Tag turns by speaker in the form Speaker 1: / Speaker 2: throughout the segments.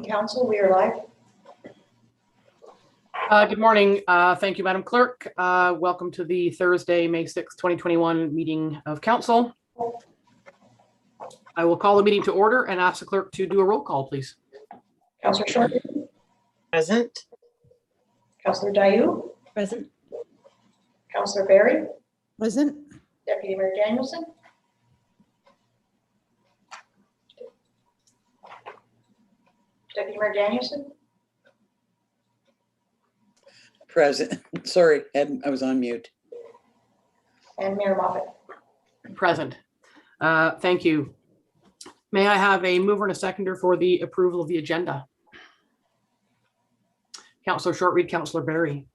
Speaker 1: morning, Council. We are live.
Speaker 2: Good morning. Thank you, Madam Clerk. Welcome to the Thursday, May 6, 2021 meeting of Council. I will call the meeting to order and ask the clerk to do a roll call, please.
Speaker 1: Councillor Short.
Speaker 3: Present.
Speaker 1: Councillor Dayu.
Speaker 4: Present.
Speaker 1: Councillor Barry.
Speaker 4: Present.
Speaker 1: Deputy Mayor Danielson. Deputy Mayor Danielson.
Speaker 3: Present. Sorry, I was on mute.
Speaker 1: And Mayor Moffat.
Speaker 2: Present. Thank you. May I have a mover and a seconder for the approval of the agenda? Councillor Shortreed, Councillor Barry.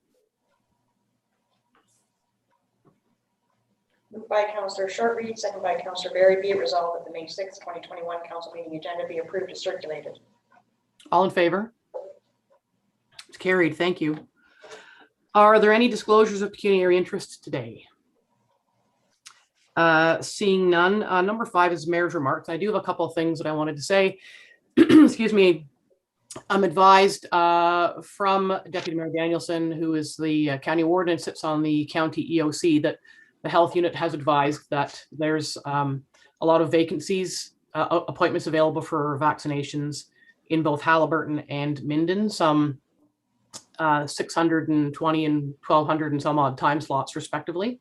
Speaker 1: Moved by Councillor Shortreed, second by Councillor Barry. Be it resolved that the May 6, 2021 Council meeting agenda be approved as circulated.
Speaker 2: All in favor? It's carried. Thank you. Are there any disclosures of pecuniary interest today? Seeing none. Number 5 is mayor's remarks. I do have a couple of things that I wanted to say. Excuse me. I'm advised from Deputy Mayor Danielson, who is the county warden and sits on the county EOC, that the health unit has advised that there's a lot of vacancies, appointments available for vaccinations in both Halliburton and Minden, some 620 and 1200 and some odd time slots respectively.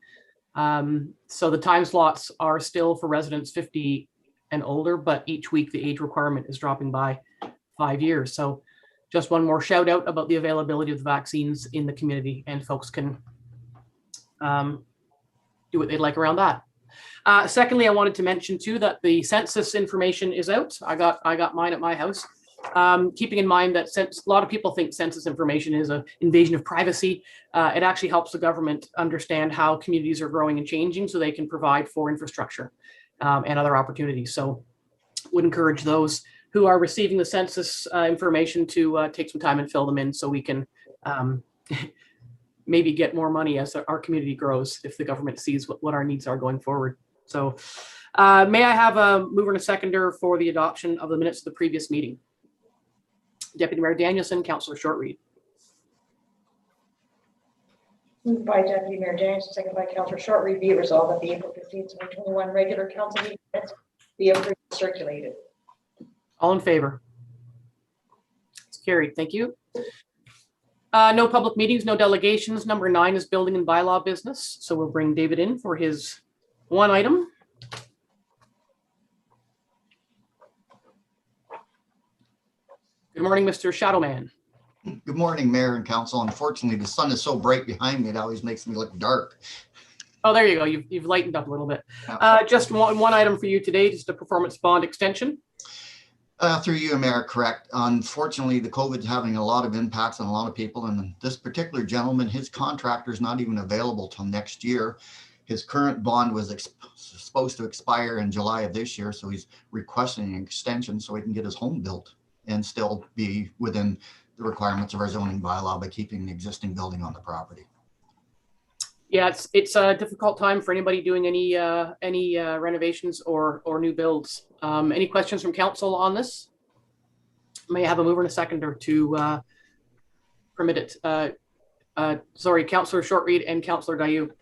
Speaker 2: So the time slots are still for residents 50 and older, but each week the age requirement is dropping by 5 years. So just one more shout out about the availability of the vaccines in the community, and folks can do what they'd like around that. Secondly, I wanted to mention too that the census information is out. I got mine at my house. Keeping in mind that since a lot of people think census information is an invasion of privacy, it actually helps the government understand how communities are growing and changing so they can provide for infrastructure and other opportunities. So would encourage those who are receiving the census information to take some time and fill them in so we can maybe get more money as our community grows if the government sees what our needs are going forward. So may I have a mover and a seconder for the adoption of the minutes of the previous meeting? Deputy Mayor Danielson, Councillor Shortreed.
Speaker 1: Moved by Deputy Mayor Danielson, second by Councillor Shortreed. Be it resolved that the April 15, 2021 regular council meeting minutes be approved and circulated.
Speaker 2: All in favor? It's carried. Thank you. No public meetings, no delegations. Number 9 is building and bylaw business. So we'll bring David in for his one item. Good morning, Mr. Shadowman.
Speaker 5: Good morning, Mayor and Council. Unfortunately, the sun is so bright behind me, it always makes me look dark.
Speaker 2: Oh, there you go. You've lightened up a little bit.
Speaker 5: Yeah.
Speaker 2: Just one item for you today, just a performance bond extension.
Speaker 5: Through you, Mayor, correct. Unfortunately, the COVID is having a lot of impacts on a lot of people. And this particular gentleman, his contractor is not even available till next year. His current bond was supposed to expire in July of this year. So he's requesting an extension so he can get his home built and still be within the requirements of our zoning bylaw by keeping the existing building on the property.
Speaker 2: Yeah, it's a difficult time for anybody doing any renovations or new builds. Any questions from council on this? May I have a mover and a seconder to permit it? Sorry, Councillor Shortreed and Councillor Dayu.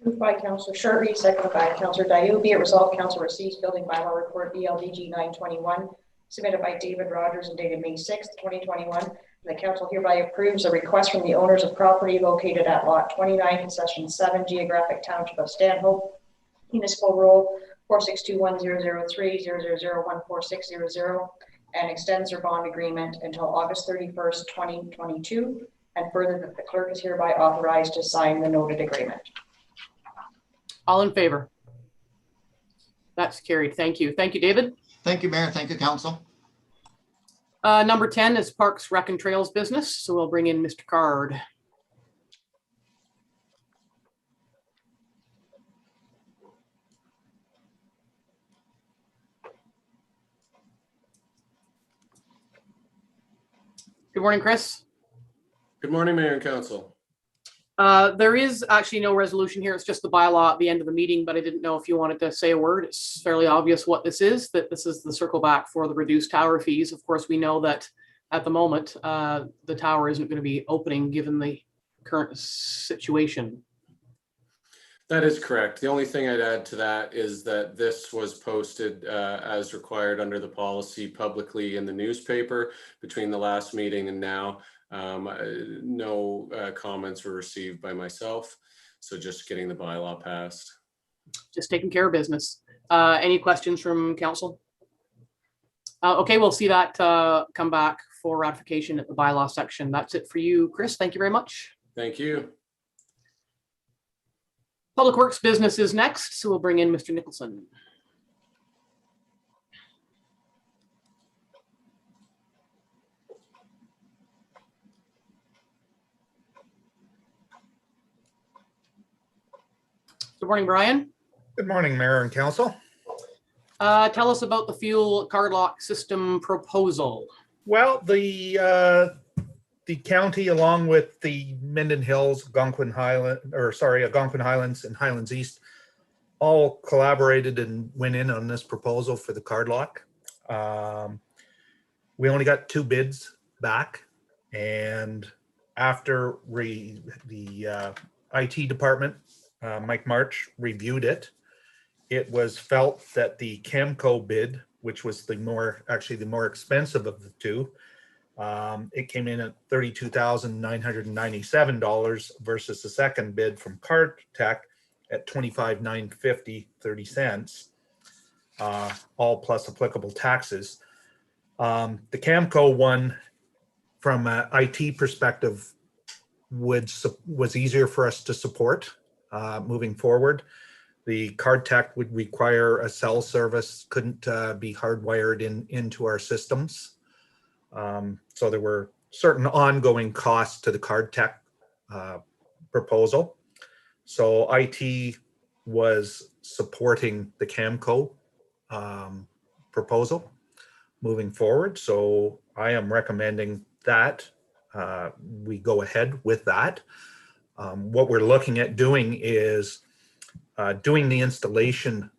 Speaker 1: Moved by Councillor Shortreed, seconded by Councillor Dayu. Be it resolved, Council receives building bylaw report BLDG 921, submitted by David Rogers and dated May 6, 2021. The Council hereby approves a request from the owners of property located at Lot 29, Concession 7, Geographic Township of Stanhope, Municipal Roll 462100300014600, and extends their bond agreement until August 31st, 2022, and further that the clerk is hereby authorized to sign the noted agreement.
Speaker 2: All in favor? That's carried. Thank you. Thank you, David.
Speaker 5: Thank you, Mayor. Thank you, Council.
Speaker 2: Number 10 is Parks, Rec and Trails business. So we'll bring in Mr. Card. Good morning, Chris.
Speaker 6: Good morning, Mayor and Council.
Speaker 2: There is actually no resolution here. It's just the bylaw at the end of the meeting, but I didn't know if you wanted to say a word. It's fairly obvious what this is, that this is the circle back for the reduced tower fees. Of course, we know that at the moment, the tower isn't going to be opening given the current situation.
Speaker 4: That is correct. The only thing I'd add to that is that this was posted as required under the policy publicly in the newspaper between the last meeting and now. No comments were received by myself, so just getting the bylaw passed.
Speaker 2: Just taking care of business. Any questions from council? Okay, we'll see that come back for ratification at the bylaw section. That's it for you, Chris. Thank you very much.
Speaker 4: Thank you.
Speaker 2: Public Works business is next, so we'll bring in Mr. Nicholson. Good morning, Brian.
Speaker 6: Good morning, Mayor and Council.
Speaker 2: Tell us about the fuel card lock system proposal.
Speaker 6: Well, the county, along with the Minden Hills, Algonquin Highlands and Highlands East, all collaborated and went in on this proposal for the card lock. We only got 2 bids back, and after the IT department, Mike March, reviewed it, it was felt that the Camco bid, which was the more expensive of the 2, it came in at $32,997 versus the second bid from Card Tech at $25,950.30, all plus applicable taxes. The Camco one, from an IT perspective, was easier for us to support moving forward. The Card Tech would require a cell service, couldn't be hardwired into our systems. So there were certain ongoing costs to the Card Tech proposal. So IT was supporting the Camco proposal moving forward. So I am recommending that we go ahead with that. What we're looking at doing is doing the installation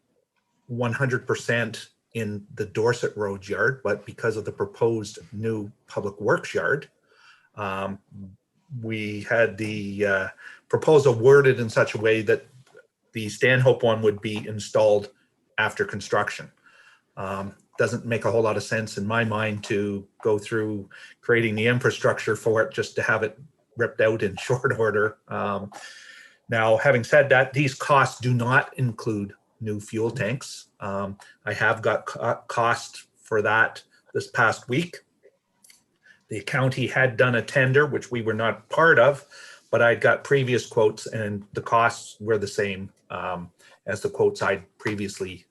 Speaker 6: 100% in the Dorset Road yard, but because of the proposed new public works yard, we had the proposal worded in such a way that the Stanhope one would be installed after construction. Doesn't make a whole lot of sense in my mind to go through creating the infrastructure for it just to have it ripped out in short order. Now, having said that, these costs do not include new fuel tanks. I have got cost for that this past week. The county had done a tender, which we were not part of, but I got previous quotes and the costs were the same as the quotes I'd previously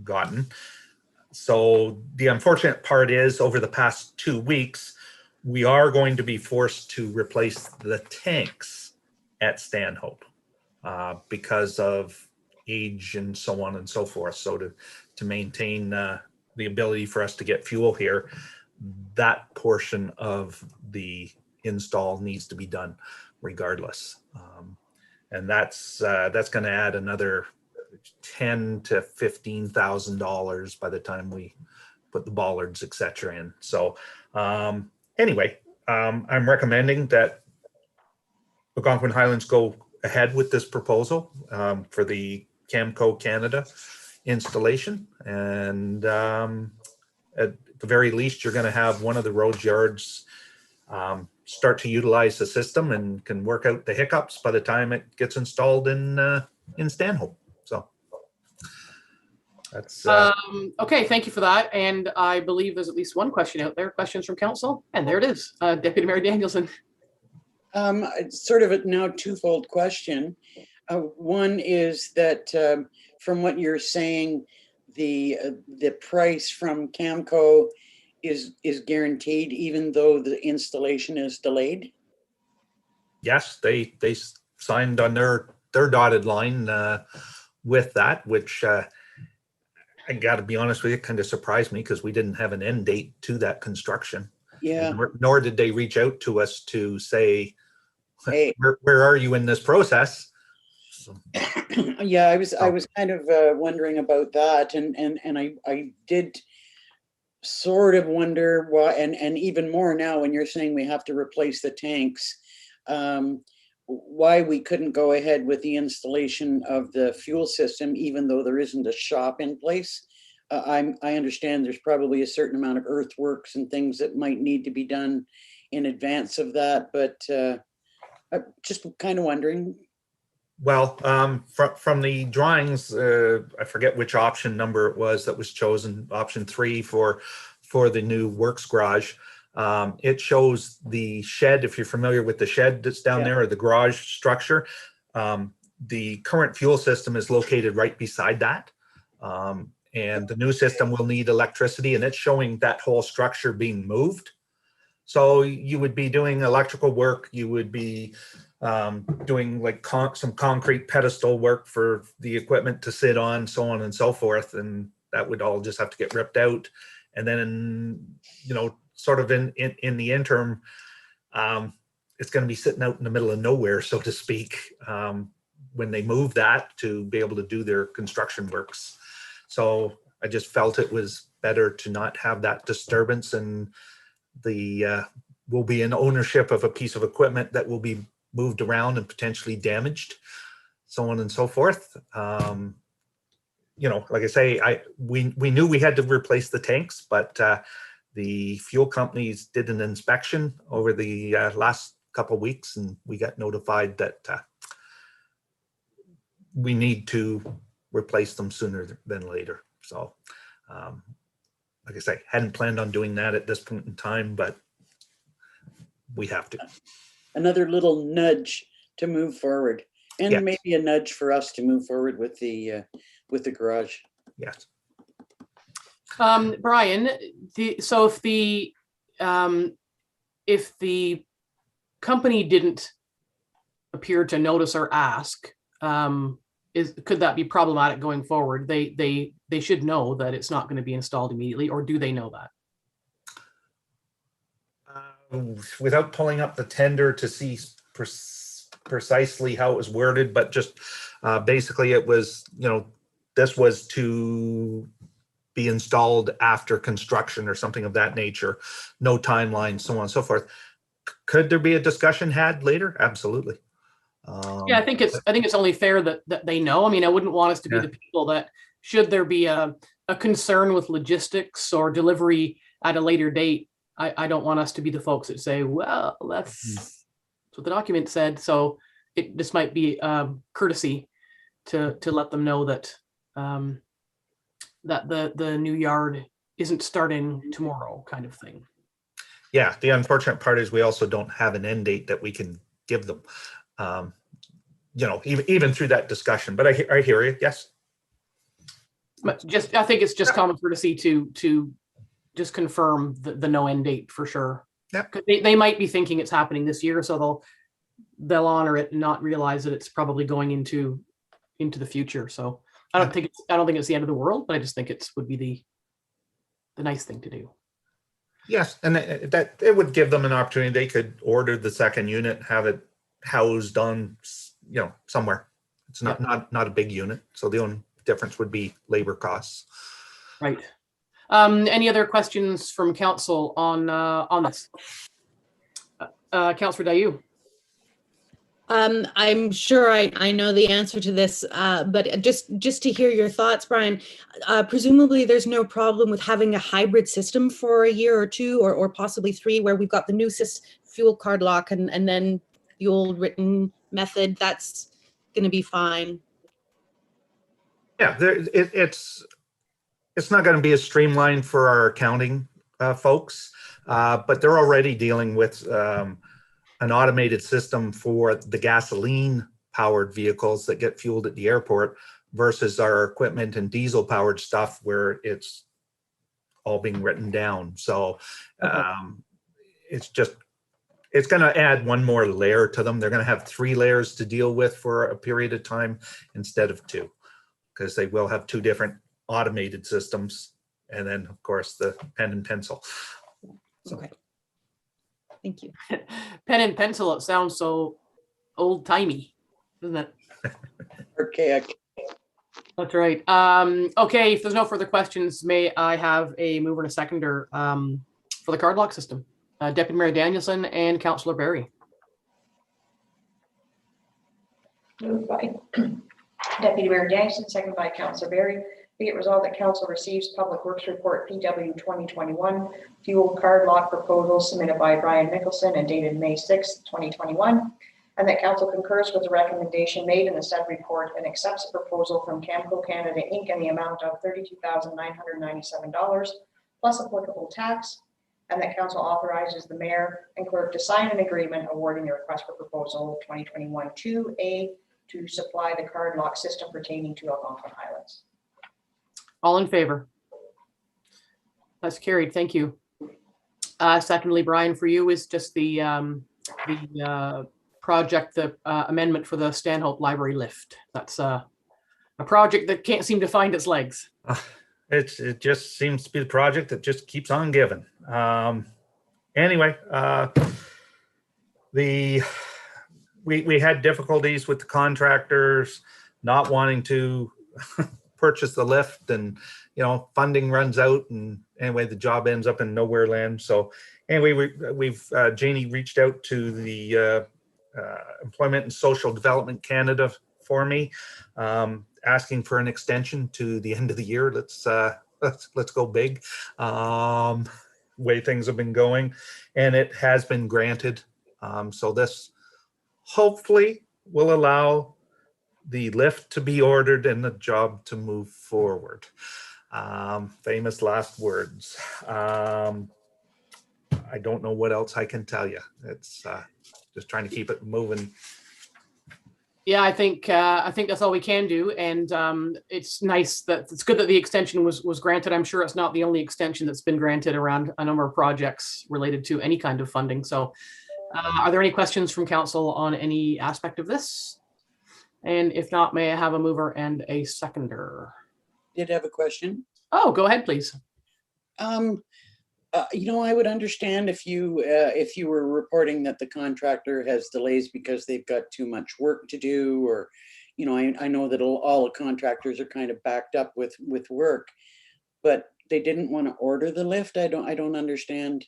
Speaker 6: gotten. So the unfortunate part is, over the past 2 weeks, we are going to be forced to replace the tanks at Stanhope because of age and so on and so forth. So to maintain the ability for us to get fuel here, that portion of the install needs to be done regardless. And that's going to add another $10,000 to $15,000 by the time we put the bollards, etc. in. So anyway, I'm recommending that Algonquin Highlands go ahead with this proposal for the Camco Canada installation. And at the very least, you're going to have one of the road yards start to utilize the system and can work out the hiccups by the time it gets installed in Stanhope. So that's
Speaker 2: okay, thank you for that. And I believe there's at least one question out there. Questions from council? And there it is, Deputy Mayor Danielson.
Speaker 3: It's sort of a now twofold question. One is that from what you're saying, the price from Camco is guaranteed even though the installation is delayed?
Speaker 6: yes, they signed on their dotted line with that, which I got to be honest with you, kind of surprised me because we didn't have an end date to that construction.
Speaker 3: Yeah.
Speaker 6: Nor did they reach out to us to say
Speaker 3: Hey.
Speaker 6: where are you in this process? So,
Speaker 3: Yeah, I was kind of wondering about that, and I did sort of wonder why, and even more now when you're saying we have to replace the tanks, why we couldn't go ahead with the installation of the fuel system, even though there isn't a shop in place. I understand there's probably a certain amount of earthworks and things that might need to be done in advance of that, but I'm just kind of wondering.
Speaker 6: well, from the drawings, I forget which option number it was that was chosen, option 3 for the new works garage. It shows the shed, if you're familiar with the shed that's down there, or the garage structure. The current fuel system is located right beside that. And the new system will need electricity, and it's showing that whole structure being moved. So you would be doing electrical work, you would be doing like some concrete pedestal work for the equipment to sit on, so on and so forth. And that would all just have to get ripped out. And then, you know, sort of in the interim, it's going to be sitting out in the middle of nowhere, so to speak, when they move that to be able to do their construction works. So I just felt it was better to not have that disturbance, and will be in ownership of a piece of equipment that will be moved around and potentially damaged, so on and so forth. You know, like I say, we knew we had to replace the tanks, but the fuel companies did an inspection over the last couple of weeks, and we got notified that we need to replace them sooner than later. So, like I say, hadn't planned on doing that at this point in time, but we have to.
Speaker 3: Another little nudge to move forward, and maybe a nudge for us to move forward with the garage.
Speaker 6: Yes.
Speaker 2: Brian, so if the company didn't appear to notice or ask, could that be problematic going forward? They should know that it's not going to be installed immediately, or do they know that?
Speaker 6: Without pulling up the tender to see precisely how it was worded, but just basically it was, you know, this was to be installed after construction or something of that nature, no timeline, so on and so forth. Could there be a discussion had later? Absolutely.
Speaker 2: Yeah, I think it's only fair that they know. I mean, I wouldn't want us to be the people that, should there be a concern with logistics or delivery at a later date, I don't want us to be the folks that say, well, that's what the document said. So this might be courtesy to let them know that that the new yard isn't starting tomorrow, kind of thing.
Speaker 6: Yeah, the unfortunate part is we also don't have an end date that we can give them. You know, even through that discussion. But I hear you. Yes.
Speaker 2: But I think it's just common courtesy to just confirm the no end date for sure.
Speaker 6: Yeah.
Speaker 2: They might be thinking it's happening this year, so they'll honor it and not realize that it's probably going into the future. So I don't think it's the end of the world, but I just think it would be the nice thing to do.
Speaker 6: Yes, and that it would give them an opportunity. They could order the second unit, have it housed on, you know, somewhere. It's not a big unit, so the only difference would be labor costs.
Speaker 2: Right. Any other questions from council on this? Councillor Dayu.
Speaker 7: I'm sure I know the answer to this, but just to hear your thoughts, Brian. Presumably, there's no problem with having a hybrid system for a year or two, or possibly 3, where we've got the new fuel card lock and then the old written method. That's going to be fine.
Speaker 6: Yeah, it's not going to be as streamlined for our accounting folks, but they're already dealing with an automated system for the gasoline powered vehicles that get fueled at the airport versus our equipment and diesel powered stuff where it's all being written down. So it's going to add one more layer to them. They're going to have 3 layers to deal with for a period of time instead of 2, because they will have 2 different automated systems. And then of course the pen and pencil. So.
Speaker 7: Okay. Thank you.
Speaker 2: Pen and pencil, it sounds so old timey, isn't it?
Speaker 3: Archaic.
Speaker 2: That's right. Okay, if there's no further questions, may I have a mover and a seconder for the card lock system? Deputy Mayor Danielson and Councillor Barry.
Speaker 1: Moved by Deputy Mayor Danielson, seconded by Councillor Barry. Be it resolved that Council receives Public Works Report PW 2021 fuel card lock proposal submitted by Brian Nicholson and dated May 6, 2021, and that Council concurs with the recommendation made in the said report and accepts a proposal from Camco Canada Inc. in the amount of $32,997 plus applicable tax, and that Council authorizes the Mayor and Clerk to sign an agreement awarding the request for proposal 2021-2A to supply the card lock system pertaining to Algonquin Highlands.
Speaker 2: All in favor? That's carried. Thank you. Secondly, Brian, for you is just the project, the amendment for the Stanhope Library lift. That's a project that can't seem to find its legs.
Speaker 6: It just seems to be the project that just keeps on giving. Anyway, we had difficulties with the contractors not wanting to purchase the lift, and funding runs out, and anyway the job ends up in nowhere land. So anyway, we've Janie reached out to the Employment and Social Development Canada for me, asking for an extension to the end of the year. Let's go big. Way things have been going, and it has been granted. So this hopefully will allow the lift to be ordered and the job to move forward. Famous last words. I don't know what else I can tell you. It's just trying to keep it moving.
Speaker 2: Yeah, I think that's all we can do, and it's nice that it's good that the extension was granted. I'm sure it's not the only extension that's been granted around a number of projects related to any kind of funding. So, are there any questions from council on any aspect of this? And if not, may I have a mover and a seconder?
Speaker 3: Did have a question.
Speaker 2: Oh, go ahead, please.
Speaker 3: I would understand if you were reporting that the contractor has delays because they've got too much work to do, or, I know that all the contractors are kind of backed up with work, but they didn't want to order the lift. I don't understand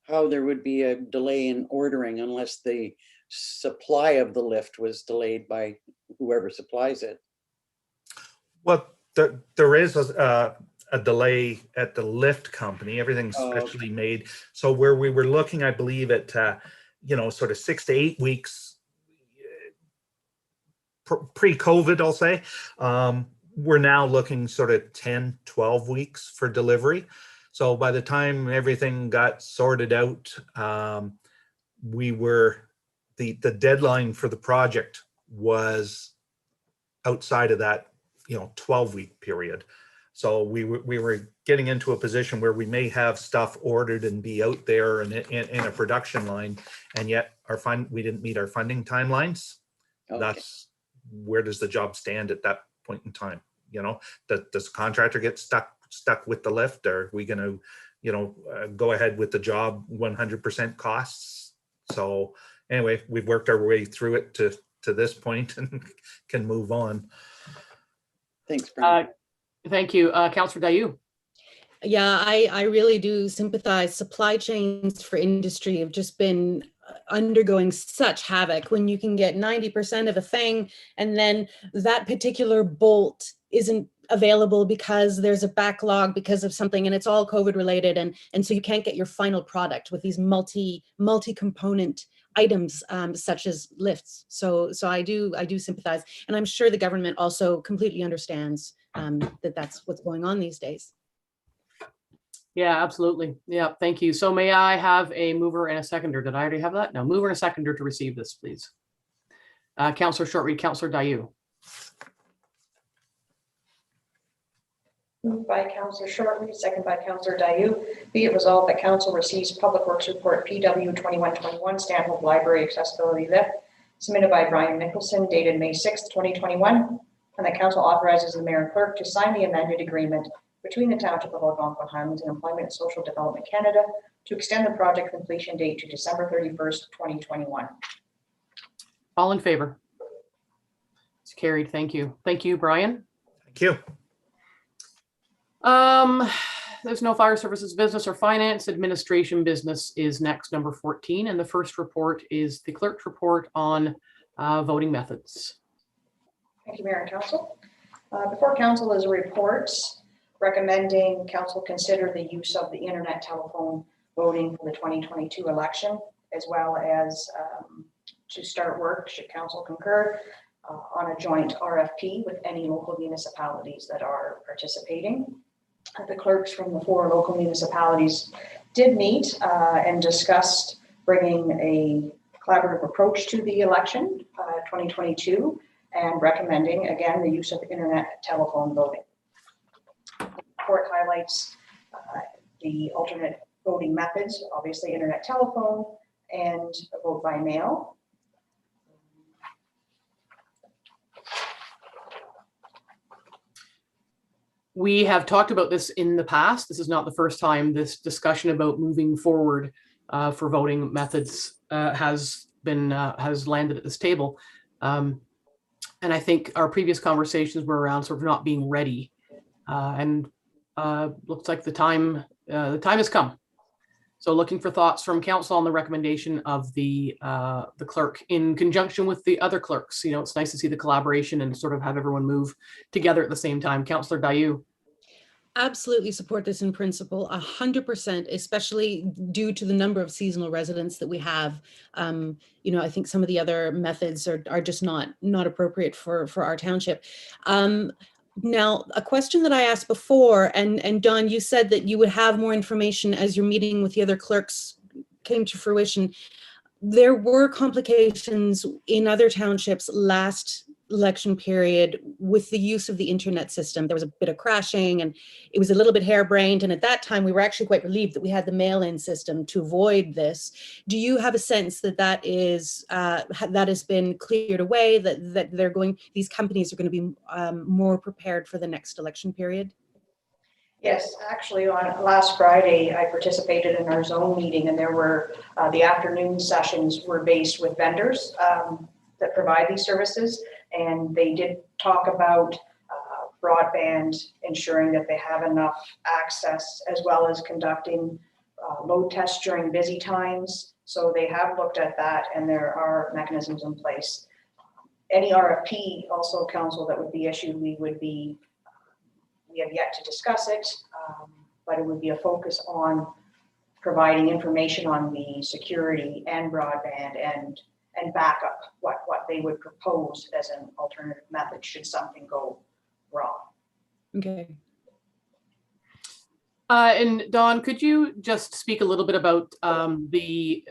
Speaker 3: how there would be a delay in ordering unless the supply of the lift was delayed by whoever supplies it.
Speaker 6: Well, there is a delay at the lift company. Everything's specially made. So where we were looking, I believe, at sort of 6 to 8 weeks pre-COVID, I'll say, we're now looking sort of 10, 12 weeks for delivery. So by the time everything got sorted out, the deadline for the project was outside of that 12-week period. So we were getting into a position where we may have stuff ordered and be out there in a production line, and yet we didn't meet our funding timelines. Okay. That's where does the job stand at that point in time? Does the contractor get stuck with the lift? Or are we going to go ahead with the job 100% costs? So anyway, we've worked our way through it to this point and can move on.
Speaker 3: Thanks, Brian.
Speaker 2: Thank you. Councillor Dayu.
Speaker 7: Yeah, I really do sympathize. Supply chains for industry have just been undergoing such havoc when you can get 90% of a thing and then that particular bolt isn't available because there's a backlog because of something, and it's all COVID related, and so you can't get your final product with these multi-component items such as lifts. So I do sympathize, and I'm sure the government also completely understands that that's what's going on these days.
Speaker 2: Yeah, absolutely. Yeah, thank you. So may I have a mover and a seconder? Did I already have that? No, mover and a seconder to receive this, please. Councillor Shortreed, Councillor Dayu.
Speaker 1: Moved by Councillor Shortreed, second by Councillor Dayu. Be it resolved that Council receives Public Works Report PW 2121 Stanhope Library Accessibility Lift submitted by Brian Nicholson dated May 6, 2021, and that Council authorizes the Mayor and Clerk to sign the amended agreement between the Township of Algonquin Highlands and Employment and Social Development Canada to extend the project completion date to December 31st, 2021.
Speaker 2: All in favor? It's carried. Thank you. Thank you, Brian.
Speaker 6: Thank you.
Speaker 2: There's no fire services business or finance. Administration business is next, number 14. And the first report is the clerk's report on voting methods.
Speaker 1: Thank you, Mayor and Council. Before Council is a report recommending Council consider the use of the internet telephone voting for the 2022 election, as well as to start work, should Council concur, on a joint RFP with any local municipalities that are participating. The clerks from the 4 local municipalities did meet and discussed bringing a collaborative approach to the election 2022 and recommending, again, the use of internet telephone voting. The report highlights the alternate voting methods, obviously internet telephone and a vote by mail.
Speaker 2: We have talked about this in the past. This is not the first time this discussion about moving forward for voting methods has landed at this table. And I think our previous conversations were around sort of not being ready, and looks like the time has come. So looking for thoughts from council on the recommendation of the clerk in conjunction with the other clerks. You know, it's nice to see the collaboration and sort of have everyone move together at the same time. Councillor Dayu.
Speaker 7: Absolutely support this in principle, 100%, especially due to the number of seasonal residents that we have. You know, I think some of the other methods are just not appropriate for our township. Now, a question that I asked before, and Don, you said that you would have more information as your meeting with the other clerks came to fruition. There were complications in other townships last election period with the use of the internet system. There was a bit of crashing and it was a little bit harebrained. And at that time, we were actually quite relieved that we had the mail-in system to avoid this. Do you have a sense that that has been cleared away, that these companies are going to be more prepared for the next election period?
Speaker 1: Yes, actually on last Friday, I participated in our zone meeting and there were the afternoon sessions were based with vendors that provide these services. And they did talk about broadband, ensuring that they have enough access, as well as conducting load tests during busy times. So they have looked at that and there are mechanisms in place. Any RFP also, council, that would be issued, we have yet to discuss it, but it would be a focus on providing information on the security and broadband and back up what they would propose as an alternative method should something go wrong.
Speaker 7: Okay.
Speaker 2: And Dawn, could you just speak a little bit about the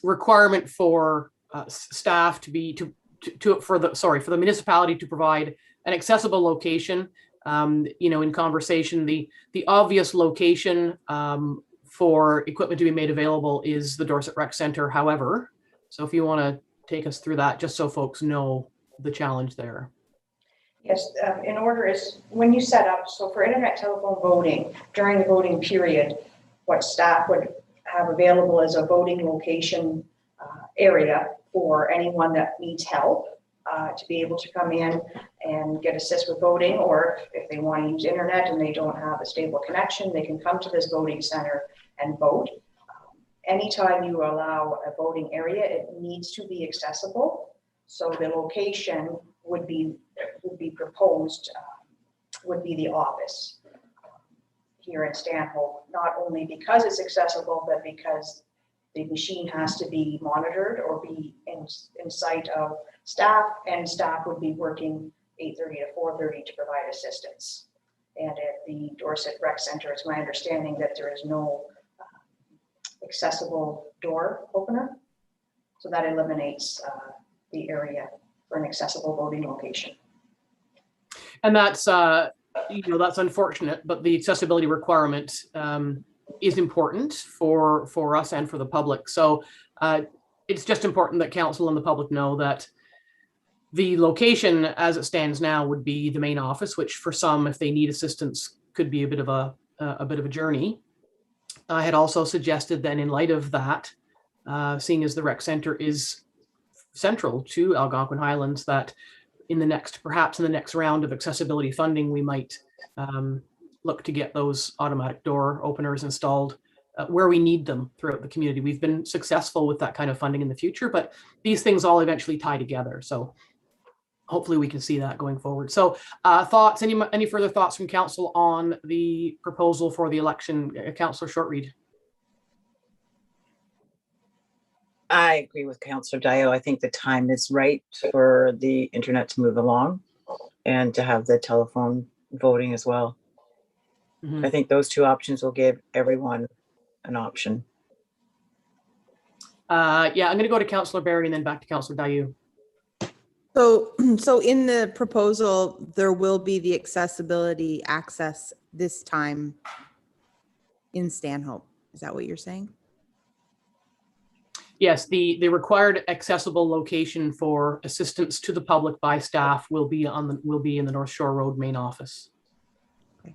Speaker 2: requirement for staff for the municipality to provide an accessible location? You know, in conversation, the obvious location for equipment to be made available is the Dorset Rec Centre. However, so if you want to take us through that, just so folks know the challenge there.
Speaker 1: Yes, in order is when you set up, so for internet telephone voting, during the voting period, what staff would have available is a voting location area for anyone that needs help to be able to come in and get assist with voting, or if they want to use internet and they don't have a stable connection, they can come to this voting center and vote. Anytime you allow a voting area, it needs to be accessible. So the location would be proposed, would be the office here in Stanhope, not only because it's accessible, but because the machine has to be monitored or be in sight of staff, and staff would be working 8:30 to 4:30 to provide assistance. And at the Dorset Rec Centre, it's my understanding that there is no accessible door opener. So that eliminates the area for an accessible voting location.
Speaker 2: And that's, you know, that's unfortunate, but the accessibility requirement is important for us and for the public. So it's just important that council and the public know that the location as it stands now would be the main office, which for some, if they need assistance, could be a bit of a journey. I had also suggested then, in light of that, seeing as the rec center is central to Algonquin Highlands that perhaps in the next round of accessibility funding, we might look to get those automatic door openers installed where we need them throughout the community. We've been successful with that kind of funding in the future, but these things all eventually tie together. So hopefully we can see that going forward. So thoughts, any further thoughts from council on the proposal for the election? Councillor Shortreed.
Speaker 8: I agree with Councillor Dio. I think the time is right for the internet to move along and to have the telephone voting as well.
Speaker 2: Mm-hmm.
Speaker 8: I think those two options will give everyone an option.
Speaker 2: Yeah, I'm going to go to Councillor Barry and then back to Councillor Dayu.
Speaker 9: So in the proposal, there will be the accessibility access this time in Stanhope. Is that what you're saying?
Speaker 2: Yes, the required accessible location for assistance to the public by staff will be in the North Shore Road main office,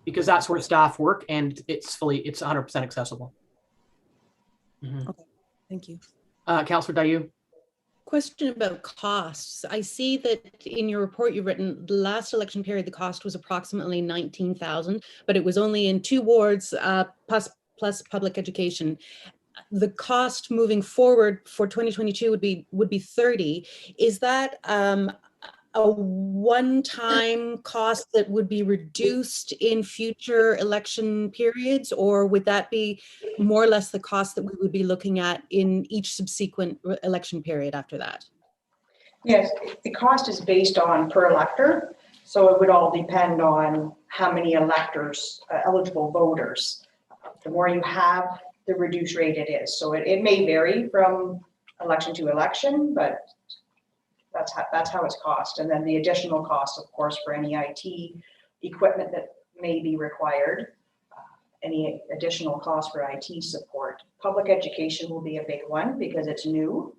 Speaker 2: because that's where staff work and it's 100% accessible. Mm-hmm.
Speaker 9: Okay, thank you.
Speaker 2: Councillor Dayu.
Speaker 7: Question about costs. I see that in your report you've written the last election period, the cost was approximately 19,000, but it was only in 2 wards plus public education. The cost moving forward for 2022 would be 30. Is that a one-time cost that would be reduced in future election periods, or would that be more or less the cost that we would be looking at in each subsequent election period after that?
Speaker 1: Yes, the cost is based on per elector, so it would all depend on how many electors, eligible voters. The more you have, the reduced rate it is. So it may vary from election to election, but that's how it's cost. And then the additional cost, of course, for any IT equipment that may be required, any additional cost for IT support. Public education will be a big one because it's new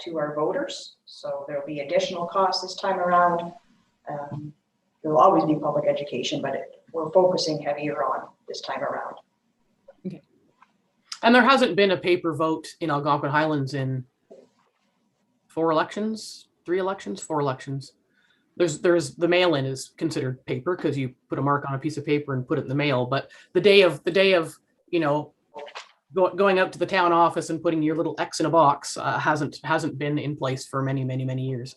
Speaker 1: to our voters. So there'll be additional costs this time around. There'll always be public education, but we're focusing heavier on this time around.
Speaker 2: Okay. And there hasn't been a paper vote in Algonquin Highlands in 4 elections. 3 elections, 4 elections. There's the mail-in is considered paper because you put a mark on a piece of paper and put it in the mail. But the day of going out to the town office and putting your little X in a box hasn't been in place for many years.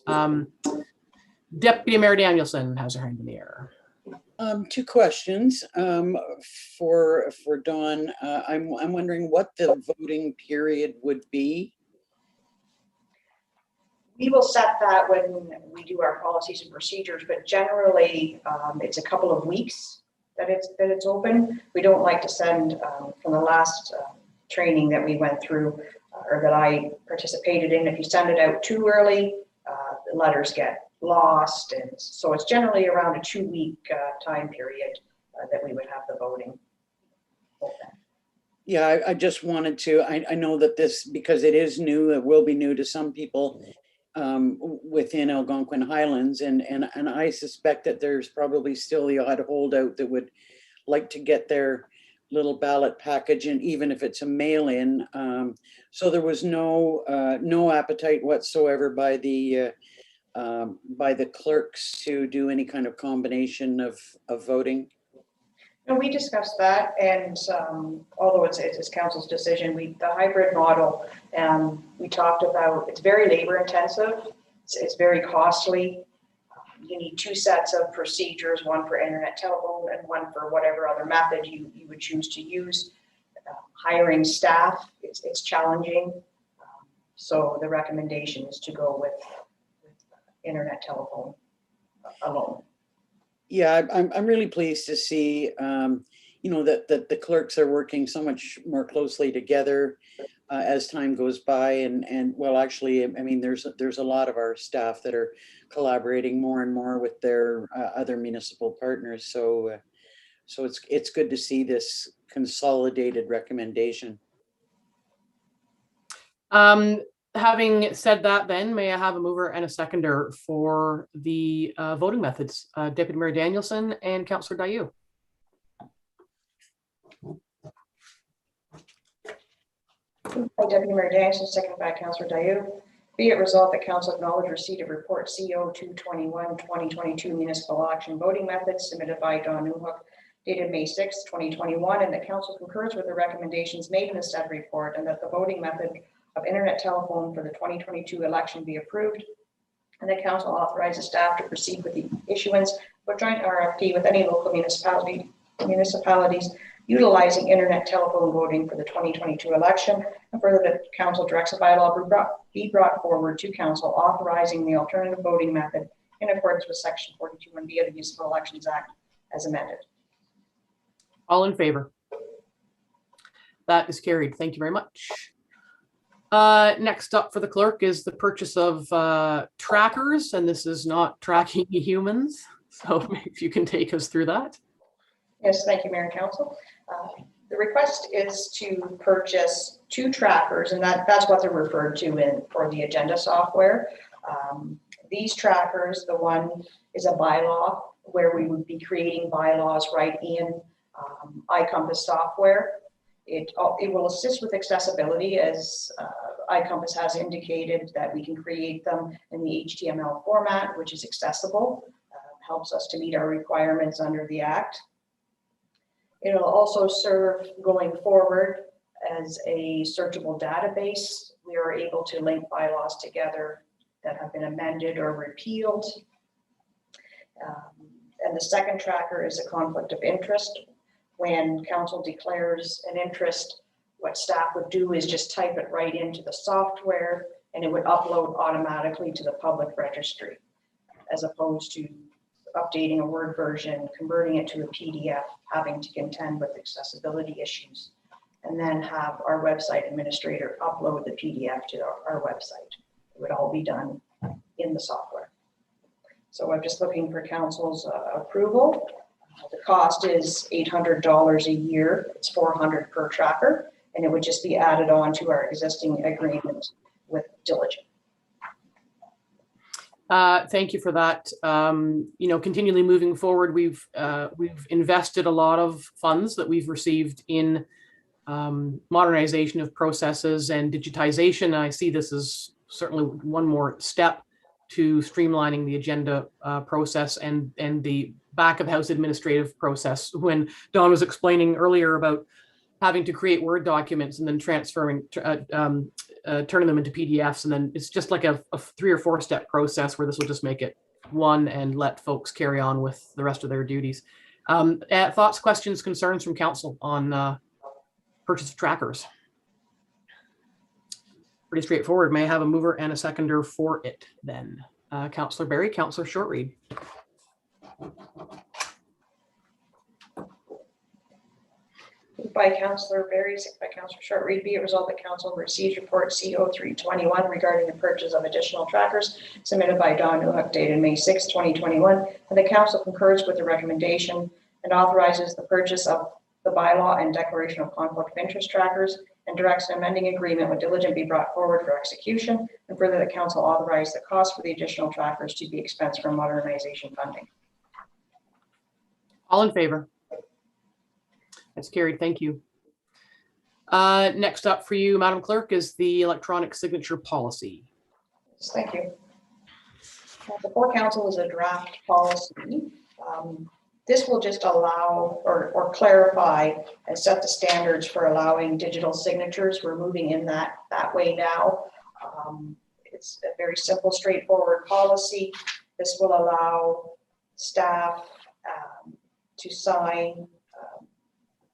Speaker 2: Deputy Mayor Danielson has her hand in the air.
Speaker 3: 2 questions for Dawn. I'm wondering what the voting period would be.
Speaker 1: We will set that when we do our policies and procedures, but generally it's a couple of weeks that it's open. We don't like to send from the last training that we went through or that I participated in. If you send it out too early, the letters get lost, and so it's generally around a 2-week time period that we would have the voting open.
Speaker 3: Yeah, I just wanted to. I know that this, because it is new, it will be new to some people within Algonquin Highlands, and I suspect that there's probably still the odd holdout that would like to get their little ballot package, and even if it's a mail-in. So there was no appetite whatsoever by the clerks to do any kind of combination of voting.
Speaker 1: And we discussed that, and although it's council's decision, the hybrid model, we talked about, it's very labor intensive, it's very costly. You need 2 sets of procedures, one for internet telephone and one for whatever other method you would choose to use. Hiring staff, it's challenging. So the recommendation is to go with internet telephone alone.
Speaker 3: Yeah, I'm really pleased to see, that the clerks are working so much more closely together as time goes by, and well, actually, I mean, there's a lot of our staff that are collaborating more and more with their other municipal partners. So it's good to see this consolidated recommendation.
Speaker 2: Having said that, then may I have a mover and a seconder for the voting methods? Deputy Mayor Danielson and Councillor Dayu.
Speaker 1: Deputy Mayor Danielson, seconded by Councillor Dayu. Be it resolved that council acknowledge receipt of report CO 221-2022 municipal auction voting methods submitted by Don Newhook dated May 6, 2021, and that council concurs with the recommendations made in the said report, and that the voting method of internet telephone for the 2022 election be approved, and the council authorizes staff to proceed with the issuance of a joint RFP with any local municipalities utilizing internet telephone voting for the 2022 election, and further that council directs a bylaw be brought forward to council authorizing the alternative voting method in accordance with section 42(1)(b) of the Municipal Elections Act as amended.
Speaker 2: All in favor? That is carried. Thank you very much. Next up for the clerk is the purchase of trackers, and this is not tracking humans. So if you can take us through that.
Speaker 1: Yes, thank you, Mayor and Council. The request is to purchase 2 trackers, and that's what they're referred to for the agenda software. These trackers, the one is a bylaw where we would be creating bylaws right in iCompass software. It will assist with accessibility, as iCompass has indicated that we can create them in the HTML format, which is accessible, helps us to meet our requirements under the Act. It'll also serve going forward as a searchable database. We are able to link bylaws together that have been amended or repealed. And the second tracker is a conflict of interest. When council declares an interest, what staff would do is just type it right into the software, and it would upload automatically to the public registry, as opposed to updating a Word version, converting it to a PDF, having to contend with accessibility issues, and then have our website administrator upload the PDF to our website. It would all be done in the software. So I'm just looking for council's approval. The cost is $800 a year. It's $400 per tracker, and it would just be added on to our existing agreement with Diligent.
Speaker 2: Thank you for that. Continually moving forward, we've invested a lot of funds that we've received in modernization of processes and digitization. I see this as certainly one more step to streamlining the agenda process and the back of house administrative process. When Don was explaining earlier about having to create Word documents and then transferring, turning them into PDFs, and then it's just like a 3 or 4 step process where this will just make it one and let folks carry on with the rest of their duties. Thoughts, questions, concerns from council on purchase of trackers? Pretty straightforward. May I have a mover and a seconder for it then? Councillor Barry, Councillor Shortreed.
Speaker 1: Moved by Councillor Barry, seconded by Councillor Shortreed. Be it resolved that council receives report CO 321 regarding the purchase of additional trackers submitted by Don Newhook dated May 6, 2021, and the council concurs with the recommendation and authorizes the purchase of the bylaw and declaration of conflict of interest trackers, and directs an amending agreement with Diligent be brought forward for execution, and further the council authorize the cost for the additional trackers to be expensed from modernization funding.
Speaker 2: All in favor? That's carried. Thank you. Next up for you, Madam Clerk, is the electronic signature policy.
Speaker 1: Yes, thank you. Before council is a draft policy. This will just allow or clarify and set the standards for allowing digital signatures. We're moving in that way now. It's a very simple, straightforward policy. This will allow staff to sign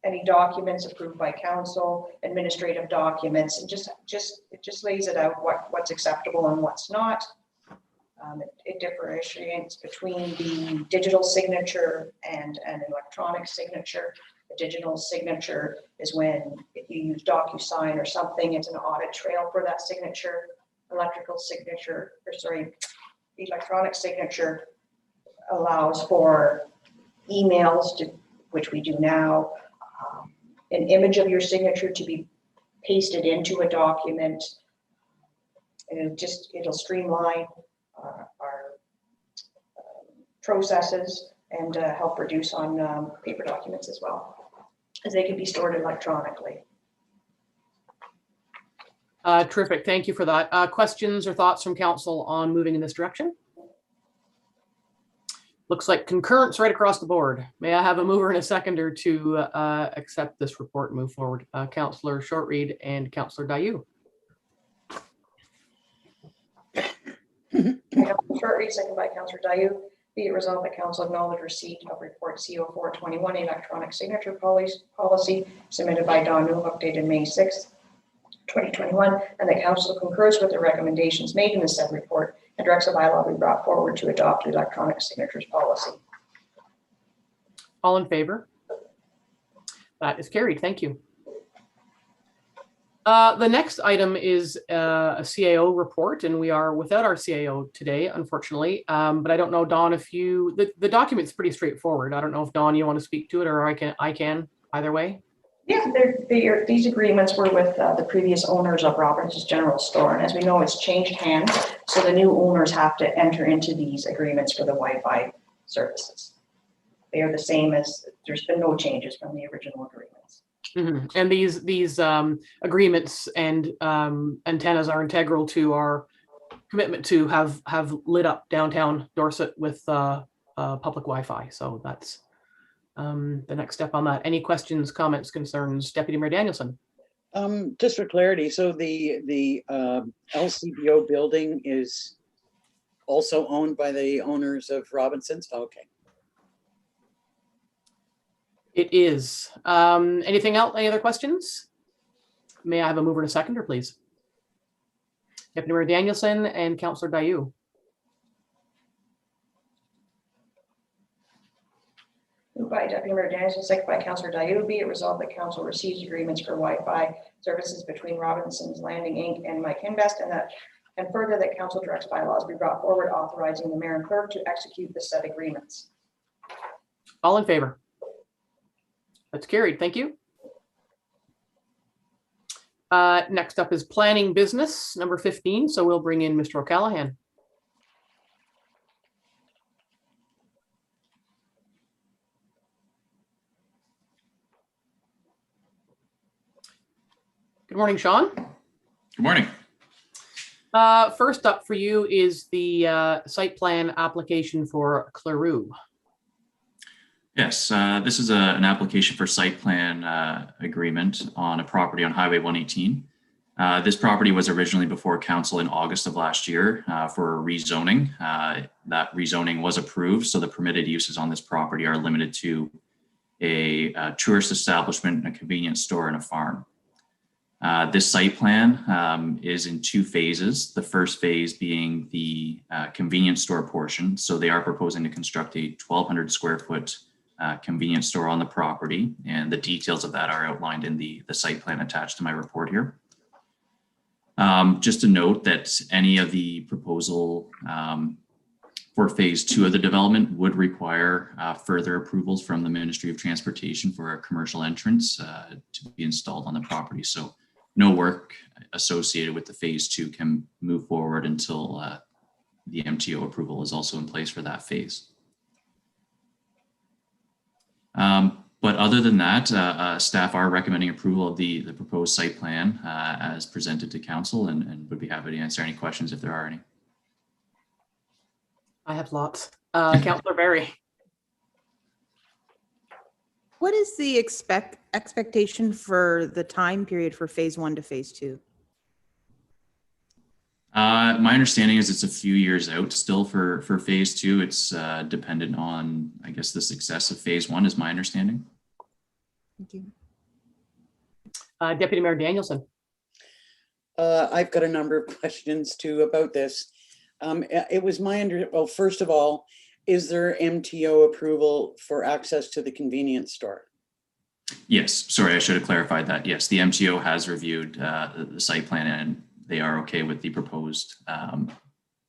Speaker 1: any documents approved by council, administrative documents, and it just lays it out what's acceptable and what's not. It differentiates between the digital signature and an electronic signature. A digital signature is when, if you use DocuSign or something, it's an audit trail for that signature. The electronic signature allows for emails, which we do now, an image of your signature to be pasted into a document, and it'll streamline our processes and help reduce on paper documents as well, as they can be stored electronically.
Speaker 2: Terrific. Thank you for that. Questions or thoughts from council on moving in this direction? Looks like concurrence right across the board. May I have a mover and a seconder to accept this report and move forward? Councillor Shortreed and Councillor Dayu.
Speaker 1: Shortly, second by Councillor Dayu. Be it resolved that council acknowledge receipt of report CO 421 electronic signature policy submitted by Don Newhook dated May 6th, 2021, and that council concurs with the recommendations made in the said report and directs the bylaw be brought forward to adopt the electronic signatures policy.
Speaker 2: All in favor? That is carried. Thank you. The next item is a CAO report, and we are without our CAO today, unfortunately. But I don't know, Don, if you, the document's pretty straightforward. I don't know if, Don, you want to speak to it, or I can either way.
Speaker 1: Yeah, these agreements were with the previous owners of Robertson's General Store, and as we know, it's changed hands, so the new owners have to enter into these agreements for the Wi-Fi services. They are the same as, there's been no changes from the original agreements.
Speaker 2: Mm-hmm. And these agreements and antennas are integral to our commitment to have lit up downtown Dorset with public Wi-Fi. So that's the next step on that. Any questions, comments, concerns? Deputy Mayor Danielson.
Speaker 3: Just for clarity, so the LCBO building is also owned by the owners of Robinson's? Okay.
Speaker 2: It is. Anything else? Any other questions? May I have a mover and a seconder, please? Deputy Mayor Danielson and Councillor Dayu.
Speaker 1: Moved by Deputy Mayor Danielson, second by Councillor Dayu. Be it resolved that council receives agreements for Wi-Fi services between Robinson's Landing Inc. and Mike Invest, and further that council directs bylaws be brought forward authorizing the mayor and clerk to execute the said agreements.
Speaker 2: All in favor? That's carried. Thank you. Next up is planning business, number 15. So we'll bring in Mr. O'Callaghan. Good morning, Sean.
Speaker 10: Good morning.
Speaker 2: First up for you is the site plan application for Claru.
Speaker 10: Yes, this is an application for site plan agreement on a property on Highway 118. This property was originally before council in August of last year for rezoning. That rezoning was approved, so the permitted uses on this property are limited to a tourist establishment, a convenience store, and a farm. This site plan is in two phases. The first phase being the convenience store portion. So they are proposing to construct a 1,200 square foot convenience store on the property, and the details of that are outlined in the site plan attached to my report here. Just to note that any of the proposal for phase 2 of the development would require further approvals from the Ministry of Transportation for a commercial entrance to be installed on the property. So no work associated with the phase 2 can move forward until the MTO approval is also in place for that phase. But other than that, staff are recommending approval of the proposed site plan as presented to council, and would be happy to answer any questions if there are any.
Speaker 2: I have lots. Councillor Berry.
Speaker 9: What is the expectation for the time period for phase 1 to phase 2?
Speaker 10: My understanding is it's a few years out still for phase 2. It's dependent on, I guess, the success of phase 1 is my understanding.
Speaker 9: Thank you.
Speaker 2: Deputy Mayor Danielson.
Speaker 3: I've got a number of questions too about this. It was my well, first of all, is there MTO approval for access to the convenience store?
Speaker 10: Yes, sorry, I should have clarified that. Yes, the MTO has reviewed the site plan and they are okay with the proposed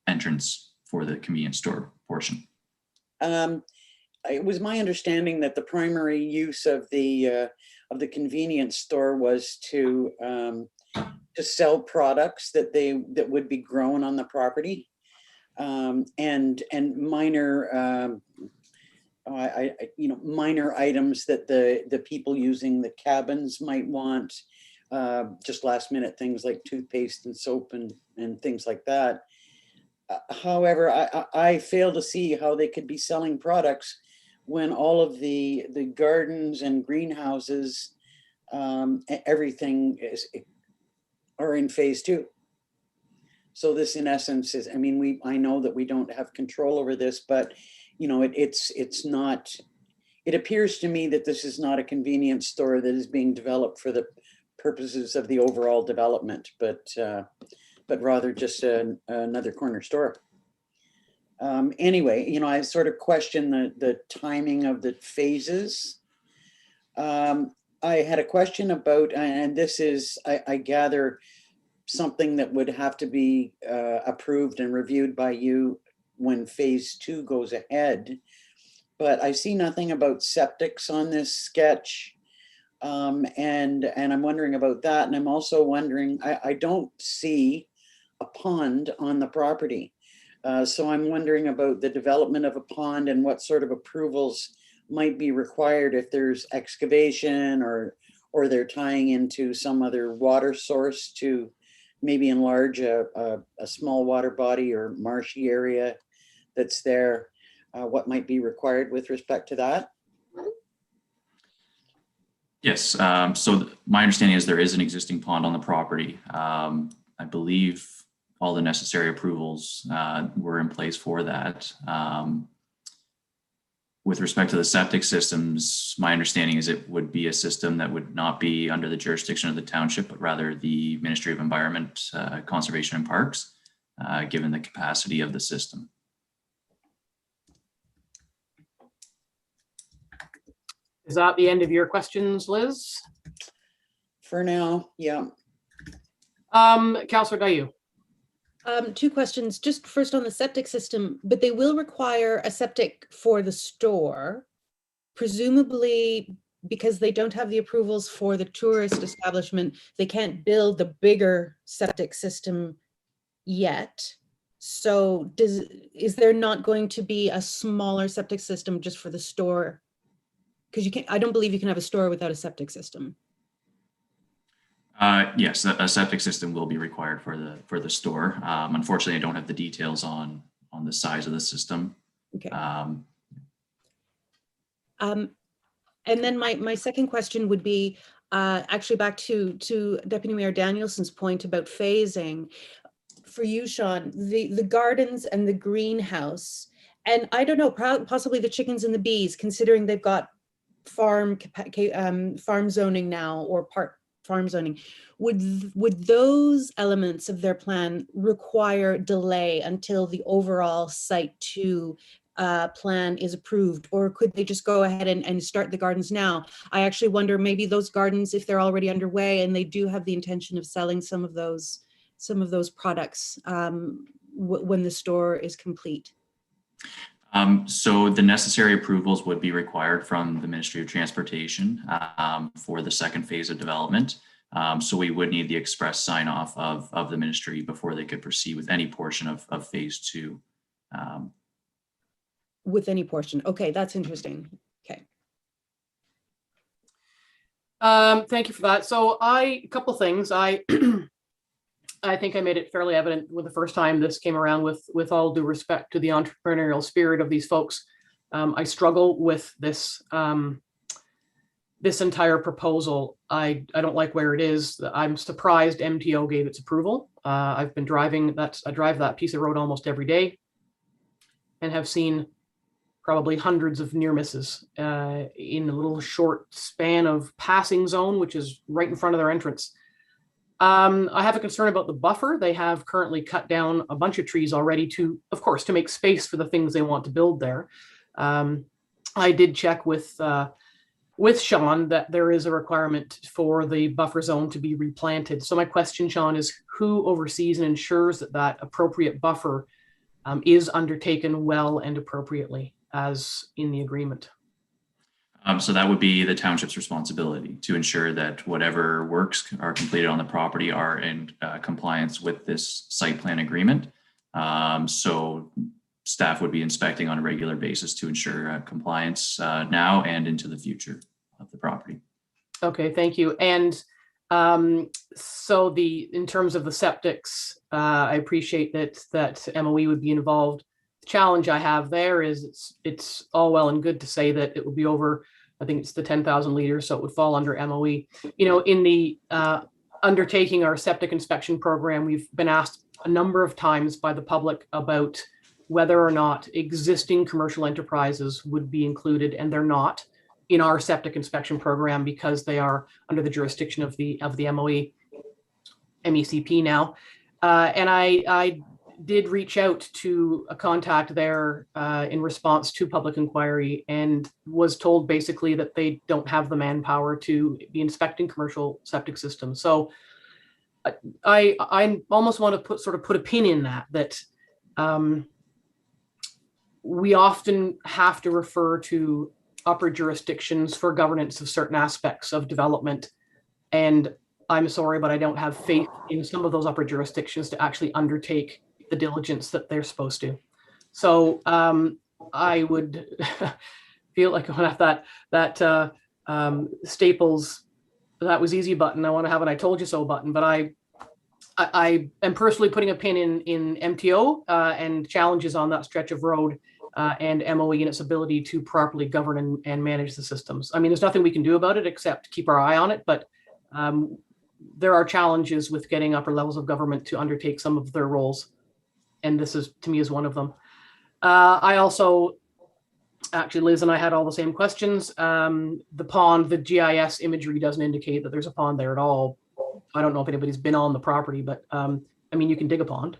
Speaker 10: entrance for the convenience store portion.
Speaker 3: It was my understanding that the primary use of the convenience store was to sell products that would be grown on the property, and minor minor items that the people using the cabins might want, just last minute things like toothpaste and soap and things like that. However, I fail to see how they could be selling products when all of the gardens and greenhouses, everything are in phase 2. So this in essence is, I mean, I know that we don't have control over this, but you know, it's not, it appears to me that this is not a convenience store that is being developed for the purposes of the overall development, but rather just another corner store. Anyway, you know, I sort of question the timing of the phases. I had a question about, and this is, I gather, something that would have to be approved and reviewed by you when phase 2 goes ahead. But I see nothing about septics on this sketch. And I'm wondering about that. And I'm also wondering, I don't see a pond on the property. So I'm wondering about the development of a pond and what sort of approvals might be required if there's excavation or they're tying into some other water source to maybe enlarge a small water body or marshy area that's there. What might be required with respect to that?
Speaker 10: Yes. So my understanding is there is an existing pond on the property. I believe all the necessary approvals were in place for that. With respect to the septic systems, my understanding is it would be a system that would not be under the jurisdiction of the township, but rather the Ministry of Environment, Conservation and Parks, given the capacity of the system.
Speaker 2: Is that the end of your questions, Liz?
Speaker 3: For now, yeah.
Speaker 2: Councillor Dayu.
Speaker 7: 2 questions. Just first on the septic system, but they will require a septic for the store, presumably because they don't have the approvals for the tourist establishment. They can't build the bigger septic system yet. So is there not going to be a smaller septic system just for the store? Because I don't believe you can have a store without a septic system.
Speaker 10: Yes, a septic system will be required for the store. Unfortunately, I don't have the details on the size of the system.
Speaker 7: Okay. And then my second question would be actually back to Deputy Mayor Danielson's point about phasing. For you, Sean, the gardens and the greenhouse, and I don't know, possibly the chickens and the bees, considering they've got farm zoning now, or part farm zoning, would those elements of their plan require delay until the overall Site 2 plan is approved, or could they just go ahead and start the gardens now? I actually wonder, maybe those gardens, if they're already underway and they do have the intention of selling some of those products when the store is complete.
Speaker 10: So the necessary approvals would be required from the Ministry of Transportation for the second phase of development. So we would need the express sign off of the ministry before they could proceed with any portion of phase 2.
Speaker 7: With any portion. Okay, that's interesting. Okay.
Speaker 2: Thank you for that. So a couple things. I think I made it fairly evident with the first time this came around, with all due respect to the entrepreneurial spirit of these folks. I struggle with this this entire proposal. I don't like where it is. I'm surprised MTO gave its approval. I've been driving I drive that piece of road almost every day and have seen probably hundreds of near misses in a little short span of passing zone, which is right in front of their entrance. I have a concern about the buffer. They have currently cut down a bunch of trees already to, of course, to make space for the things they want to build there. I did check with Sean that there is a requirement for the buffer zone to be replanted. So my question, Sean, is who oversees and ensures that that appropriate buffer is undertaken well and appropriately as in the agreement?
Speaker 10: So that would be the township's responsibility to ensure that whatever works are completed on the property are in compliance with this site plan agreement. So staff would be inspecting on a regular basis to ensure compliance now and into the future of the property.
Speaker 2: Okay, thank you. And So in terms of the septics, I appreciate that MOE would be involved. The challenge I have there is it's all well and good to say that it would be over, I think it's the 10,000 liters, so it would fall under MOE. In the undertaking our septic inspection program, we've been asked a number of times by the public about whether or not existing commercial enterprises would be included, and they're not in our septic inspection program because they are under the jurisdiction of the MOE, MECP now. And I did reach out to a contact there in response to public inquiry, and was told basically that they don't have the manpower to be inspecting commercial septic systems. So I almost want to put a pin in that we often have to refer to upper jurisdictions for governance of certain aspects of development. And I'm sorry, but I don't have faith in some of those upper jurisdictions to actually undertake the diligence that they're supposed to. So I would feel like I want to have that Staples, that was easy button. I want to have an I told you so button, but I am personally putting a pin in MTO and challenges on that stretch of road and MOE and its ability to properly govern and manage the systems. I mean, there's nothing we can do about it except keep our eye on it, but there are challenges with getting upper levels of government to undertake some of their roles. And this is, to me, is one of them. I also, actually, Liz and I had all the same questions. The pond, the GIS imagery doesn't indicate that there's a pond there at all. I don't know if anybody's been on the property, but I mean, you can dig a pond.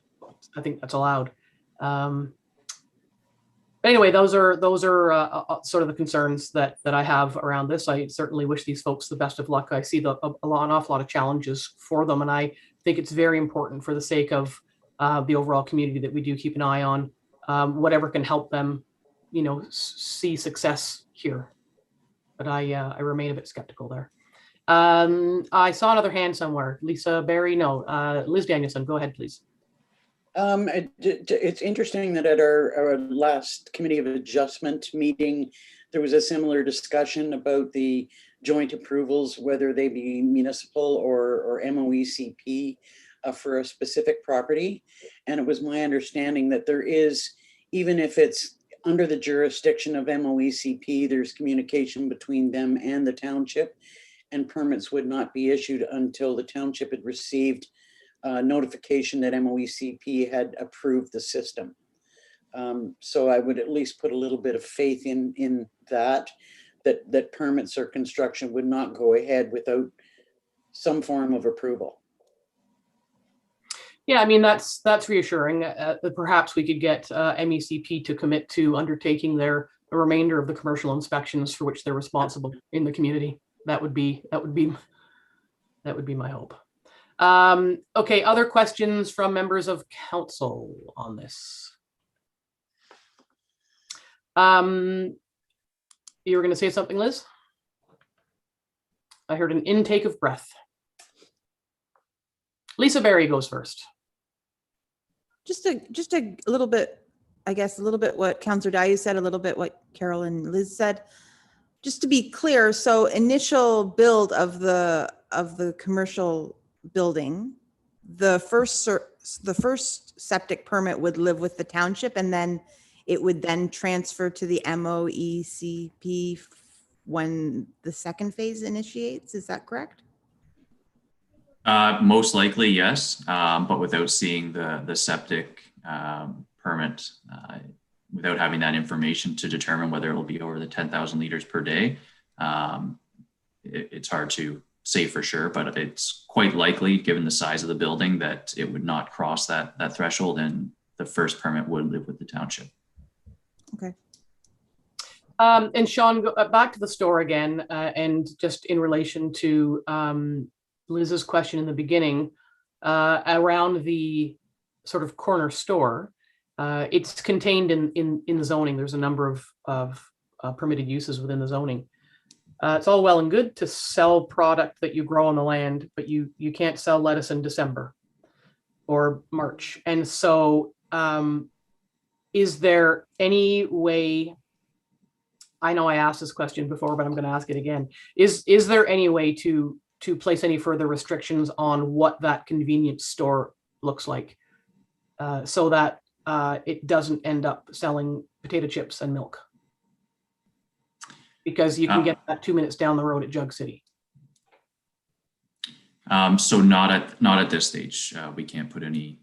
Speaker 2: I think that's allowed. But anyway, those are sort of the concerns that I have around this. I certainly wish these folks the best of luck. I see an awful lot of challenges for them, and I think it's very important for the sake of the overall community that we do keep an eye on whatever can help them, see success here. But I remain a bit skeptical there. I saw another hand somewhere. Lisa Berry, no. Liz Danielson, go ahead, please.
Speaker 3: It's interesting that at our last Committee of Adjustment meeting, there was a similar discussion about the joint approvals, whether they be municipal or MOECP for a specific property. And it was my understanding that there is, even if it's under the jurisdiction of MOECP, there's communication between them and the township, and permits would not be issued until the township had received notification that MOECP had approved the system. So I would at least put a little bit of faith in that permits or construction would not go ahead without some form of approval.
Speaker 2: Yeah, I mean, that's reassuring. Perhaps we could get MECP to commit to undertaking the remainder of the commercial inspections for which they're responsible in the community. That would be my hope. Okay, other questions from members of council on this? You were going to say something, Liz? I heard an intake of breath. Lisa Berry goes first.
Speaker 9: Just a little bit, I guess, a little bit what Councillor Dayou said, a little bit what Carol and Liz said. Just to be clear, so initial build of the commercial building, the first septic permit would live with the township, and then it would then transfer to the MOECP when the second phase initiates. Is that correct?
Speaker 10: Most likely, yes, but without seeing the septic permit, without having that information to determine whether it will be over the 10,000 liters per day, it's hard to say for sure, but it's quite likely, given the size of the building, that it would not cross that threshold, and the first permit would live with the township.
Speaker 9: Okay.
Speaker 2: And Sean, back to the store again, and just in relation to Liz's question in the beginning around the sort of corner store. It's contained in the zoning. There's a number of permitted uses within the zoning. It's all well and good to sell product that you grow on the land, but you can't sell lettuce in December or March. And so is there any way, I know I asked this question before, but I'm going to ask it again. Is there any way to to place any further restrictions on what that convenience store looks like, so that it doesn't end up selling potato chips and milk. Because you can get that 2 minutes down the road at Jug City.
Speaker 10: So not at this stage. We can't put any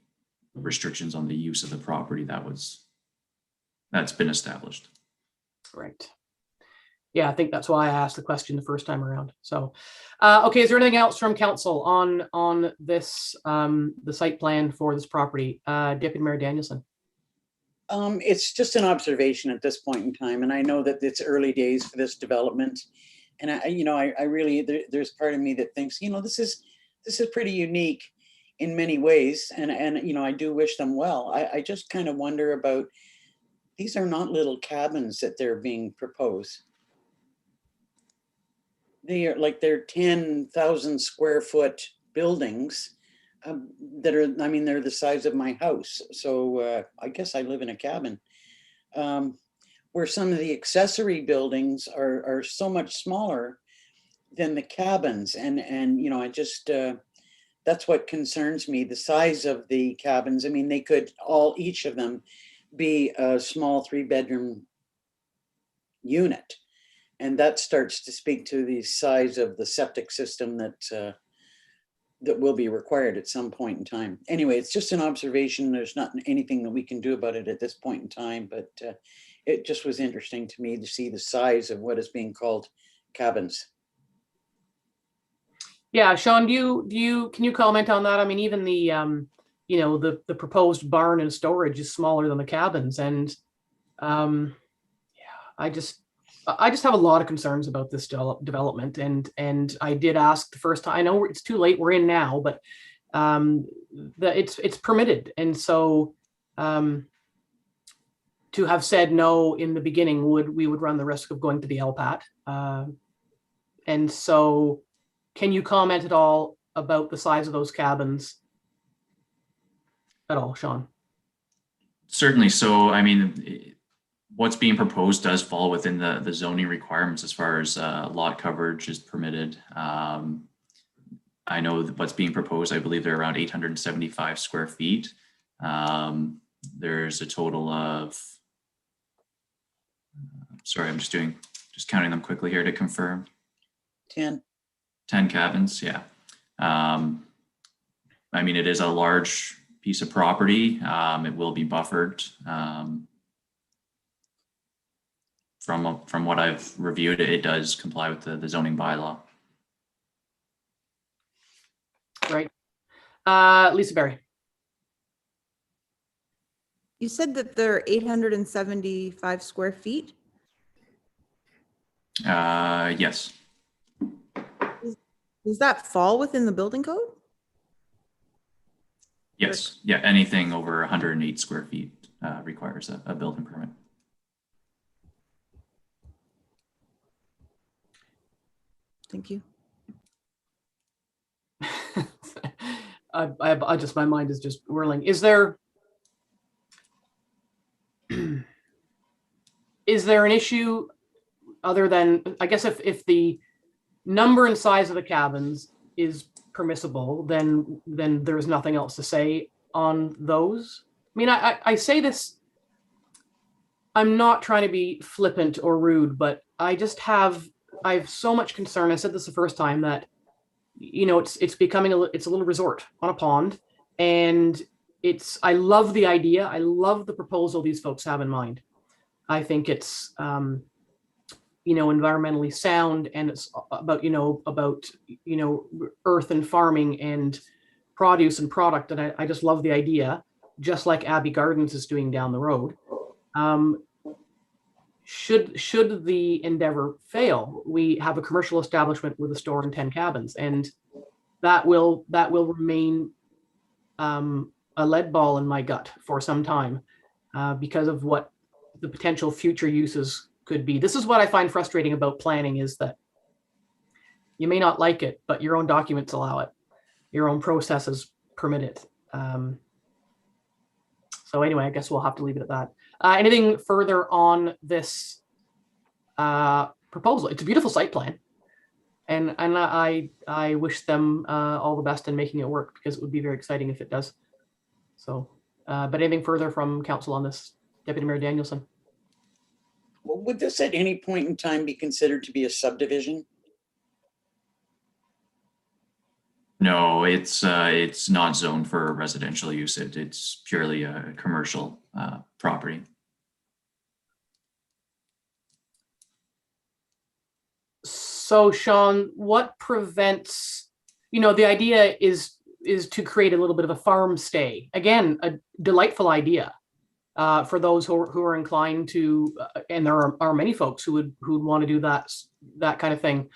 Speaker 10: restrictions on the use of the property that's been established.
Speaker 2: Right. Yeah, I think that's why I asked the question the first time around. So, okay, is there anything else from council on this, the site plan for this property? Deputy Mayor Danielson.
Speaker 3: It's just an observation at this point in time, and I know that it's early days for this development. And I really, there's part of me that thinks, this is pretty unique in many ways, and I do wish them well. I just kind of wonder about, these are not little cabins that they're being proposed. They're 10,000 square foot buildings that are, they're the size of my house. So I guess I live in a cabin, where some of the accessory buildings are so much smaller than the cabins. And I just, that's what concerns me, the size of the cabins. They could each of them be a small 3-bedroom unit. And that starts to speak to the size of the septic system that will be required at some point in time. Anyway, it's just an observation. There's not anything that we can do about it at this point in time, but it just was interesting to me to see the size of what is being called cabins.
Speaker 2: Yeah, Sean, can you comment on that? Even the the proposed barn and storage is smaller than the cabins, and I just have a lot of concerns about this development, and I did ask the first time. I know it's too late, we're in now, but it's permitted, and so to have said no in the beginning we would run the risk of going to the LPAT, and so can you comment at all about the size of those cabins at all, Sean?
Speaker 10: Certainly. So, what's being proposed does fall within the zoning requirements as far as lot coverage is permitted. I know that what's being proposed, I believe they're around 875 square feet. There's a total of, sorry, I'm just counting them quickly here to confirm. 10 cabins, yeah. It is a large piece of property. It will be buffered. From what I've reviewed, it does comply with the zoning bylaw.
Speaker 2: Right. Lisa Berry.
Speaker 9: You said that they're 875 square feet?
Speaker 10: Yes.
Speaker 9: Does that fall within the building code?
Speaker 10: Yes. Yeah. Anything over 108 square feet requires a building permit.
Speaker 9: Thank you.
Speaker 2: I just, my mind is just whirling. Is there an issue other than, I guess, if the number and size of the cabins is permissible, then there's nothing else to say on those? I say this, I'm not trying to be flippant or rude, but I have so much concern. I said this the first time, that it's becoming it's a little resort on a pond, and I love the idea. I love the proposal these folks have in mind. I think it's environmentally sound, and it's about earth and farming and produce and product, and I just love the idea, just like Abbey Gardens is doing down the road. Should the endeavor fail, we have a commercial establishment with a store and 10 cabins, and that will remain a lead ball in my gut for some time, because of what the potential future uses could be. This is what I find frustrating about planning, is that you may not like it, but your own documents allow it, your own processes permit it. So anyway, I guess we'll have to leave it at that. Anything further on this proposal? It's a beautiful site plan. And I wish them all the best in making it work, because it would be very exciting if it does. So, but anything further from council on this, Deputy Mayor Danielson?
Speaker 3: Well, would this at any point in time be considered to be a subdivision?
Speaker 10: No, it's not zoned for residential use. It's purely a commercial property.
Speaker 2: So Sean, what prevents, the idea is to create a little bit of a farm stay. Again, a delightful idea for those who are inclined to, and there are many folks who would want to do that kind of thing.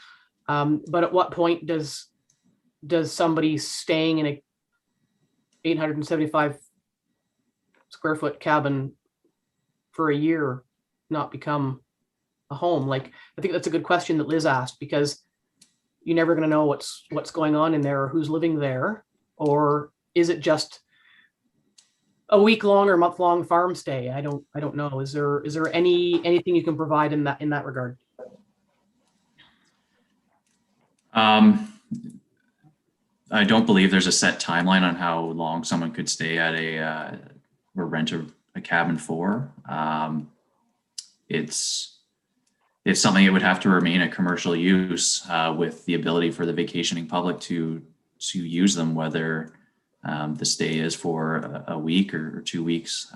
Speaker 2: But at what point does somebody staying in a 875 square foot cabin for a year not become a home? Like, I think that's a good question that Liz asked, because you're never going to know what's going on in there or who's living there. Or is it just a week-long or month-long farm stay? I don't know. Is there anything you can provide in that regard?
Speaker 10: I don't believe there's a set timeline on how long someone could stay at or rent a cabin for. It's something that would have to remain a commercial use with the ability for the vacationing public to use them, whether the stay is for a week or 2 weeks.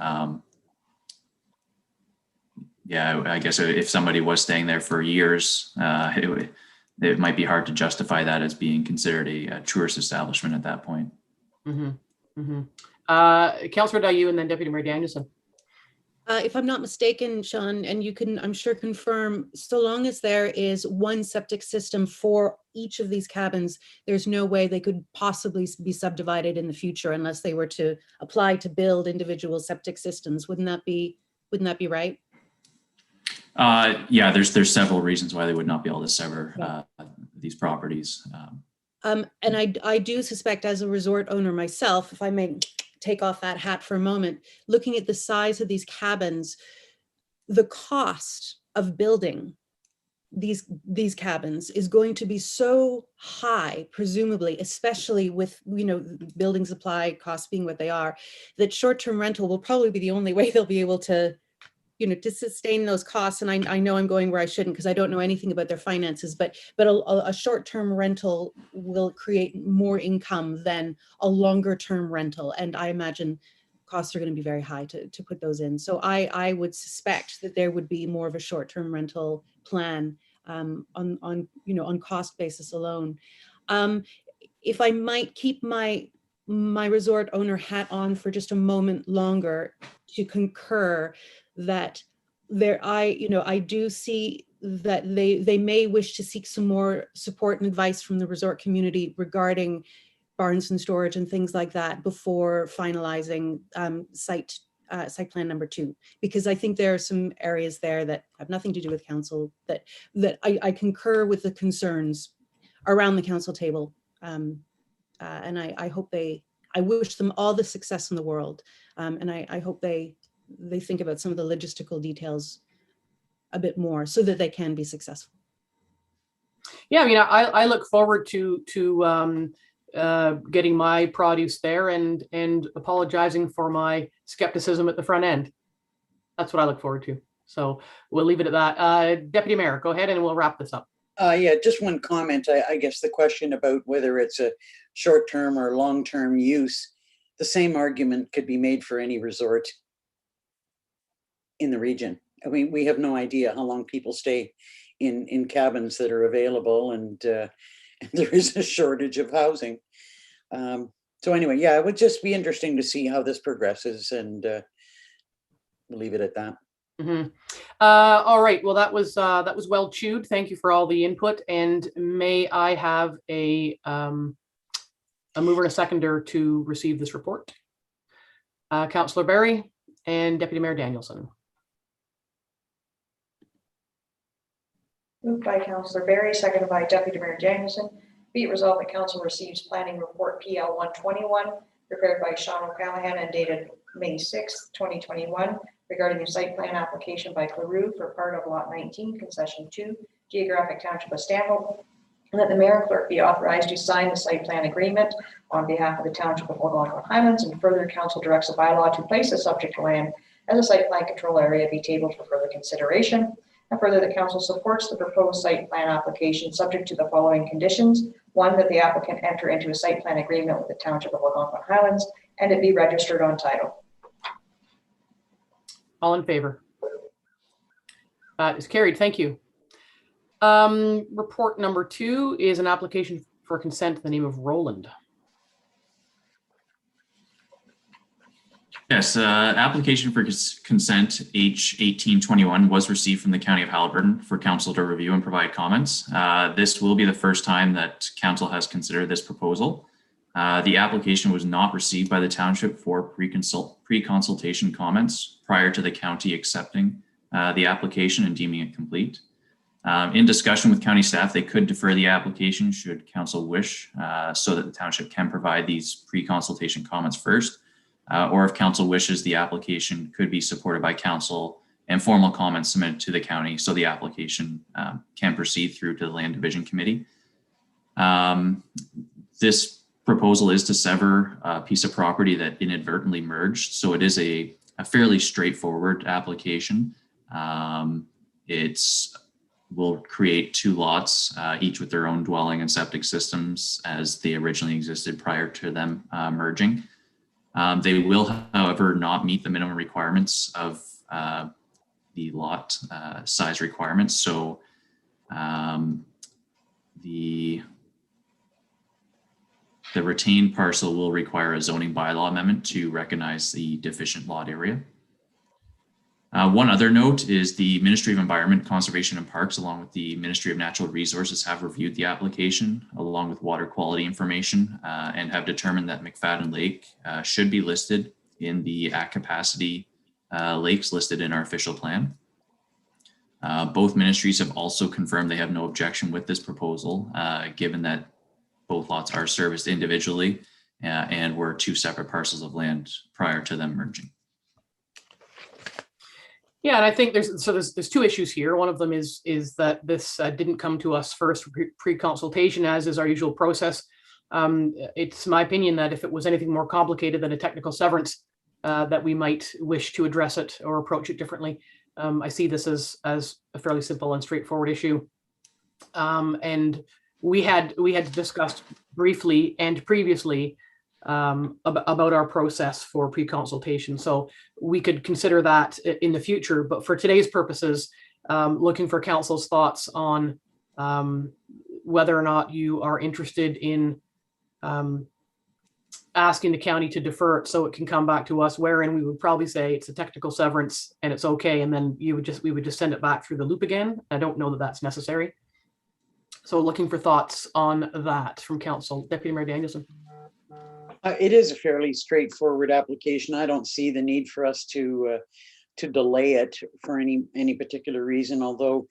Speaker 10: Yeah, I guess if somebody was staying there for years, it might be hard to justify that as being considered a tourist establishment at that point.
Speaker 2: Mm-hmm. Mm-hmm. Councillor Dayu and then Deputy Mayor Danielson.
Speaker 7: If I'm not mistaken, Sean, and you can, I'm sure, confirm, so long as there is one septic system for each of these cabins, there's no way they could possibly be subdivided in the future unless they were to apply to build individual septic systems. Wouldn't that be right?
Speaker 10: Yeah, there's several reasons why they would not be able to sever these properties.
Speaker 7: And I do suspect, as a resort owner myself, if I may take off that hat for a moment, looking at the size of these cabins, the cost of building these cabins is going to be so high, presumably, especially with, building supply costs being what they are, that short-term rental will probably be the only way they'll be able to to sustain those costs. And I know I'm going where I shouldn't, because I don't know anything about their finances, but a short-term rental will create more income than a longer-term rental. And I imagine costs are going to be very high to put those in. So I would suspect that there would be more of a short-term rental plan on cost basis alone. If I might keep my resort owner hat on for just a moment longer to concur that I do see that they may wish to seek some more support and advice from the resort community regarding barns and storage and things like that before finalizing site plan number 2, because I think there are some areas there that have nothing to do with council that I concur with the concerns around the council table. And I hope I wish them all the success in the world. And I hope they think about some of the logistical details a bit more so that they can be successful.
Speaker 2: Yeah, I look forward to getting my produce there and apologizing for my skepticism at the front end. That's what I look forward to. So we'll leave it at that. Deputy Mayor, go ahead and we'll wrap this up.
Speaker 3: Yeah, just one comment. I guess the question about whether it's a short-term or long-term use, the same argument could be made for any resort in the region. I mean, we have no idea how long people stay in cabins that are available, and there is a shortage of housing. So anyway, yeah, it would just be interesting to see how this progresses, and we'll leave it at that.
Speaker 2: Mm-hmm. All right. Well, that was well chewed. Thank you for all the input. And may I have a mover and a seconder to receive this report? Councillor Barry and Deputy Mayor Danielson.
Speaker 1: Moved by Councillor Barry, seconded by Deputy Mayor Danielson. Be it resolved that Council receives planning report PL 121, prepared by Sean O'Callaghan and dated May 6, 2021, regarding the site plan application by Claroux for part of Lot 19, Concession 2, Geographic Township of Stanhope, and that the mayor and clerk be authorized to sign the site plan agreement on behalf of the Township of Algonquin Highlands, and further council directs the bylaw to place the subject land as a site plan control area be tabled for further consideration. And further, the council supports the proposed site plan application subject to the following conditions. One, that the applicant enter into a site plan agreement with the Township of Algonquin Highlands and it be registered on title.
Speaker 2: All in favor? That is carried. Thank you. Report number 2 is an application for consent in the name of Roland.
Speaker 10: Yes, application for consent H1821 was received from the County of Haliburton for council to review and provide comments. This will be the first time that council has considered this proposal. The application was not received by the township for pre-consultation comments prior to the county accepting the application and deeming it complete. In discussion with county staff, they could defer the application should council wish, so that the township can provide these pre-consultation comments first. Or if council wishes, the application could be supported by council and formal comments submitted to the county so the application can proceed through to the Land Division Committee. This proposal is to sever a piece of property that inadvertently merged, so it is a fairly straightforward application. It will create 2 lots, each with their own dwelling and septic systems as they originally existed prior to them merging. They will, however, not meet the minimum requirements of the lot size requirements. So the retained parcel will require a zoning bylaw amendment to recognize the deficient lot area. One other note is the Ministry of Environment, Conservation and Parks, along with the Ministry of Natural Resources, have reviewed the application along with water quality information and have determined that McFadden Lake should be listed in the at capacity lakes listed in our official plan. Both ministries have also confirmed they have no objection with this proposal, given that both lots are serviced individually and were 2 separate parcels of land prior to them merging.
Speaker 2: Yeah, and I think there's 2 issues here. One of them is that this didn't come to us first for pre-consultation, as is our usual process. It's my opinion that if it was anything more complicated than a technical severance, that we might wish to address it or approach it differently. I see this as a fairly simple and straightforward issue. And we had discussed briefly and previously about our process for pre-consultation. So we could consider that in the future, but for today's purposes, looking for council's thoughts on whether or not you are interested in asking the county to defer it so it can come back to us, wherein we would probably say it's a technical severance and it's okay, and then we would just send it back through the loop again. I don't know that that's necessary. So looking for thoughts on that from council. Deputy Mayor Danielson.
Speaker 3: It is a fairly straightforward application. I don't see the need for us to delay it for any particular reason, although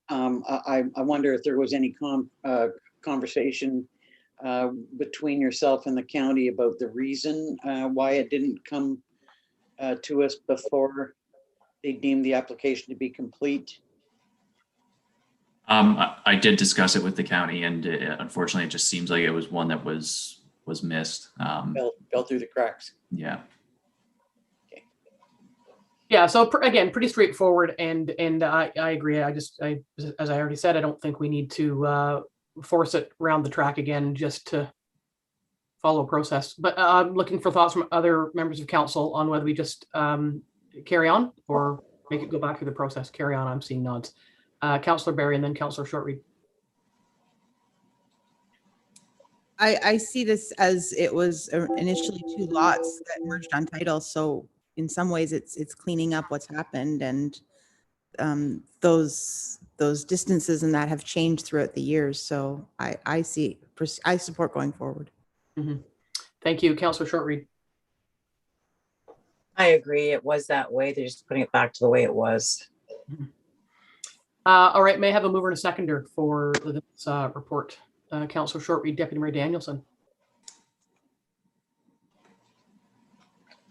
Speaker 3: I wonder if there was any conversation between yourself and the county about the reason why it didn't come to us before they deemed the application to be complete.
Speaker 10: I did discuss it with the county, and unfortunately, it just seems like it was one that was missed.
Speaker 3: Fell through the cracks.
Speaker 10: Yeah.
Speaker 3: Okay.
Speaker 2: Yeah. So again, pretty straightforward, and I agree. As I already said, I don't think we need to force it around the track again just to follow a process. But I'm looking for thoughts from other members of council on whether we just carry on or make it go back through the process. Carry on. I'm seeing nods. Councillor Barry and then Councillor Shortreed.
Speaker 9: I see this as it was initially 2 lots that merged on title. So in some ways it's cleaning up what's happened, and those distances and that have changed throughout the years. So I support going forward.
Speaker 2: Mm-hmm. Thank you. Councillor Shortreed.
Speaker 8: I agree. It was that way. They're just putting it back to the way it was.
Speaker 2: Mm-hmm. All right. May I have a mover and a seconder for this report? Councillor Shortreed, Deputy Mayor Danielson.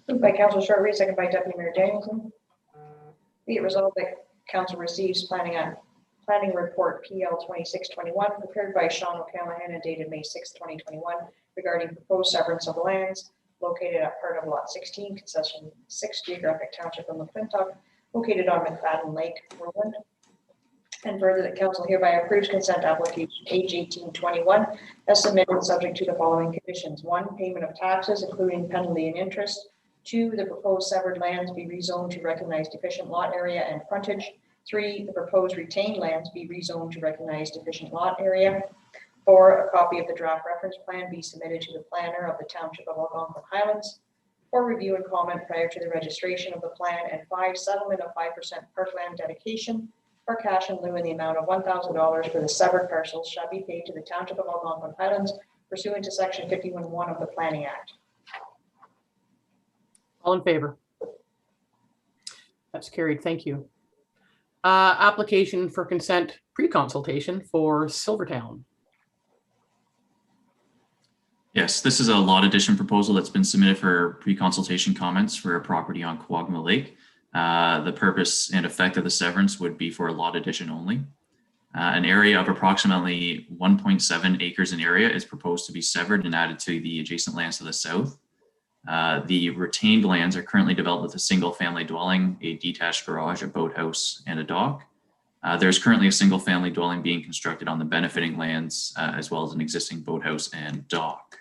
Speaker 1: Moved by Councillor Shortreed, second by Deputy Mayor Danielson. Be it resolved that council receives planning Planning Report PL 2621 prepared by Sean O'Callaghan and dated May 6, 2021 regarding proposed severance of lands located at part of Lot 16, Concession 6, Geographic Township of McClintock, located on McFadden Lake, Roland. And further, that council hereby approves consent application H1821 as submitted, subject to the following conditions. 1, payment of taxes, including penalty and interest. 2, the proposed severed lands be rezoned to recognize deficient lot area and frontage. 3, the proposed retained lands be rezoned to recognize deficient lot area. 4, a copy of the draft reference plan be submitted to the planner of the Township of Algonquin Highlands for review and comment prior to the registration of the plan. And 5, settlement of 5% parkland dedication for cash in lieu in the amount of $1,000 for the severed parcels shall be paid to the Township of Algonquin Highlands pursuant to Section 51(1) of the Planning Act.
Speaker 2: All in favor? That's carried. Thank you. Application for consent pre-consultation for Silvertown.
Speaker 10: Yes, this is a lot addition proposal that's been submitted for pre-consultation comments for a property on Quagma Lake. The purpose and effect of the severance would be for a lot addition only. An area of approximately 1.7 acres in area is proposed to be severed and added to the adjacent lands to the south. The retained lands are currently developed with a single family dwelling, a detached garage, a boathouse, and a dock. There's currently a single family dwelling being constructed on the benefiting lands, as well as an existing boathouse and dock.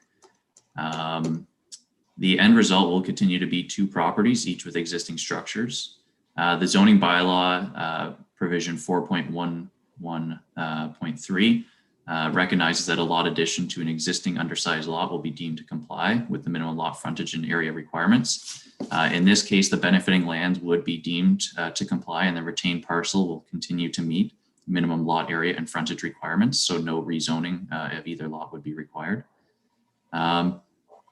Speaker 10: The end result will continue to be 2 properties, each with existing structures. The zoning bylaw provision 4.11.3 recognizes that a lot addition to an existing undersized lot will be deemed to comply with the minimum lot frontage and area requirements. In this case, the benefiting land would be deemed to comply, and the retained parcel will continue to meet minimum lot area and frontage requirements, so no rezoning of either lot would be required.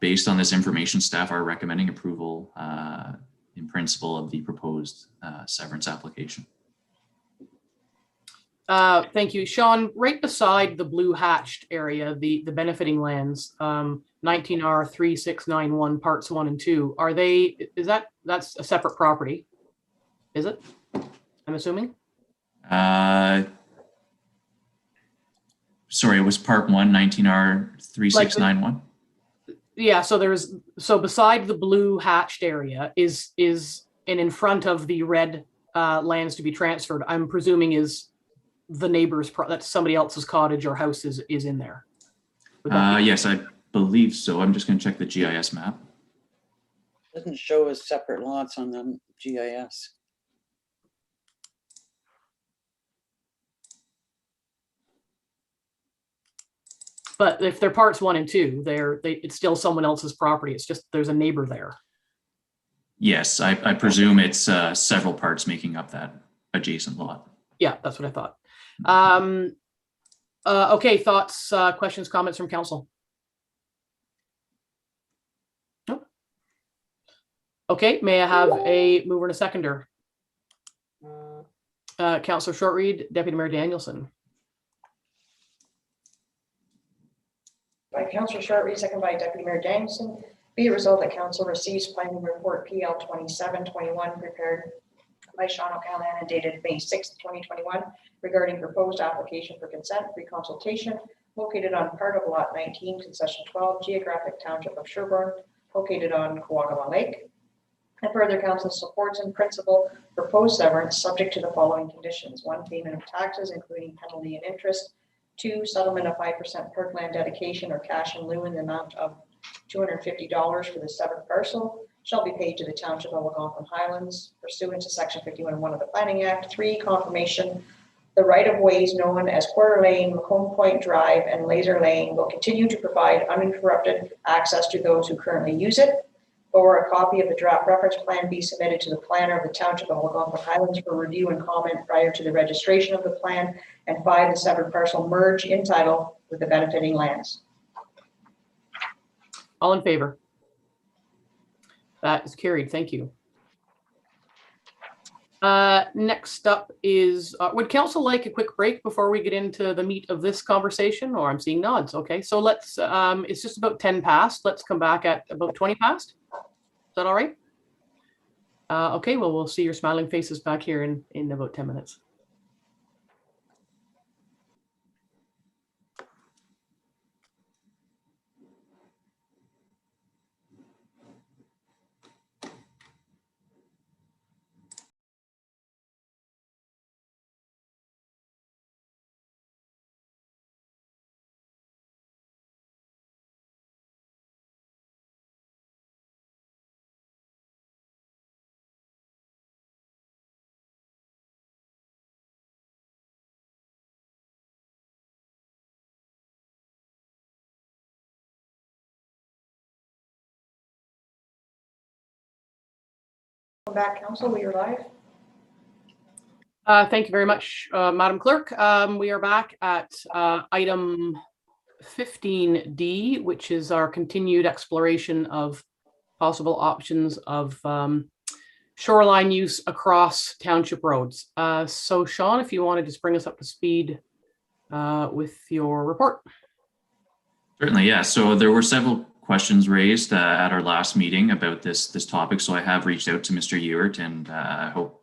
Speaker 10: Based on this information, staff are recommending approval in principle of the proposed severance application.
Speaker 2: Thank you. Sean, right beside the blue hatched area, the benefiting lands, 19R 3691 parts 1 and 2, are they, that's a separate property? Is it? I'm assuming?
Speaker 10: Sorry, it was part 1, 19R 3691.
Speaker 2: Yeah, so beside the blue hatched area is and in front of the red lands to be transferred, I'm presuming is the neighbor's, that's somebody else's cottage or house is in there.
Speaker 10: Yes, I believe so. I'm just going to check the GIS map.
Speaker 3: Doesn't show as separate lots on the GIS.
Speaker 2: But if they're parts 1 and 2, it's still someone else's property. It's just there's a neighbor there.
Speaker 10: Yes, I presume it's several parts making up that adjacent lot.
Speaker 2: Yeah, that's what I thought. Okay, thoughts, questions, comments from council? No. Okay, may I have a mover and a seconder? Councillor Shortreed, Deputy Mayor Danielson.
Speaker 1: By Councillor Shortreed, second by Deputy Mayor Danielson. Be it resolved that council receives planning report PL 2721 prepared by Sean O'Callaghan and dated May 6, 2021 regarding proposed application for consent pre-consultation located on part of lot 19, concession 12, geographic township of Sherbourne, located on Quagga Lake. And further, council supports in principle proposed severance subject to the following conditions. 1, payment of taxes, including penalty and interest. 2, settlement of 5% parkland dedication or cash in lieu in the amount of $250 for the severed parcel shall be paid to the Township of Algonquin Highlands pursuant to Section 51(1) of the Planning Act. 3, confirmation the right-of-ways known as Quarter Lane, Macomb Point Drive, and Laser Lane will continue to provide uninterrupted access to those who currently use it. 4, a copy of the draft reference plan be submitted to the planner of the Township of Algonquin Highlands for review and comment prior to the registration of the plan. And 5, the severed parcel merge in title with the benefiting lands.
Speaker 2: All in favor? That is carried. Thank you. Next up is, would council like a quick break before we get into the meat of this conversation? Or I'm seeing nods. Okay, so let's, it's just about 10 past. Let's come back at about 20 past. Is that all right? Okay, well, we'll see your smiling faces back here in about 10 minutes.
Speaker 1: Welcome back, council. We are live.
Speaker 2: Thank you very much, Madam Clerk. We are back at item 15D, which is our continued exploration of possible options of shoreline use across township roads. So Sean, if you wanted to bring us up to speed with your report.
Speaker 10: Certainly, yeah. So there were several questions raised at our last meeting about this topic. So I have reached out to Mr. Ewert, and I hope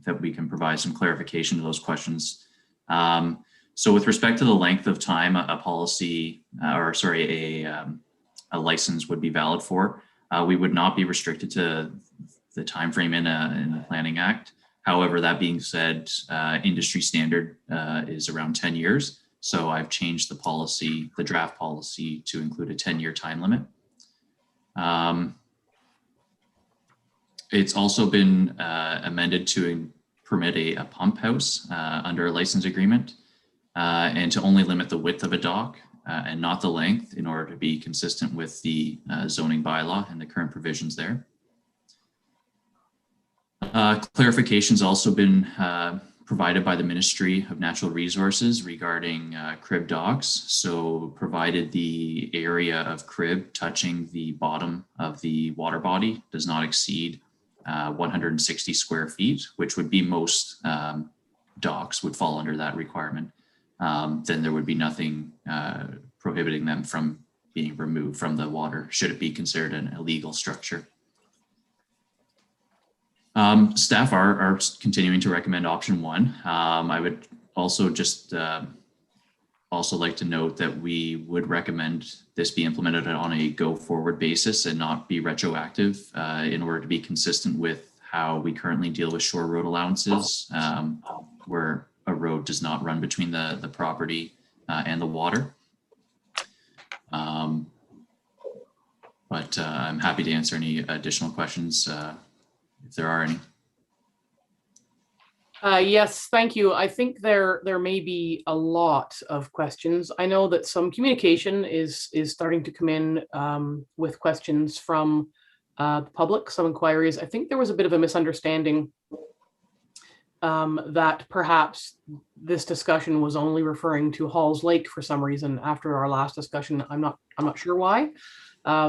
Speaker 10: that we can provide some clarification to those questions. So with respect to the length of time a policy, a license would be valid for, we would not be restricted to the time frame in the Planning Act. However, that being said, industry standard is around 10 years. So I've changed the policy, the draft policy, to include a 10-year time limit. It's also been amended to permit a pump house under a license agreement and to only limit the width of a dock and not the length in order to be consistent with the zoning bylaw and the current provisions there. Clarification's also been provided by the Ministry of Natural Resources regarding crib docks. So provided the area of crib touching the bottom of the water body does not exceed 160 square feet, which would be most docks would fall under that requirement, then there would be nothing prohibiting them from being removed from the water should it be considered an illegal structure. Staff are continuing to recommend option one. I would also just also like to note that we would recommend this be implemented on a go forward basis and not be retroactive in order to be consistent with how we currently deal with shore road allowances, where a road does not run between the property and the water. But I'm happy to answer any additional questions if there are any.
Speaker 2: Yes, thank you. I think there may be a lot of questions. I know that some communication is starting to come in with questions from the public, some inquiries. I think there was a bit of a misunderstanding that perhaps this discussion was only referring to Halls Lake for some reason after our last discussion. I'm not sure why.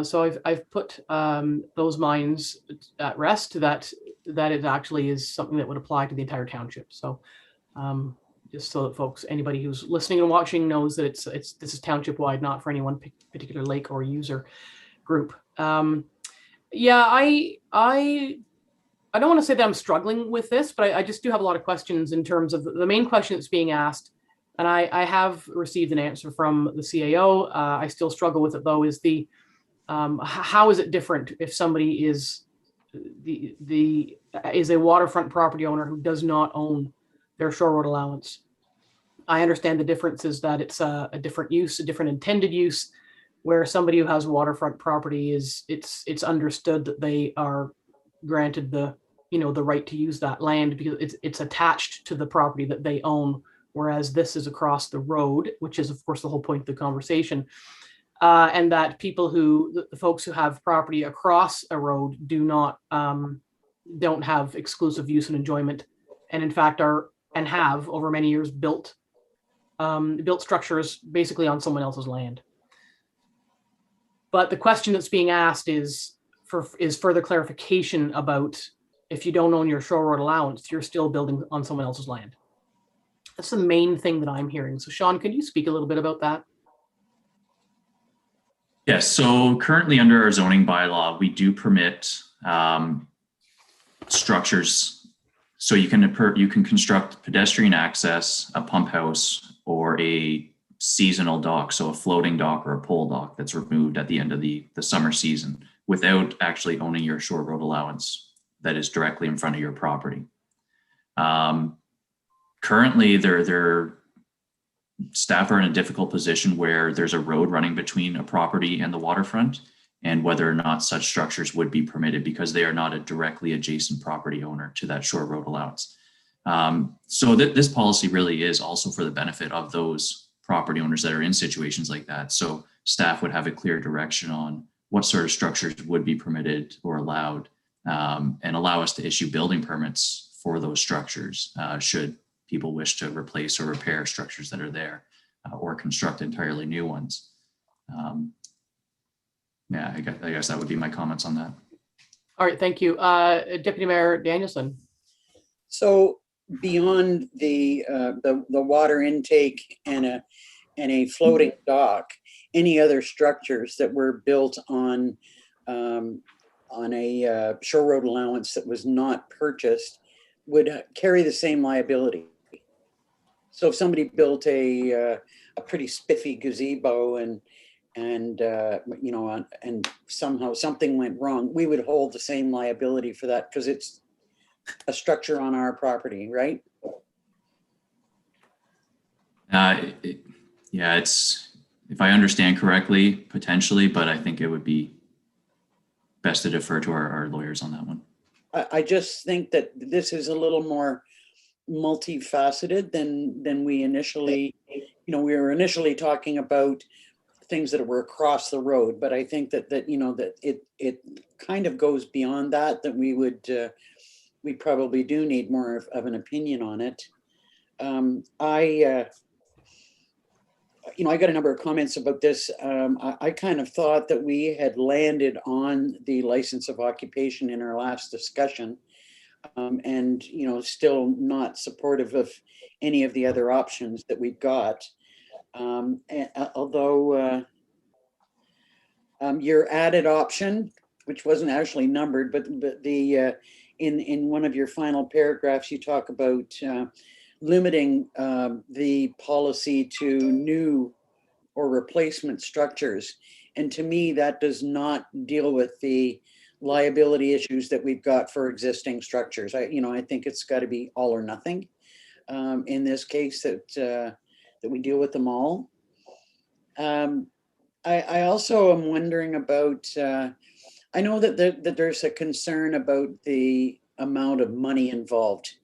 Speaker 2: So I've put those minds at rest that it actually is something that would apply to the entire township. So just so that folks, anybody who's listening and watching knows that this is township wide, not for any one particular lake or user group. Yeah, I don't want to say that I'm struggling with this, but I just do have a lot of questions in terms of the main question that's being asked. And I have received an answer from the CAO. I still struggle with it though, is how is it different if somebody is is a waterfront property owner who does not own their shore road allowance? I understand the difference is that it's a different use, a different intended use, where somebody who has waterfront property it's understood that they are granted the right to use that land because it's attached to the property that they own, whereas this is across the road, which is of course the whole point of the conversation. And that the folks who have property across a road don't have exclusive use and enjoyment, and in fact have over many years built structures basically on someone else's land. But the question that's being asked is further clarification about if you don't own your shore road allowance, you're still building on someone else's land. That's the main thing that I'm hearing. So Sean, can you speak a little bit about that?
Speaker 10: Yes, so currently under our zoning bylaw, we do permit structures. So you can construct pedestrian access, a pump house, or a seasonal dock, so a floating dock or a pole dock that's removed at the end of the summer season without actually owning your shore road allowance that is directly in front of your property. Currently, their staff are in a difficult position where there's a road running between a property and the waterfront, and whether or not such structures would be permitted because they are not a directly adjacent property owner to that shore road allowance. So this policy really is also for the benefit of those property owners that are in situations like that. So staff would have a clear direction on what sort of structures would be permitted or allowed and allow us to issue building permits for those structures should people wish to replace or repair structures that are there or construct entirely new ones. Yeah, I guess that would be my comments on that.
Speaker 2: All right, thank you. Deputy Mayor Danielson.
Speaker 3: So beyond the water intake and a floating dock, any other structures that were built on a shore road allowance that was not purchased would carry the same liability. So if somebody built a pretty spiffy gazebo and you know, and somehow something went wrong, we would hold the same liability for that because it's a structure on our property, right?
Speaker 10: Yeah, it's, if I understand correctly, potentially, but I think it would be best to defer to our lawyers on that one.
Speaker 3: I just think that this is a little more multifaceted than we initially, you know, we were initially talking about things that were across the road, but I think that you know, that it kind of goes beyond that, that we probably do need more of an opinion on it. You know, I got a number of comments about this. I kind of thought that we had landed on the license of occupation in our last discussion, and, you know, still not supportive of any of the other options that we've got. Although your added option, which wasn't actually numbered, but the in one of your final paragraphs, you talk about limiting the policy to new or replacement structures. And to me, that does not deal with the liability issues that we've got for existing structures. I think it's got to be all or nothing in this case, that we deal with them all. I also am wondering about, I know that there's a concern about the amount of money involved.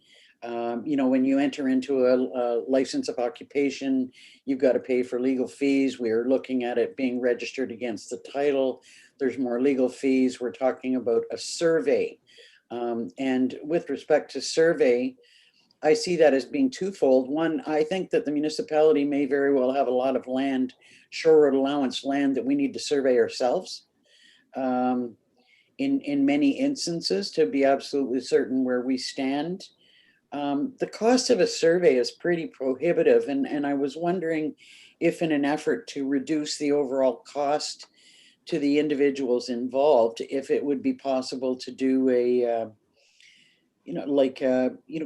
Speaker 3: You know, when you enter into a license of occupation, you've got to pay for legal fees. We are looking at it being registered against the title. There's more legal fees. We're talking about a survey. And with respect to survey, I see that as being twofold. One, I think that the municipality may very well have a lot of land, shore road allowance land, that we need to survey ourselves in many instances to be absolutely certain where we stand. The cost of a survey is pretty prohibitive, and I was wondering if, in an effort to reduce the overall cost to the individuals involved, if it would be possible to do a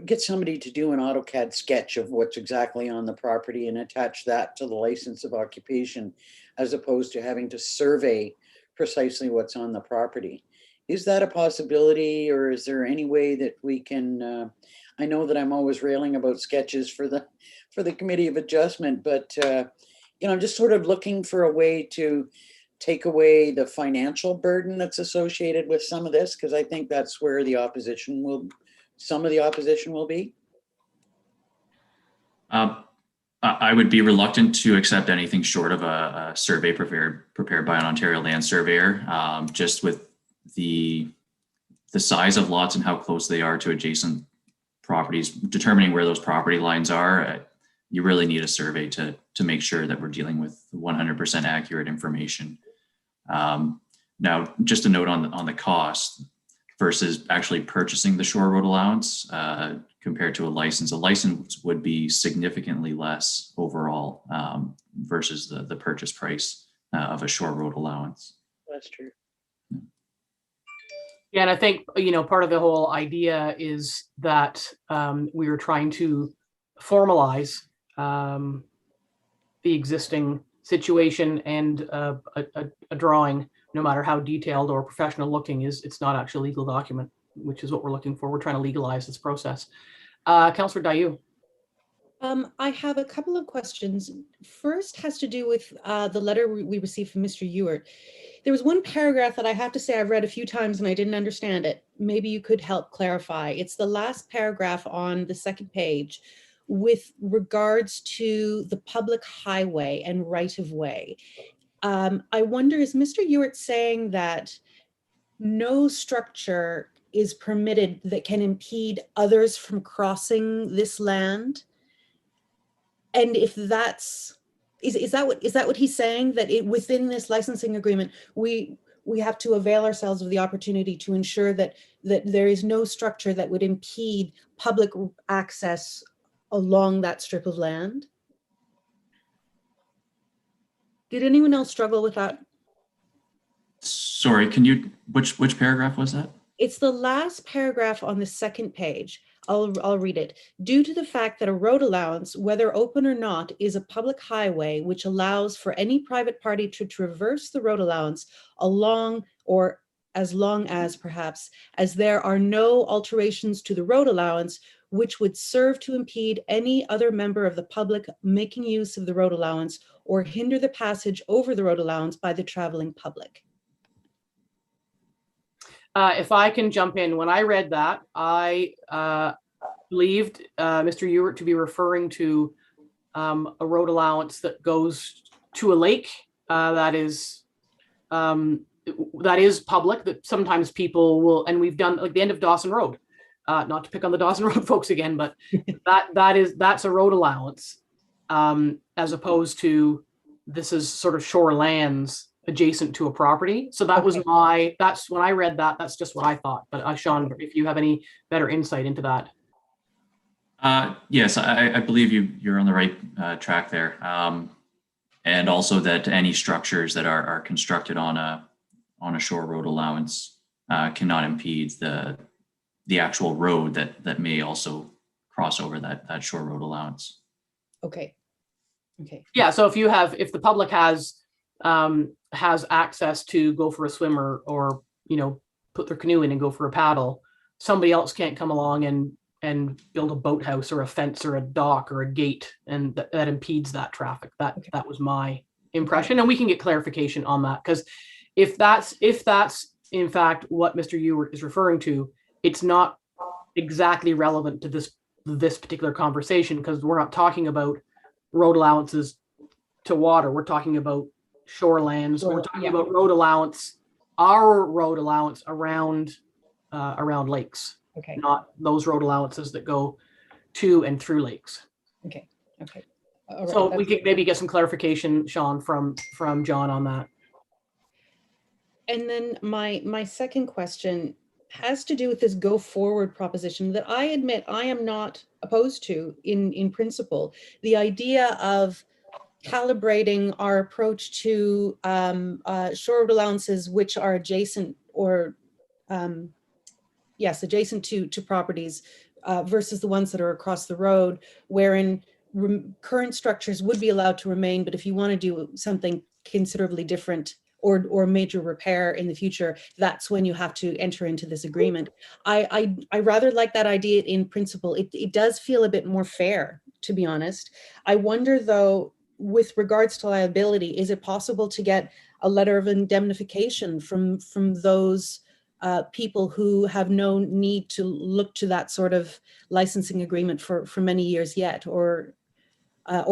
Speaker 3: get somebody to do an AutoCAD sketch of what's exactly on the property and attach that to the license of occupation, as opposed to having to survey precisely what's on the property. Is that a possibility, or is there any way that we can, I know that I'm always railing about sketches for the Committee of Adjustment, but I'm just sort of looking for a way to take away the financial burden that's associated with some of this, because I think that's where some of the opposition will be.
Speaker 10: I would be reluctant to accept anything short of a survey prepared by an Ontario land surveyor, just with the size of lots and how close they are to adjacent properties. Determining where those property lines are, you really need a survey to make sure that we're dealing with 100% accurate information. Now, just a note on the cost versus actually purchasing the shore road allowance compared to a license. A license would be significantly less overall versus the purchase price of a shore road allowance.
Speaker 3: That's true.
Speaker 2: Yeah, and I think, part of the whole idea is that we were trying to formalize the existing situation, and a drawing, no matter how detailed or professional looking, it's not actually a legal document, which is what we're looking for. We're trying to legalize this process. Councillor Dayu.
Speaker 7: I have a couple of questions. First has to do with the letter we received from Mr. Ewart. There was one paragraph that I have to say I've read a few times and I didn't understand it. Maybe you could help clarify. It's the last paragraph on the second page with regards to the public highway and right of way. I wonder, is Mr. Ewart saying that no structure is permitted that can impede others from crossing this land? And if that's, is that what he's saying, that within this licensing agreement, we have to avail ourselves of the opportunity to ensure that there is no structure that would impede public access along that strip of land? Did anyone else struggle with that?
Speaker 10: Sorry, which paragraph was that?
Speaker 7: It's the last paragraph on the second page. I'll read it. Due to the fact that a road allowance, whether open or not, is a public highway which allows for any private party to traverse the road allowance along or as long as perhaps as there are no alterations to the road allowance which would serve to impede any other member of the public making use of the road allowance or hinder the passage over the road allowance by the traveling public.
Speaker 2: If I can jump in, when I read that, I believed Mr. Ewert to be referring to a road allowance that goes to a lake that is public, that sometimes people will, and we've done like the end of Dawson Road, not to pick on the Dawson Road folks again, but that's a road allowance, as opposed to this is sort of shore lands adjacent to a property. So that was that's when I read that, that's just what I thought. But Sean, if you have any better insight into that.
Speaker 10: Yes, I believe you're on the right track there. And also that any structures that are constructed on a shore road allowance cannot impede the actual road that may also cross over that shore road allowance.
Speaker 7: Okay.
Speaker 2: Yeah, so if the public has access to go for a swim or put their canoe in and go for a paddle, somebody else can't come along and build a boathouse or a fence or a dock or a gate, and that impedes that traffic. That was my impression, and we can get clarification on that, because if that's in fact what Mr. Ewert is referring to, it's not exactly relevant to this particular conversation, because we're not talking about road allowances to water. We're talking about shorelands. We're talking about our road allowance around lakes.
Speaker 7: Okay.
Speaker 2: Not those road allowances that go to and through lakes.
Speaker 7: Okay. All right.
Speaker 2: So we could maybe get some clarification, Sean, from John on that.
Speaker 7: And then my second question has to do with this go forward proposition that I admit I am not opposed to in principle. The idea of calibrating our approach to shore road allowances which are adjacent or adjacent to properties versus the ones that are across the road, wherein current structures would be allowed to remain, but if you want to do something considerably different or major repair in the future, that's when you have to enter into this agreement. I rather like that idea in principle. It does feel a bit more fair, to be honest. I wonder though, with regards to liability, is it possible to get a letter of indemnification from those people who have no need to look to that sort of licensing agreement for many years yet, or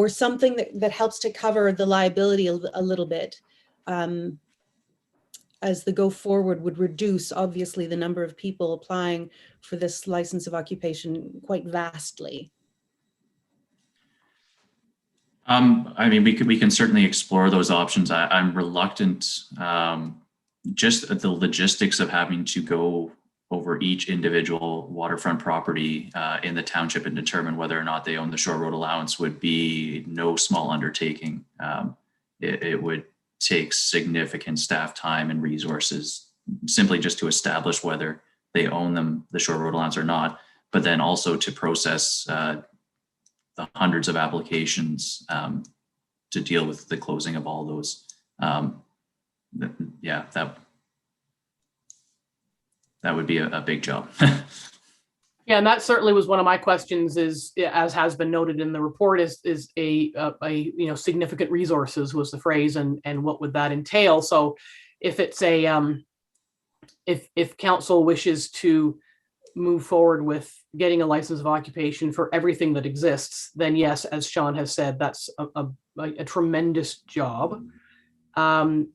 Speaker 7: something that helps to cover the liability a little bit, as the go forward would reduce obviously the number of people applying for this license of occupation quite vastly.
Speaker 10: I mean, we can certainly explore those options. I'm reluctant, just the logistics of having to go over each individual waterfront property in the township and determine whether or not they own the shore road allowance would be no small undertaking. It would take significant staff time and resources simply just to establish whether they own the shore road allowance or not, but then also to process the hundreds of applications to deal with the closing of all those. That would be a big job.
Speaker 2: Yeah, and that certainly was one of my questions, is, as has been noted in the report, is a significant resources was the phrase, and what would that entail? So if it's if council wishes to move forward with getting a license of occupation for everything that exists, then yes, as Sean has said, that's a tremendous job. And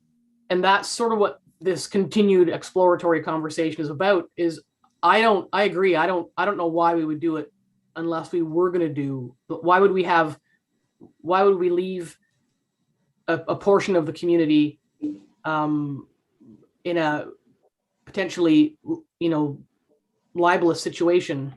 Speaker 2: that's sort of what this continued exploratory conversation is about, is I agree. I don't know why we would do it unless we were going to do, but why would we leave a portion of the community in a potentially, libelous situation,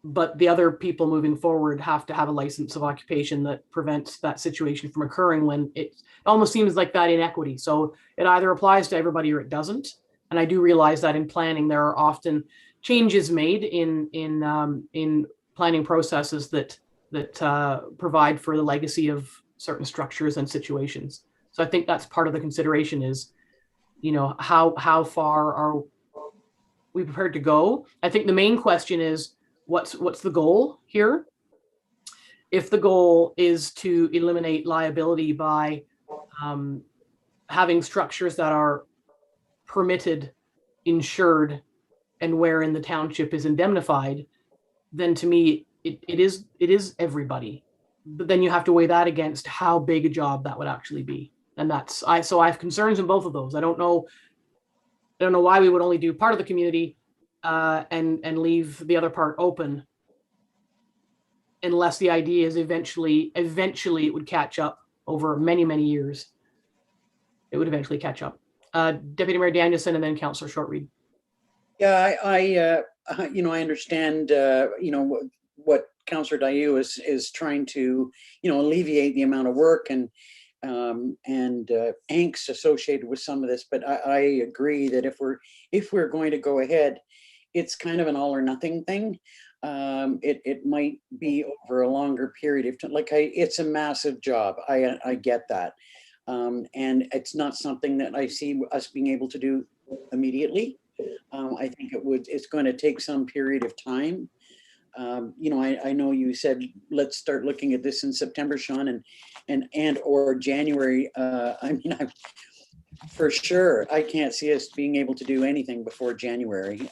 Speaker 2: but the other people moving forward have to have a license of occupation that prevents that situation from occurring, when it almost seems like that inequity. So it either applies to everybody or it doesn't. And I do realize that in planning, there are often changes made in planning processes that provide for the legacy of certain structures and situations. So I think that's part of the consideration is, how far are we prepared to go? I think the main question is, what's the goal here? If the goal is to eliminate liability by having structures that are permitted, insured, and wherein the township is indemnified, then to me, it is everybody. But then you have to weigh that against how big a job that would actually be. And so I have concerns in both of those. I don't know why we would only do part of the community and leave the other part open, unless the idea is eventually it would catch up over many, many years. It would eventually catch up. Deputy Mayor Danielson and then Councillor Shortreed.
Speaker 3: Yeah, I understand, what Councillor Dayu is trying to, alleviate the amount of work and angst associated with some of this. But I agree that if we're going to go ahead, it's kind of an all or nothing thing. It might be over a longer period of time. It's a massive job. I get that. And it's not something that I see us being able to do immediately. I think it's going to take some period of time. I know you said, let's start looking at this in September, Sean, and or January. For sure, I can't see us being able to do anything before January,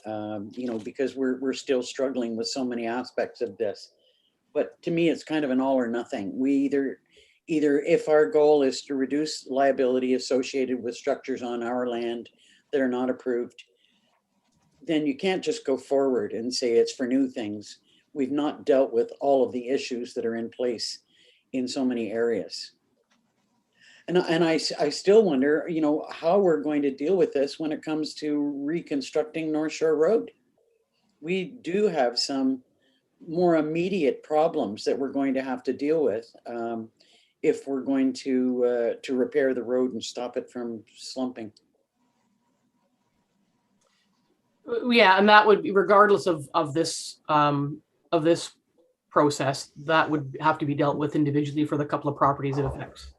Speaker 3: because we're still struggling with so many aspects of this. But to me, it's kind of an all or nothing. We either if our goal is to reduce liability associated with structures on our land that are not approved, then you can't just go forward and say it's for new things. We've not dealt with all of the issues that are in place in so many areas. And I still wonder, how we're going to deal with this when it comes to reconstructing North Shore Road. We do have some more immediate problems that we're going to have to deal with if we're going to repair the road and stop it from slumping.
Speaker 2: Yeah, and that would be regardless of this process, that would have to be dealt with individually for the couple of properties it affects.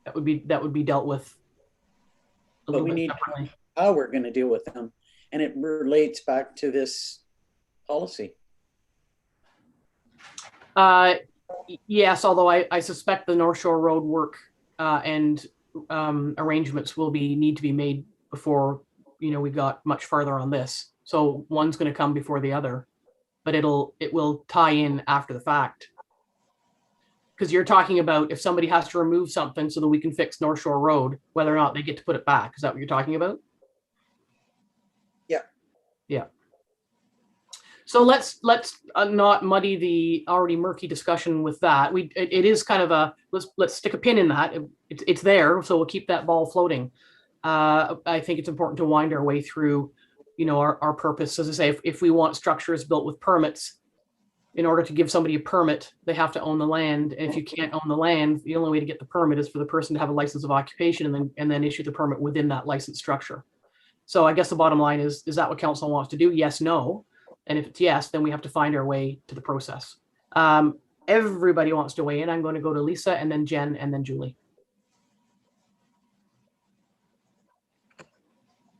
Speaker 2: That would be dealt with a little bit separately.
Speaker 3: How we're going to deal with them, and it relates back to this policy.
Speaker 2: Yes, although I suspect the North Shore Road work and arrangements will need to be made before we got much farther on this. So one's going to come before the other, but it will tie in after the fact. Because you're talking about if somebody has to remove something so that we can fix North Shore Road, whether or not they get to put it back. Is that what you're talking about?
Speaker 3: Yeah.
Speaker 2: Yeah. So let's not muddy the already murky discussion with that. It is kind of let's stick a pin in that. It's there, so we'll keep that ball floating. I think it's important to wind our way through, our purpose. As I say, if we want structures built with permits, in order to give somebody a permit, they have to own the land. And if you can't own the land, the only way to get the permit is for the person to have a license of occupation and then issue the permit within that license structure. So I guess the bottom line is that what council wants to do? Yes, no. And if it's yes, then we have to find our way to the process. Everybody wants to weigh in. I'm going to go to Lisa and then Jen and then Julie.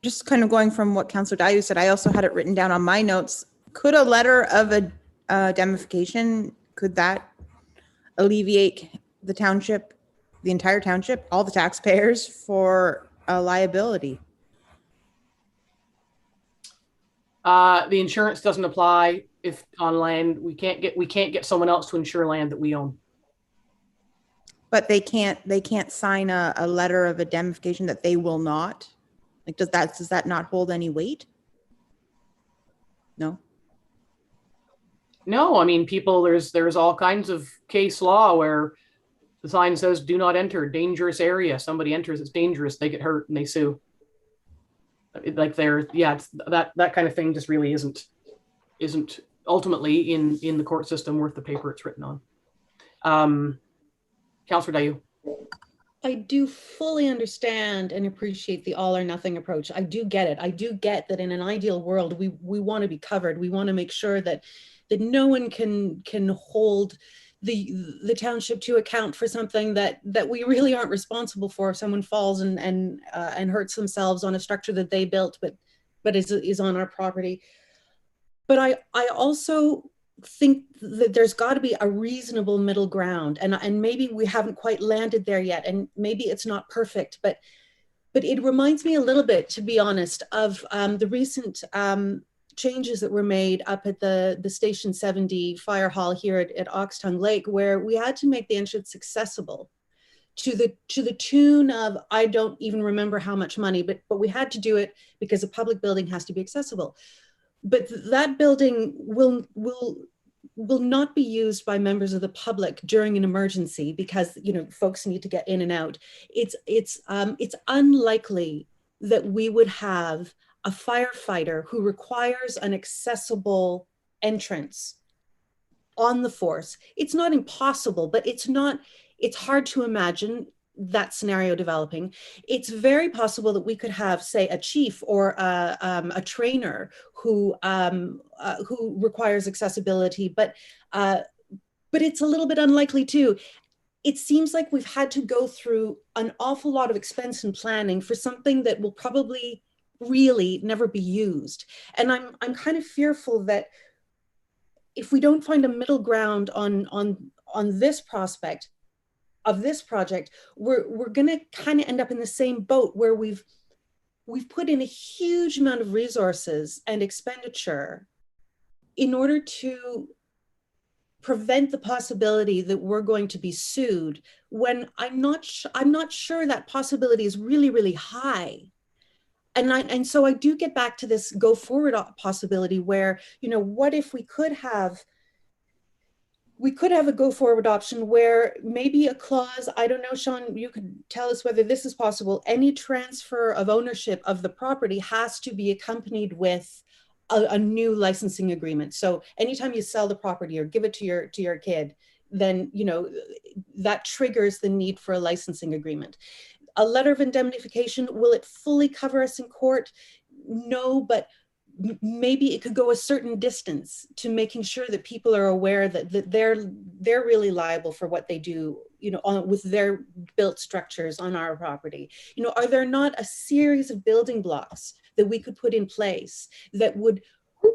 Speaker 9: Just kind of going from what Councillor Dayu said, I also had it written down on my notes. Could a letter of indemnification, could that alleviate the township, the entire township, all the taxpayers for a liability?
Speaker 2: The insurance doesn't apply if on land. We can't get someone else to insure land that we own.
Speaker 9: But they can't sign a letter of indemnification that they will not. Like, does that not hold any weight? No?
Speaker 2: No, I mean, people, there's all kinds of case law where the sign says do not enter, dangerous area. Somebody enters, it's dangerous, they get hurt and they sue. Like it's that kind of thing just really isn't ultimately in the court system worth the paper it's written on. Councillor Dayu.
Speaker 7: I do fully understand and appreciate the all or nothing approach. I do get it. I do get that in an ideal world, we want to be covered. We want to make sure that no one can hold the township to account for something that we really aren't responsible for. If someone falls and hurts themselves on a structure that they built, but is on our property. But I also think that there's got to be a reasonable middle ground, and maybe we haven't quite landed there yet, and maybe it's not perfect, but it reminds me a little bit, to be honest, of the recent changes that were made up at the Station 70 fire hall here at Oxtongue Lake, where we had to make the entrance accessible to the tune of, I don't even remember how much money, but we had to do it because a public building has to be accessible. But that building will not be used by members of the public during an emergency because, you know, folks need to get in and out. It's unlikely that we would have a firefighter who requires an accessible entrance on the force. It's not impossible, but it's hard to imagine that scenario developing. It's very possible that we could have, say, a chief or a trainer who requires accessibility, but it's a little bit unlikely too. It seems like we've had to go through an awful lot of expense and planning for something that will probably really never be used. And I'm kind of fearful that if we don't find a middle ground on this prospect of this project, we're going to kind of end up in the same boat where we've put in a huge amount of resources and expenditure in order to prevent the possibility that we're going to be sued, when I'm not sure that possibility is really, really high. And so I do get back to this go forward possibility where, you know, what if we could have a go forward option where maybe a clause, I don't know, Sean, you could tell us whether this is possible. Any transfer of ownership of the property has to be accompanied with a new licensing agreement. So anytime you sell the property or give it to your kid, then, you know, that triggers the need for a licensing agreement. A letter of indemnification, will it fully cover us in court? No, but maybe it could go a certain distance to making sure that people are aware that they're really liable for what they do, you know, with their built structures on our property. You know, are there not a series of building blocks that we could put in place that would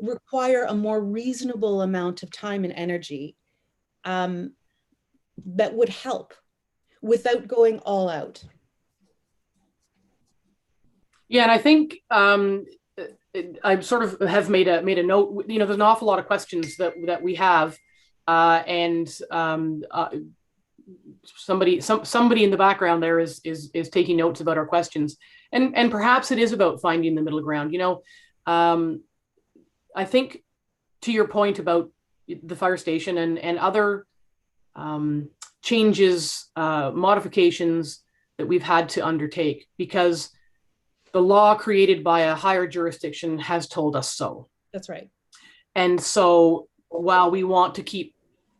Speaker 7: require a more reasonable amount of time and energy that would help without going all out?
Speaker 2: Yeah, and I think I sort of have made a note. You know, there's an awful lot of questions that we have, and somebody in the background there is taking notes about our questions, and perhaps it is about finding the middle ground. You know, I think to your point about the fire station and other changes, modifications that we've had to undertake because the law created by a higher jurisdiction has told us so.
Speaker 7: That's right.
Speaker 2: And so while we want to keep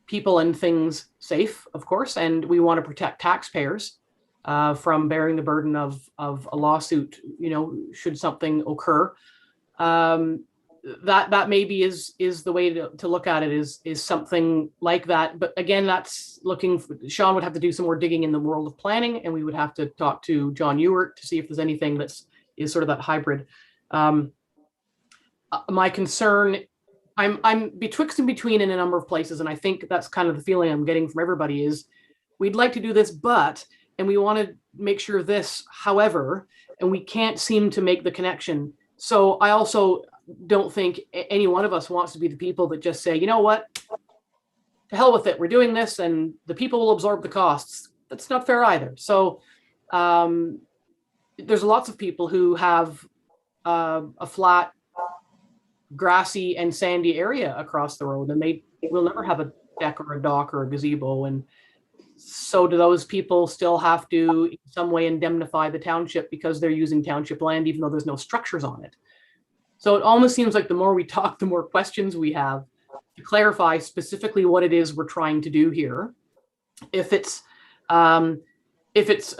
Speaker 2: people and things safe, of course, and we want to protect taxpayers from bearing the burden of a lawsuit, you know, should something occur, that maybe is the way to look at it, is something like that. But again, that's Sean would have to do some more digging in the world of planning, and we would have to talk to John Ewart to see if there's anything is sort of that hybrid. My concern, I'm betwixt and between in a number of places, and I think that's kind of the feeling I'm getting from everybody is we'd like to do this, and we want to make sure this, however, and we can't seem to make the connection. So I also don't think any one of us wants to be the people that just say, you know what, to hell with it, we're doing this and the people will absorb the costs. That's not fair either. So there's lots of people who have a flat grassy and sandy area across the road, and they will never have a deck or a dock or a gazebo. And so do those people still have to in some way indemnify the township because they're using township land, even though there's no structures on it? So it almost seems like the more we talk, the more questions we have to clarify specifically what it is we're trying to do here. If it's, I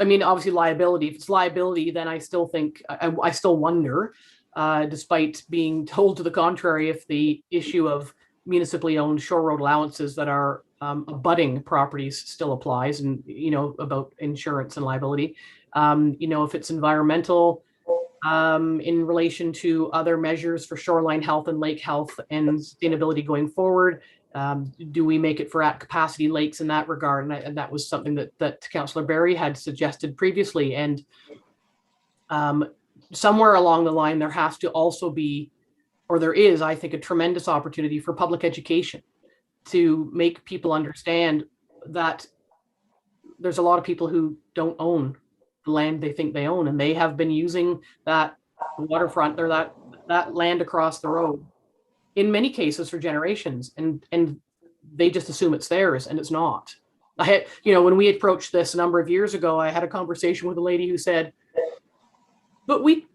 Speaker 2: mean, obviously liability. If it's liability, then I still think, I still wonder, despite being told to the contrary, if the issue of municipally owned shore road allowances that are abutting properties still applies, and, you know, about insurance and liability. You know, if it's environmental, in relation to other measures for shoreline health and lake health and sustainability going forward. Do we make it for at capacity lakes in that regard? And that was something that Councillor Barry had suggested previously. And somewhere along the line, there has to also be, or there is, I think, a tremendous opportunity for public education to make people understand that there's a lot of people who don't own the land they think they own, and they have been using that waterfront or that land across the road in many cases for generations, and they just assume it's theirs, and it's not. I had, you know, when we approached this a number of years ago, I had a conversation with a lady who said, but we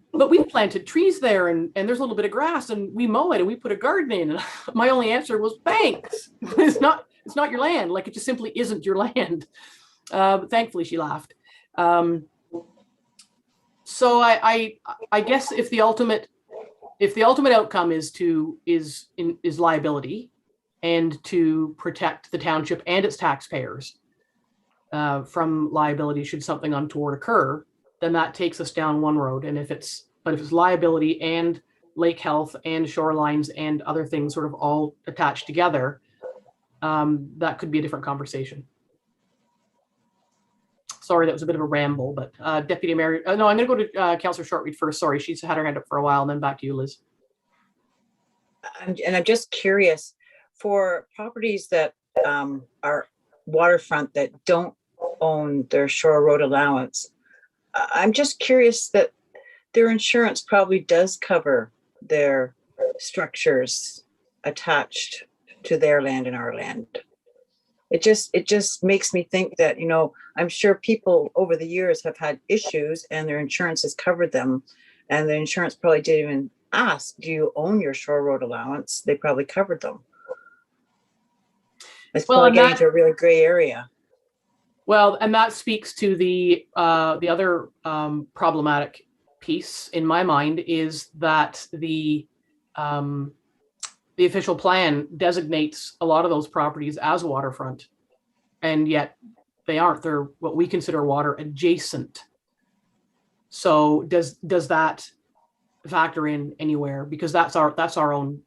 Speaker 2: planted trees there, and there's a little bit of grass, and we mow it, and we put a garden in. And my only answer was, thanks. It's not your land. Like, it just simply isn't your land. But thankfully she laughed. So I guess if the ultimate outcome is liability and to protect the township and its taxpayers from liability should something untoward occur, then that takes us down one road. And if it's liability and lake health and shorelines and other things sort of all attached together, that could be a different conversation. Sorry, that was a bit of a ramble, but Deputy Mayor, no, I'm going to go to Councillor Shortreed first. Sorry, she's had her hand up for a while, and then back to you, Liz.
Speaker 8: And I'm just curious, for properties that are waterfront that don't own their shore road allowance, I'm just curious that their insurance probably does cover their structures attached to their land and our land. It just makes me think that, you know, I'm sure people over the years have had issues and their insurance has covered them, and the insurance probably didn't even ask, do you own your shore road allowance? They probably covered them. It's probably getting into a really gray area.
Speaker 2: Well, and that speaks to the other problematic piece in my mind, is that the official plan designates a lot of those properties as waterfront, and yet they aren't. They're what we consider water adjacent. So does that factor in anywhere? Because that's our own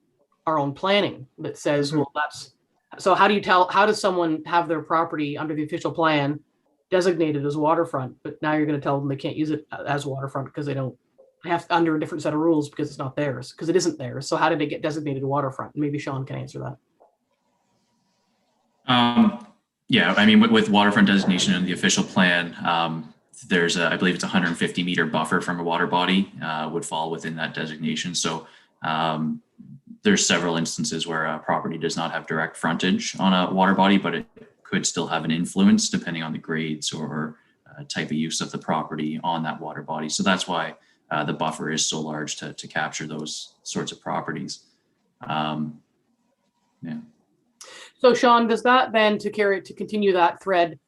Speaker 2: planning that says, well, that's, so how does someone have their property under the official plan designated as waterfront, but now you're going to tell them they can't use it as waterfront because they have under a different set of rules because it's not theirs, because it isn't theirs. So how did it get designated waterfront? Maybe Sean can answer that.
Speaker 10: Yeah, I mean, with waterfront designation in the official plan, there's I believe it's 150 meter buffer from a water body would fall within that designation. So there's several instances where a property does not have direct frontage on a water body, but it could still have an influence depending on the grades or type of use of the property on that water body. So that's why the buffer is so large to capture those sorts of properties. Yeah.
Speaker 2: So Sean, does that then, to continue that thread,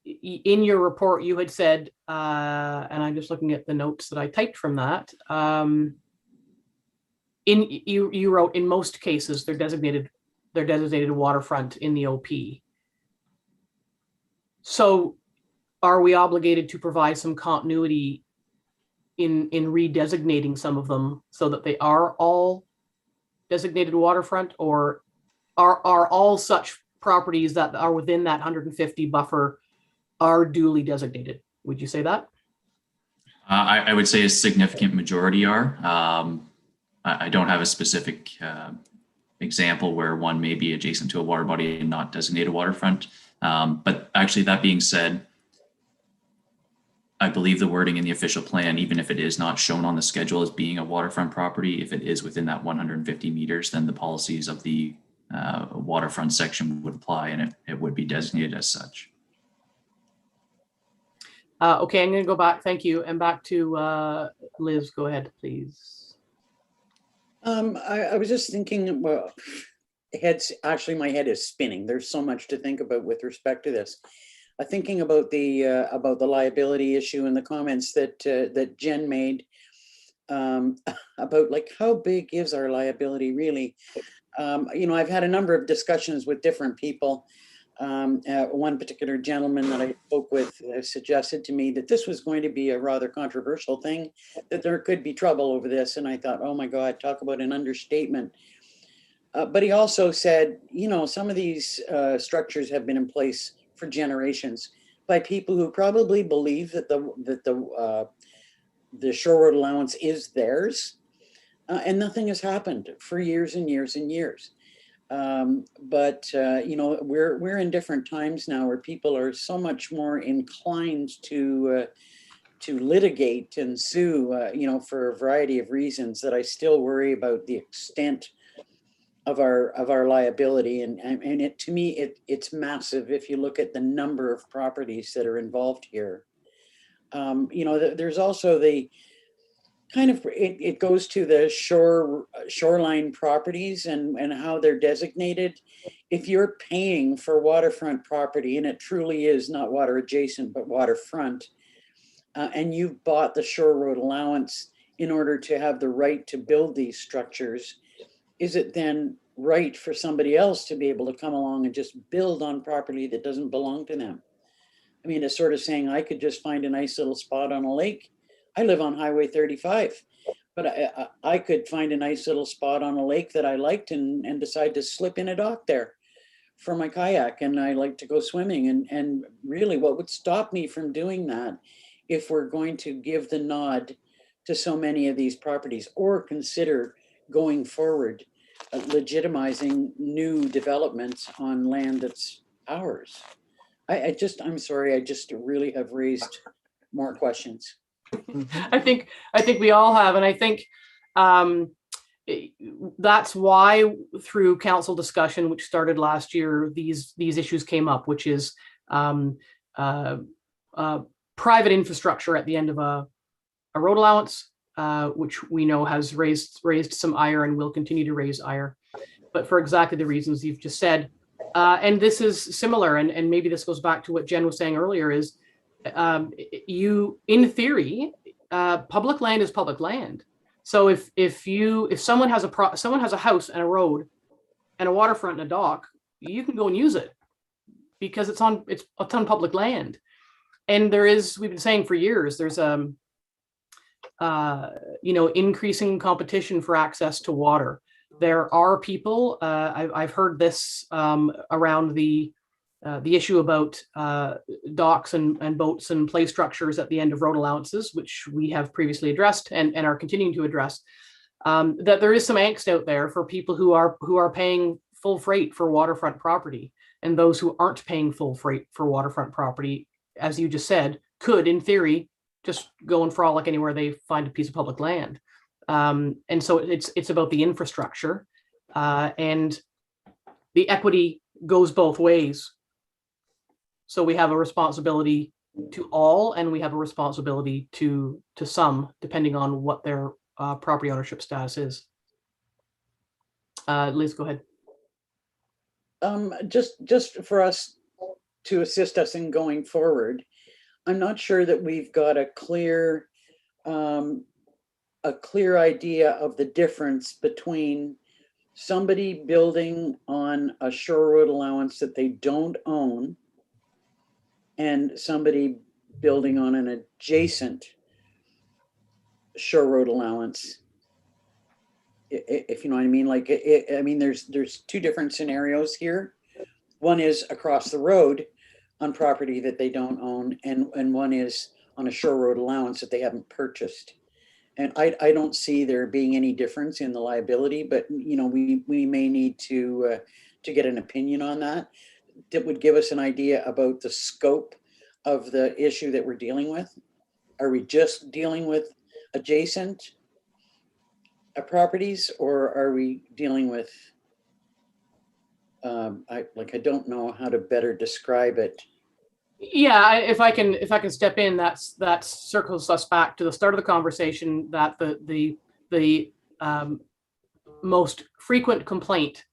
Speaker 2: in your report you had said, and I'm just looking at the notes that I typed from that, you wrote, in most cases they're designated waterfront in the OP. So are we obligated to provide some continuity in redesignating some of them so that they are all designated waterfront, or are all such properties that are within that 150 buffer are duly designated? Would you say that?
Speaker 10: I would say a significant majority are. I don't have a specific example where one may be adjacent to a water body and not designated waterfront. But actually, that being said, I believe the wording in the official plan, even if it is not shown on the schedule as being a waterfront property, if it is within that 150 meters, then the policies of the waterfront section would apply and it would be designated as such.
Speaker 2: Okay, I'm going to go back. Thank you. And back to Liz. Go ahead, please.
Speaker 3: I was just thinking, well, my head is spinning. There's so much to think about with respect to this. Thinking about the liability issue and the comments that Jen made about like how big is our liability really? I've had a number of discussions with different people. One particular gentleman that I spoke with suggested to me that this was going to be a rather controversial thing, that there could be trouble over this. And I thought, oh my God, talk about an understatement. But he also said, some of these structures have been in place for generations by people who probably believe that the shore road allowance is theirs, and nothing has happened for years and years and years. But we're in different times now where people are so much more inclined to litigate and sue, for a variety of reasons, that I still worry about the extent of our liability, and it, to me, it's massive if you look at the number of properties that are involved here. There's also the kind of, it goes to the shoreline properties and how they're designated. If you're paying for waterfront property, and it truly is not water adjacent but waterfront, and you've bought the shore road allowance in order to have the right to build these structures, is it then right for somebody else to be able to come along and just build on property that doesn't belong to them? I mean, it's sort of saying I could just find a nice little spot on a lake. I live on Highway 35, but I could find a nice little spot on a lake that I liked and decide to slip in a dock there for my kayak, and I like to go swimming. And really, what would stop me from doing that, if we're going to give the nod to so many of these properties, or consider going forward legitimizing new developments on land that's ours? I'm sorry, I just really have raised more questions.
Speaker 2: I think we all have, and I think that's why through council discussion, which started last year, these issues came up, which is private infrastructure at the end of a road allowance, which we know has raised some ire and will continue to raise ire, but for exactly the reasons you've just said. And this is similar, and maybe this goes back to what Jen was saying earlier, is in theory, public land is public land. So if someone has a house and a road and a waterfront and a dock, you can go and use it because it's on public land. And we've been saying for years, there's increasing competition for access to water. There are people, I've heard this around the issue about docks and boats and play structures at the end of road allowances, which we have previously addressed and are continuing to address, that there is some angst out there for people who are paying full freight for waterfront property, and those who aren't paying full freight for waterfront property, as you just said, could, in theory, just go and frolic anywhere they find a piece of public land. And so it's about the infrastructure, and the equity goes both ways. So we have a responsibility to all, and we have a responsibility to some, depending on what their property ownership status is. Liz, go ahead.
Speaker 3: Just for us to assist us in going forward, I'm not sure that we've got a clear idea of the difference between somebody building on a shore road allowance that they don't own and somebody building on an adjacent shore road allowance, if you know what I mean. Like, I mean, there's two different scenarios here. One is across the road on property that they don't own, and one is on a shore road allowance that they haven't purchased. And I don't see there being any difference in the liability, but we may need to get an opinion on that. That would give us an idea about the scope of the issue that we're dealing with. are we just dealing with adjacent properties, or are we dealing with, I don't know how to better describe it.
Speaker 2: Yeah, if I can step in, that circles us back to the start of the conversation, that the most frequent complaint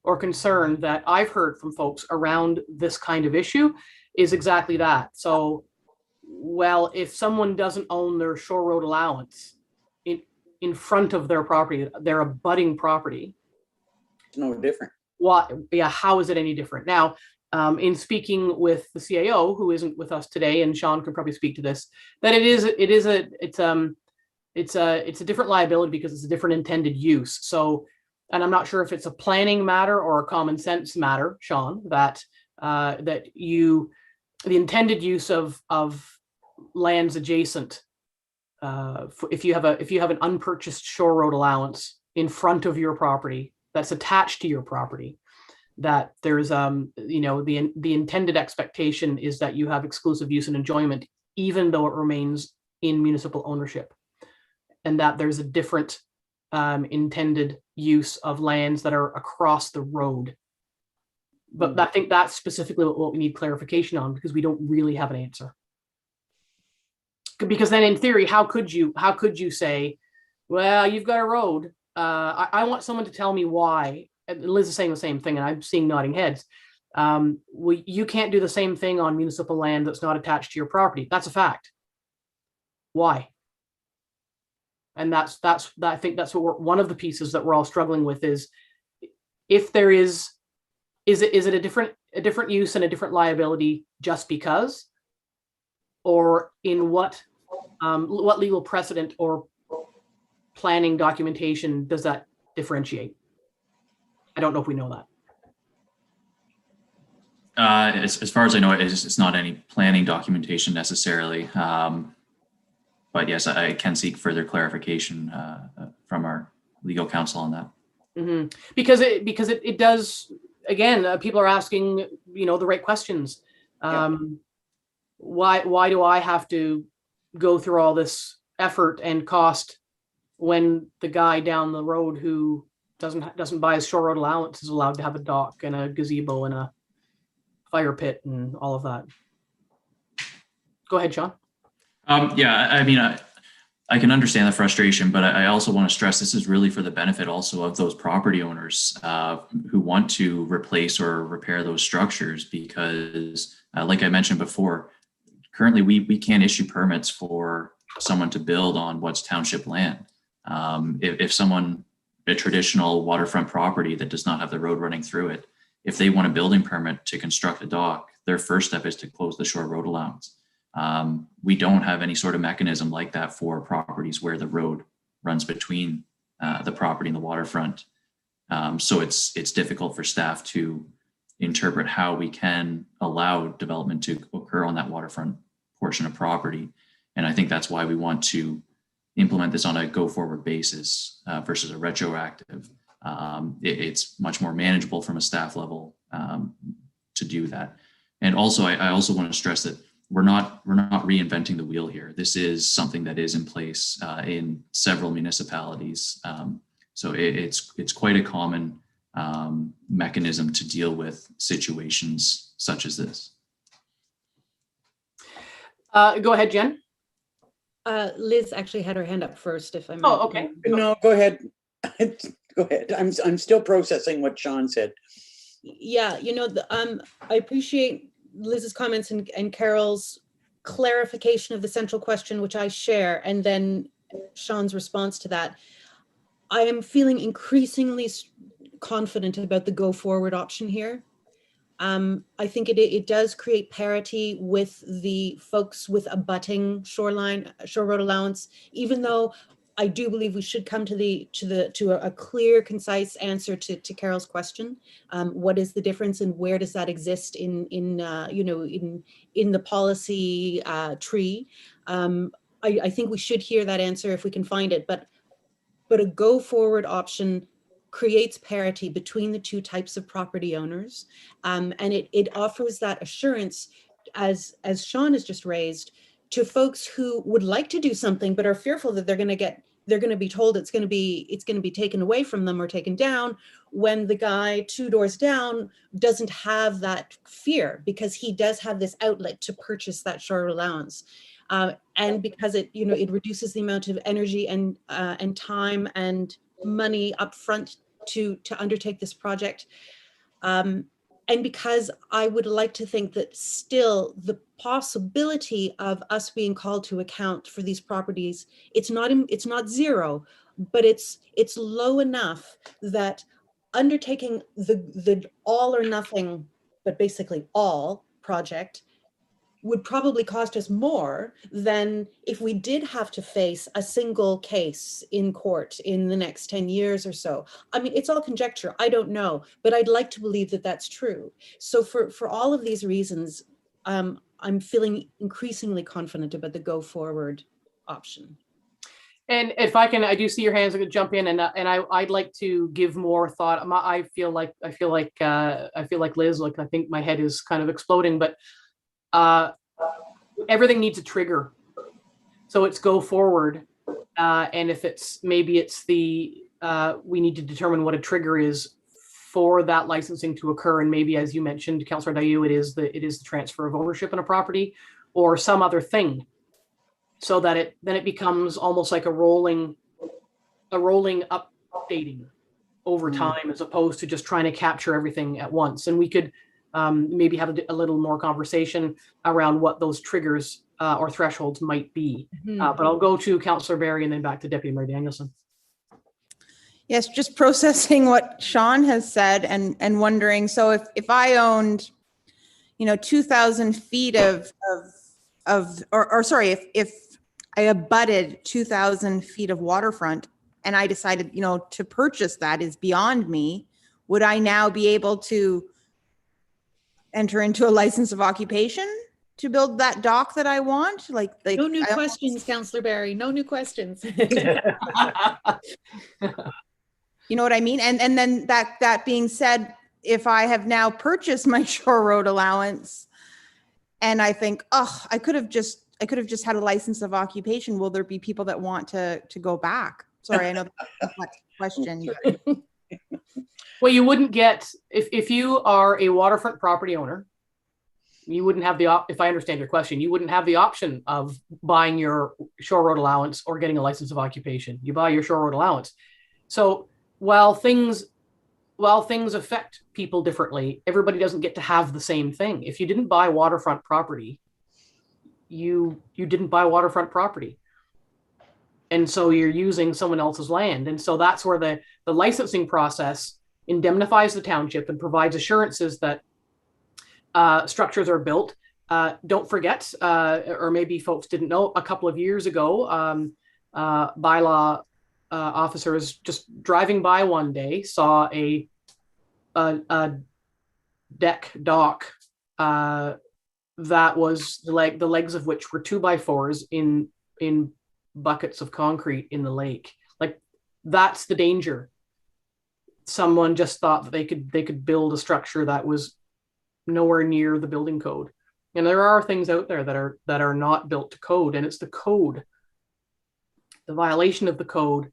Speaker 2: or concern that I've heard from folks around this kind of issue is exactly that. So, well, if someone doesn't own their shore road allowance in front of their property, their abutting property,
Speaker 3: It's no different.
Speaker 2: what? Yeah, how is it any different? Now, in speaking with the CAO, who isn't with us today, and Sean could probably speak to this, that it's a different liability because it's a different intended use. So, and I'm not sure if it's a planning matter or a common sense matter, Sean, that the intended use of lands adjacent, if you have an unpurchased shore road allowance in front of your property that's attached to your property, that there's the intended expectation is that you have exclusive use and enjoyment, even though it remains in municipal ownership, and that there's a different intended use of lands that are across the road. But I think that's specifically what we need clarification on, because we don't really have an answer. Because then in theory, how could you say, well, you've got a road. I want someone to tell me why. And Liz is saying the same thing, and I'm seeing nodding heads. You can't do the same thing on municipal land that's not attached to your property. That's a fact. Why? And I think that's what one of the pieces that we're all struggling with is, if there is it a different use and a different liability just because, or in what legal precedent or planning documentation does that differentiate? I don't know if we know that.
Speaker 10: As far as I know, it's not any planning documentation necessarily. But yes, I can seek further clarification from our legal counsel on that.
Speaker 2: Mm-hmm. Because it does, again, people are asking, the right questions. Why do I have to go through all this effort and cost when the guy down the road who doesn't buy his shore road allowance is allowed to have a dock and a gazebo and a fire pit and all of that? Go ahead, Sean.
Speaker 10: Yeah, I mean, I can understand the frustration, but I also want to stress this is really for the benefit also of those property owners who want to replace or repair those structures, because like I mentioned before, currently we can't issue permits for someone to build on what's township land. If someone, a traditional waterfront property that does not have the road running through it, if they want a building permit to construct a dock, their first step is to close the shore road allowance. We don't have any sort of mechanism like that for properties where the road runs between the property and the waterfront. So it's difficult for staff to interpret how we can allow development to occur on that waterfront portion of property. And I think that's why we want to implement this on a go-forward basis versus a retroactive. It's much more manageable from a staff level to do that. And also, I also want to stress that we're not reinventing the wheel here. This is something that is in place in several municipalities. So it's quite a common mechanism to deal with situations such as this.
Speaker 2: Go ahead, Jen.
Speaker 7: Liz actually had her hand up first, if I may.
Speaker 2: Oh, okay.
Speaker 3: No, go ahead. Go ahead. I'm still processing what Sean said.
Speaker 7: Yeah, I appreciate Liz's comments and Carol's clarification of the central question, which I share, and then Sean's response to that. I am feeling increasingly confident about the go forward option here. I think it does create parity with the folks with abutting shore road allowance, even though I do believe we should come to a clear, concise answer to Carol's question. What is the difference, and where does that exist in the policy tree? I think we should hear that answer if we can find it. But a go forward option creates parity between the two types of property owners, and it offers that assurance, as Sean has just raised, to folks who would like to do something but are fearful that they're going to be told it's going to be taken away from them or taken down, when the guy 2 doors down doesn't have that fear because he does have this outlet to purchase that shore allowance. And because it reduces the amount of energy and time and money up front to undertake this project. And because I would like to think that still the possibility of us being called to account for these properties, it's not zero, but it's low enough that undertaking the all or nothing, but basically all project would probably cost us more than if we did have to face a single case in court in the next 10 years or so. I mean, it's all conjecture. I don't know, but I'd like to believe that that's true. So for all of these reasons, I'm feeling increasingly confident about the go forward option.
Speaker 2: And if I can, I do see your hands. I'm going to jump in, and I'd like to give more thought. I feel like Liz. Like, I think my head is kind of exploding, but everything needs a trigger. So it's go forward, and if maybe it's we need to determine what a trigger is for that licensing to occur, and maybe, as you mentioned, Councillor Dayu, it is the transfer of ownership in a property or some other thing, so that then it becomes almost like a rolling updating over time, as opposed to just trying to capture everything at once. And we could maybe have a little more conversation around what those triggers or thresholds might be. But I'll go to Councillor Barry and then back to Deputy Mayor Danielson.
Speaker 9: Yes, just processing what Sean has said and wondering, so if I owned, 2,000 feet if I abutted 2,000 feet of waterfront and I decided, to purchase that is beyond me, would I now be able to enter into a license of occupation to build that dock that I want? Like
Speaker 7: No new questions, Councillor Barry. No new questions.
Speaker 9: You know what I mean? And then that being said, if I have now purchased my shore road allowance and I think, I could have just had a license of occupation, will there be people that want to go back? Sorry, I know that's a complex question.
Speaker 2: Well, you wouldn't get, if you are a waterfront property owner, you wouldn't have if I understand your question, you wouldn't have the option of buying your shore road allowance or getting a license of occupation. You buy your shore road allowance. So while things affect people differently, everybody doesn't get to have the same thing. If you didn't buy waterfront property, you didn't buy waterfront property. And so you're using someone else's land. And so that's where the licensing process indemnifies the township and provides assurances that structures are built. Don't forget, or maybe folks didn't know, a couple of years ago, bylaw officers just driving by one day saw a dock that was the legs of which were 2x4s in buckets of concrete in the lake. Like, that's the danger. Someone just thought that they could build a structure that was nowhere near the building code. And there are things out there that are not built to code, and it's the code, the violation of the code,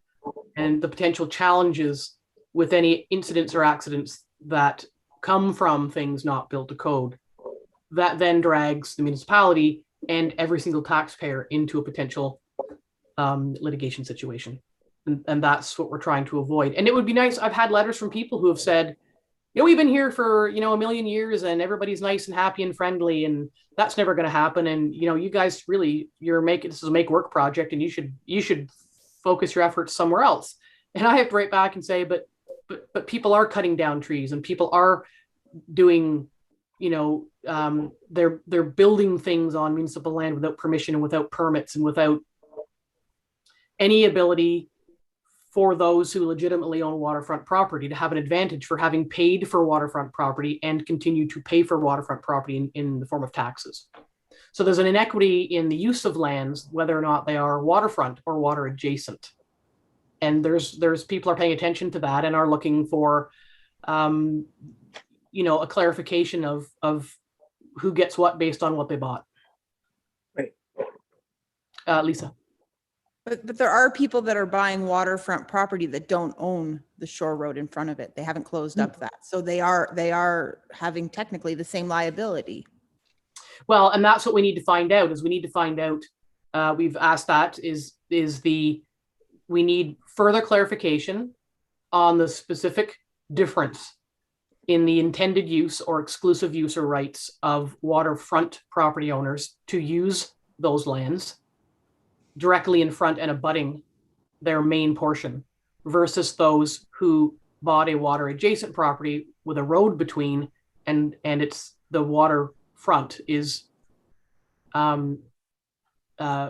Speaker 2: and the potential challenges with any incidents or accidents that come from things not built to code, that then drags the municipality and every single taxpayer into a potential litigation situation. And that's what we're trying to avoid. And it would be nice. I've had letters from people who have said, we've been here for, a million years and everybody's nice and happy and friendly, and that's never going to happen. And, you guys really, this is a make work project, and you should focus your efforts somewhere else. And I have to write back and say, but people are cutting down trees, and people are doing, they're building things on municipal land without permission and without permits and without any ability for those who legitimately own waterfront property to have an advantage for having paid for waterfront property and continue to pay for waterfront property in the form of taxes. So there's an inequity in the use of lands, whether or not they are waterfront or water adjacent. And there's people are paying attention to that and are looking for, a clarification of who gets what based on what they bought.
Speaker 8: Right.
Speaker 2: Lisa.
Speaker 9: But there are people that are buying waterfront property that don't own the shore road in front of it. They haven't closed up that. So they are having technically the same liability.
Speaker 2: Well, and that's what we need to find out is we need to find out, we've asked that we need further clarification on the specific difference in the intended use or exclusive use or rights of waterfront property owners to use those lands directly in front and abutting their main portion versus those who bought a water adjacent property with a road between and it's the waterfront is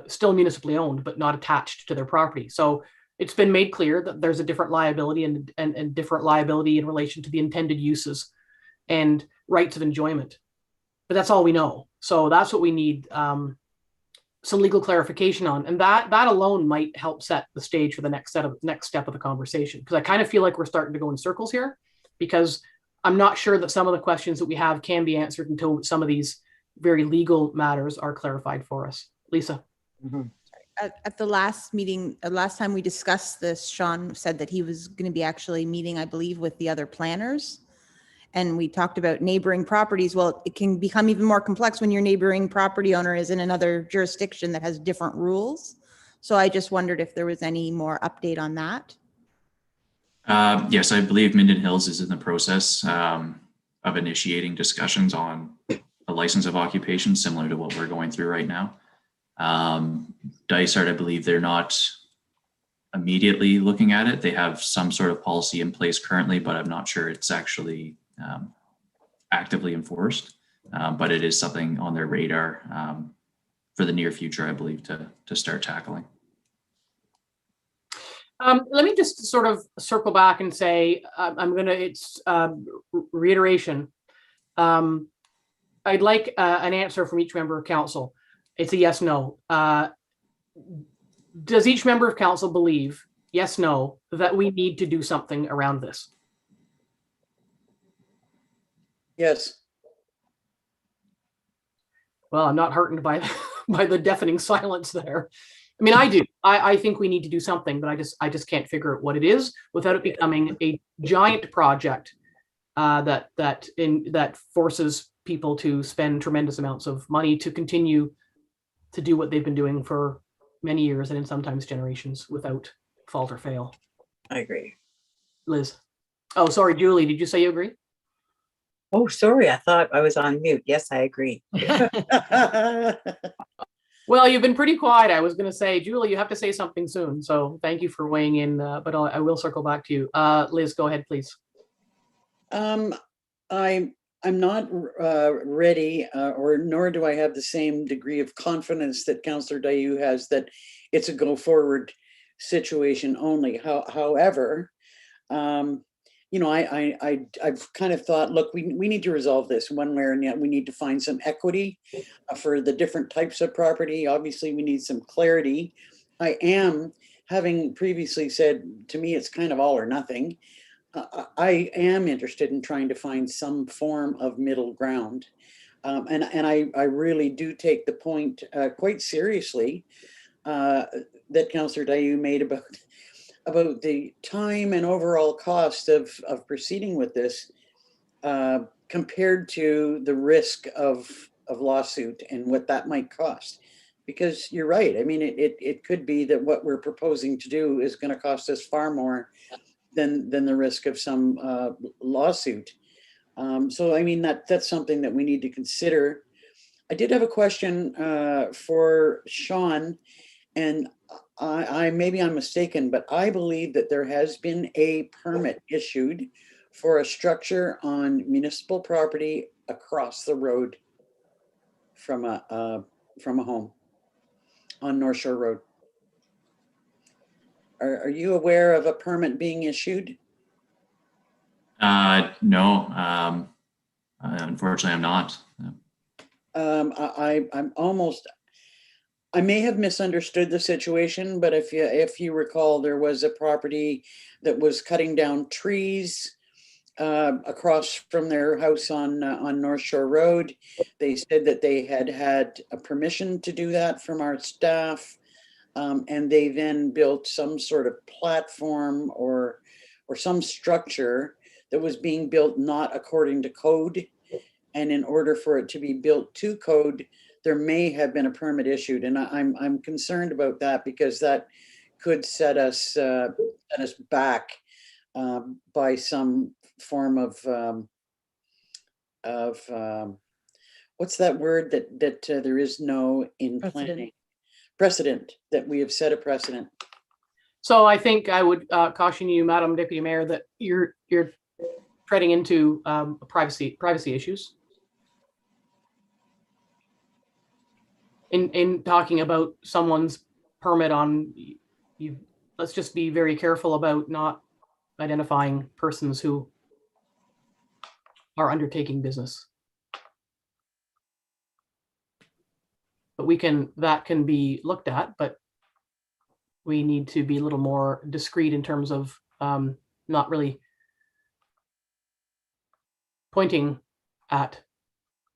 Speaker 2: still municipally owned but not attached to their property. So it's been made clear that there's a different liability and different liability in relation to the intended uses and rights of enjoyment. But that's all we know. So that's what we need some legal clarification on. And that alone might help set the stage for the next step of the conversation. Because I kind of feel like we're starting to go in circles here because I'm not sure that some of the questions that we have can be answered until some of these very legal matters are clarified for us. Lisa.
Speaker 9: Mm-hmm. At the last meeting, last time we discussed this, Sean said that he was going to be actually meeting, I believe, with the other planners. And we talked about neighboring properties. Well, it can become even more complex when your neighboring property owner is in another jurisdiction that has different rules. So I just wondered if there was any more update on that.
Speaker 10: Yes, I believe Minden Hills is in the process of initiating discussions on a license of occupation similar to what we're going through right now. Dysart, I believe they're not immediately looking at it. They have some sort of policy in place currently, but I'm not sure it's actually actively enforced. But it is something on their radar for the near future, I believe, to start tackling.
Speaker 2: Let me just sort of circle back and say, it's reiteration. I'd like an answer from each member of council. It's a yes, no. Does each member of council believe, yes, no, that we need to do something around this?
Speaker 3: Yes.
Speaker 2: Well, I'm not heartened by the deafening silence there. I mean, I do. I think we need to do something, but I just can't figure out what it is without it becoming a giant project that forces people to spend tremendous amounts of money to continue to do what they've been doing for many years and in sometimes generations without fault or fail.
Speaker 8: I agree.
Speaker 2: Liz. Oh, sorry, Julie, did you say you agree?
Speaker 8: Oh, sorry. I thought I was on mute. Yes, I agree.
Speaker 2: Well, you've been pretty quiet. I was going to say, Julie, you have to say something soon. So thank you for weighing in, but I will circle back to you. Liz, go ahead, please.
Speaker 3: I'm not ready, or nor do I have the same degree of confidence that Councillor Dayu has that it's a go forward situation only. However, you know, I've kind of thought, look, we need to resolve this one way or another. We need to find some equity for the different types of property. Obviously, we need some clarity. I am, having previously said, to me, it's kind of all or nothing. I am interested in trying to find some form of middle ground. And I really do take the point quite seriously that Councillor Dayu made about the time and overall cost of proceeding with this compared to the risk of lawsuit and what that might cost. Because you're right. I mean, it could be that what we're proposing to do is going to cost us far more than the risk of some lawsuit. So, I mean, that's something that we need to consider. I did have a question for Sean, and maybe I'm mistaken, but I believe that there has been a permit issued for a structure on municipal property across the road from a home on North Shore Road. Are you aware of a permit being issued?
Speaker 10: No, unfortunately, I'm not.
Speaker 3: I may have misunderstood the situation, but if you recall, there was a property that was cutting down trees across from their house on North Shore Road. They said that they had a permission to do that from our staff. and they then built some sort of platform or some structure that was being built not according to code. And in order for it to be built to code, there may have been a permit issued. And I'm concerned about that because that could set us back by some form of what's that word that there is no in planning? Precedent, that we have set a precedent.
Speaker 2: So I think I would caution you, Madam Deputy Mayor, that you're treading into privacy issues. In talking about someone's permit on you, let's just be very careful about not identifying persons who are undertaking business. But that can be looked at, but we need to be a little more discreet in terms of not really pointing at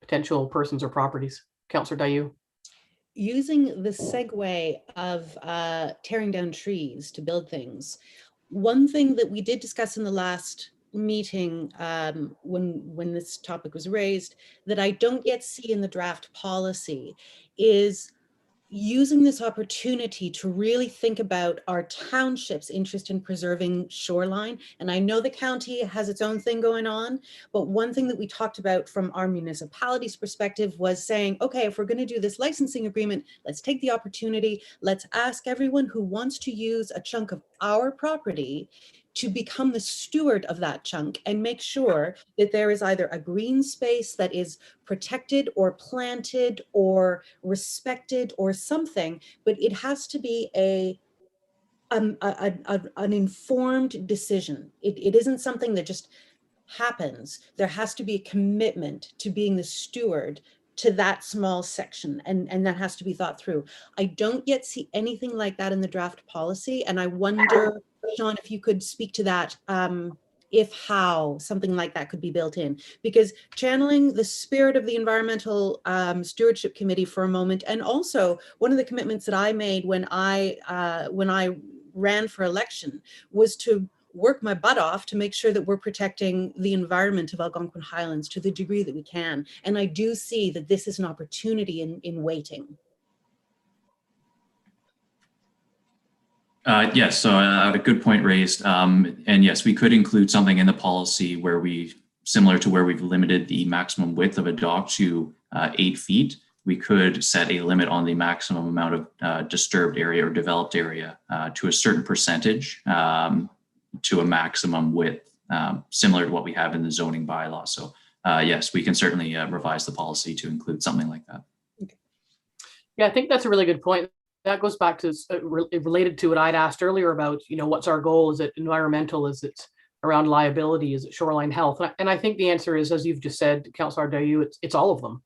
Speaker 2: potential persons or properties. Councillor Dayu.
Speaker 7: Using the segue of tearing down trees to build things, one thing that we did discuss in the last meeting when this topic was raised that I don't yet see in the draft policy is using this opportunity to really think about our township's interest in preserving shoreline. And I know the county has its own thing going on, but one thing that we talked about from our municipality's perspective was saying, okay, if we're going to do this licensing agreement, let's take the opportunity, let's ask everyone who wants to use a chunk of our property to become the steward of that chunk and make sure that there is either a green space that is protected or planted or respected or something, but it has to be an informed decision. It isn't something that just happens. There has to be a commitment to being the steward to that small section, and that has to be thought through. I don't yet see anything like that in the draft policy, and I wonder, Sean, if you could speak to that, how something like that could be built in, because channeling the spirit of the Environmental Stewardship Committee for a moment, and also one of the commitments that I made when I ran for election was to work my butt off to make sure that we're protecting the environment of Algonquin Highlands to the degree that we can. And I do see that this is an opportunity in waiting.
Speaker 10: Yes, so a good point raised. And yes, we could include something in the policy where similar to where we've limited the maximum width of a dock to 8 feet, we could set a limit on the maximum amount of disturbed area or developed area to a certain percentage to a maximum width, similar to what we have in the zoning bylaw. So yes, we can certainly revise the policy to include something like that.
Speaker 2: Yeah, I think that's a really good point. That goes back to related to what I'd asked earlier about, what's our goal? Is it environmental? Is it around liability? Is it shoreline health? And I think the answer is, as you've just said, Councillor Dayu, it's all of them.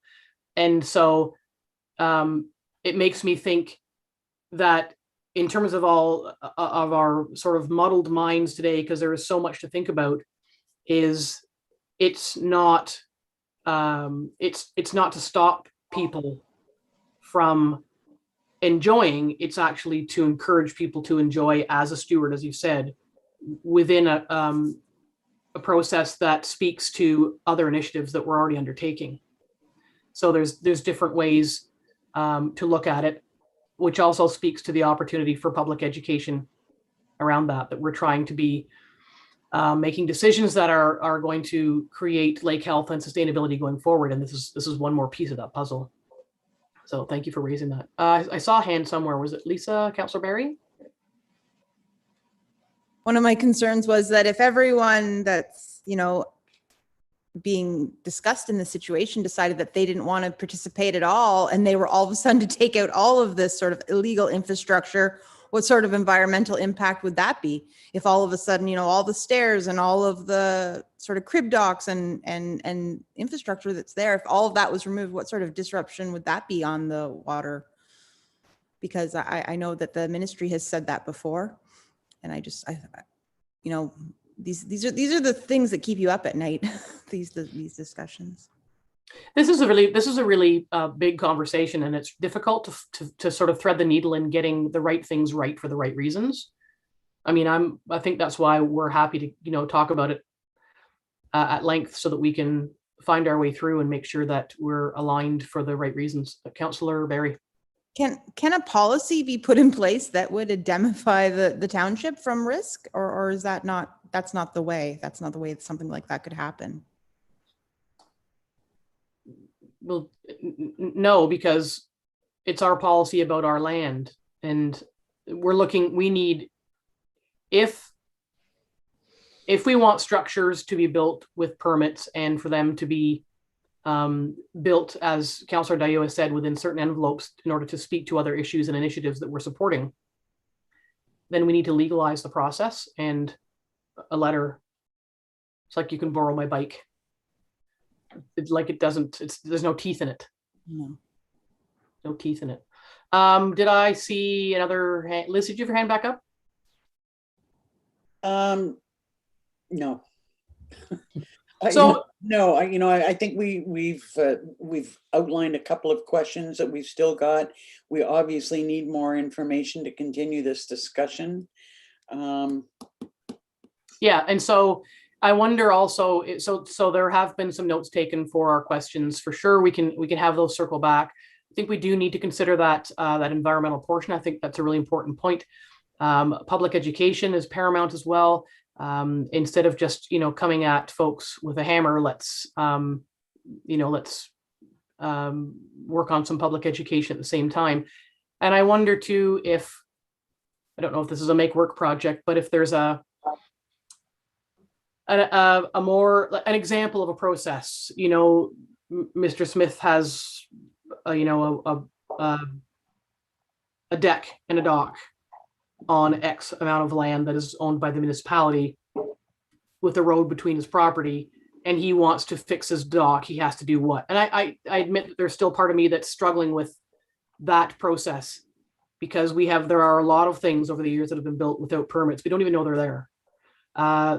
Speaker 2: And so it makes me think that in terms of all of our sort of muddled minds today, because there is so much to think about, it's not to stop people from enjoying, it's actually to encourage people to enjoy as a steward, as you said, within a process that speaks to other initiatives that we're already undertaking. So there's different ways to look at it, which also speaks to the opportunity for public education around that we're trying to be making decisions that are going to create lake health and sustainability going forward. And this is one more piece of that puzzle. So thank you for raising that. I saw a hand somewhere. Was it Lisa, Councillor Barry?
Speaker 9: One of my concerns was that if everyone that's, being discussed in the situation decided that they didn't want to participate at all, and they were all of a sudden to take out all of this sort of illegal infrastructure, what sort of environmental impact would that be? If all of a sudden, all the stairs and all of the sort of crib docks and infrastructure that's there, if all of that was removed, what sort of disruption would that be on the water? Because I know that the ministry has said that before, and these are the things that keep you up at night. these discussions.
Speaker 2: This is a really big conversation, and it's difficult to sort of thread the needle in getting the right things right for the right reasons. I mean, I think that's why we're happy to, you know, talk about it at length so that we can find our way through and make sure that we're aligned for the right reasons. Councillor Barry.
Speaker 9: Can a policy be put in place that would indemnify the township from risk, or is that not, that's not the way that something like that could happen?
Speaker 2: Well, no, because it's our policy about our land, and we need, if we want structures to be built with permits and for them to be built, as Councillor Dayo has said, within certain envelopes in order to speak to other issues and initiatives that we're supporting, then we need to legalize the process. And a letter, it's like you can borrow my bike. It's like it doesn't, there's no teeth in it. No teeth in it. Did I see another hand? Liz, did you have your hand back up?
Speaker 3: No.
Speaker 2: So
Speaker 3: no, I think we've outlined a couple of questions that we've still got. We obviously need more information to continue this discussion.
Speaker 2: Yeah, and so I wonder also, so there have been some notes taken for our questions. For sure, we can have those circle back. I think we do need to consider that that environmental portion. I think that's a really important point. Public education is paramount as well. Instead of just, you know, coming at folks with a hammer, let's work on some public education at the same time. And I wonder too, if, I don't know if this is a make work project, but if there's an example of a process, you know, Mr. Smith has, a deck and a dock on X amount of land that is owned by the municipality with a road between his property, and he wants to fix his dock, he has to do what? And I admit that there's still part of me that's struggling with that process, because there are a lot of things over the years that have been built without permits. We don't even know they're there.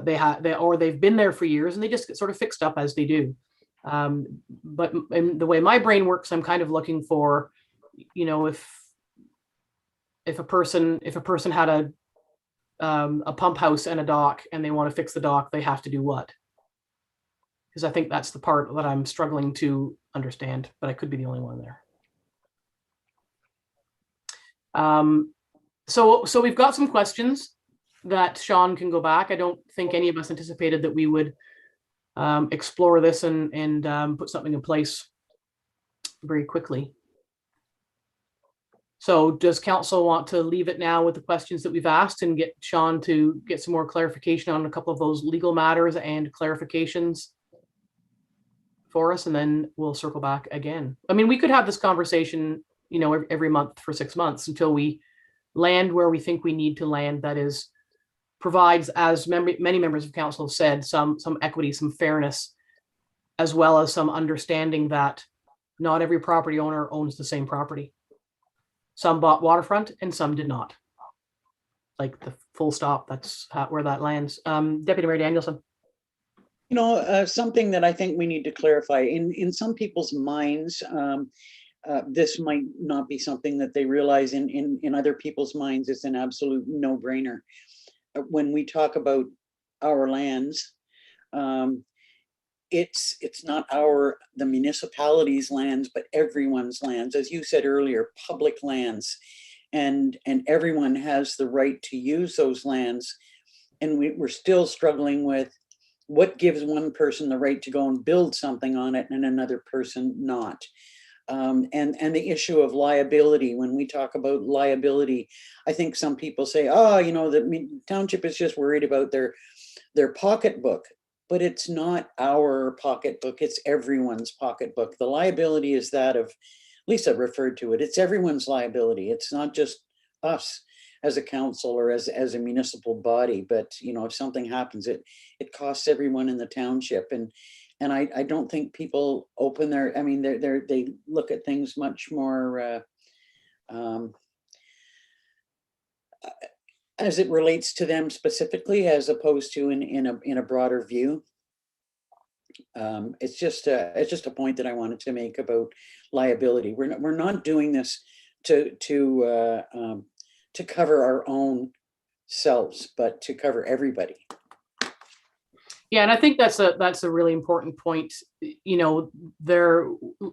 Speaker 2: They've been there for years and they just get sort of fixed up as they do. But in the way my brain works, I'm kind of looking for, you know, if a person had a pump house and a dock and they want to fix the dock, they have to do what? Because I think that's the part that I'm struggling to understand, but I could be the only one there. So we've got some questions that Sean can go back. I don't think any of us anticipated that we would explore this and put something in place very quickly. So does council want to leave it now with the questions that we've asked and get Sean to get some more clarification on a couple of those legal matters and clarifications for us, and then we'll circle back again? I mean, we could have this conversation, you know, every month for 6 months until we land where we think we need to land. That is, provides, as many members of council have said, some equity, some fairness, as well as some understanding that not every property owner owns the same property. Some bought waterfront and some did not. Like the full stop, that's where that lands. Deputy Mayor Danielson.
Speaker 3: You know, something that I think we need to clarify in some people's minds, this might not be something that they realize. In other people's minds, it's an absolute no-brainer. When we talk about our lands, it's not the municipality's lands, but everyone's lands. As you said earlier, public lands, and everyone has the right to use those lands. And we're still struggling with what gives one person the right to go and build something on it and another person not. And the issue of liability. When we talk about liability, I think some people say, oh, you know, the township is just worried about their pocketbook. But it's not our pocketbook, it's everyone's pocketbook. The liability is that of, Lisa referred to it, it's everyone's liability. It's not just us as a council or as a municipal body, but you know, if something happens, it costs everyone in the township. And I don't think people open their, I mean, they look at things much more as it relates to them specifically, as opposed to in a broader view. It's just a point that I wanted to make about liability. We're not doing this to cover our own selves, but to cover everybody.
Speaker 2: Yeah, and I think that's a really important point. You know,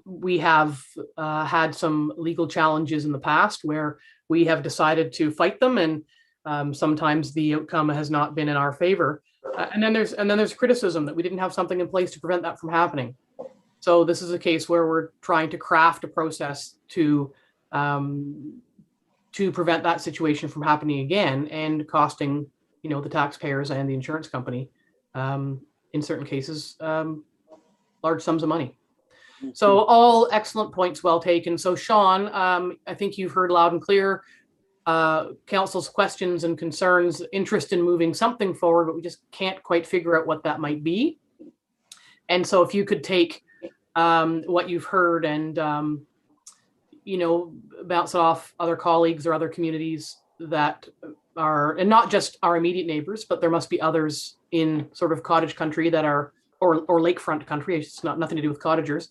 Speaker 2: we have had some legal challenges in the past where we have decided to fight them, and sometimes the outcome has not been in our favor. And then there's criticism that we didn't have something in place to prevent that from happening. So this is a case where we're trying to craft a process to prevent that situation from happening again and costing, you know, the taxpayers and the insurance company, in certain cases, large sums of money. So all excellent points, well taken. So Sean, I think you've heard loud and clear council's questions and concerns, interest in moving something forward, but we just can't quite figure out what that might be. And so if you could take what you've heard and you know, bounce it off other colleagues or other communities that are, and not just our immediate neighbors, but there must be others in sort of cottage country that are, or lakefront country. It's not nothing to do with cottagers,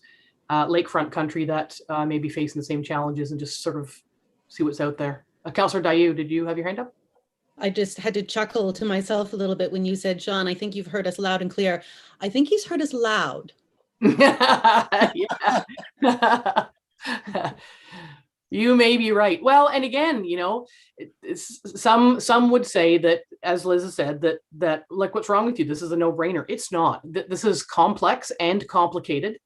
Speaker 2: lakefront country that may be facing the same challenges, and just sort of see what's out there. Councillor Dayu, did you have your hand up?
Speaker 7: I just had to chuckle to myself a little bit when you said, Sean, I think you've heard us loud and clear. I think he's heard us loud.
Speaker 2: Yeah. You may be right. Well, and again, you know, some would say that, as Liz has said, that like, what's wrong with you? This is a no-brainer. It's not. This is complex and complicated,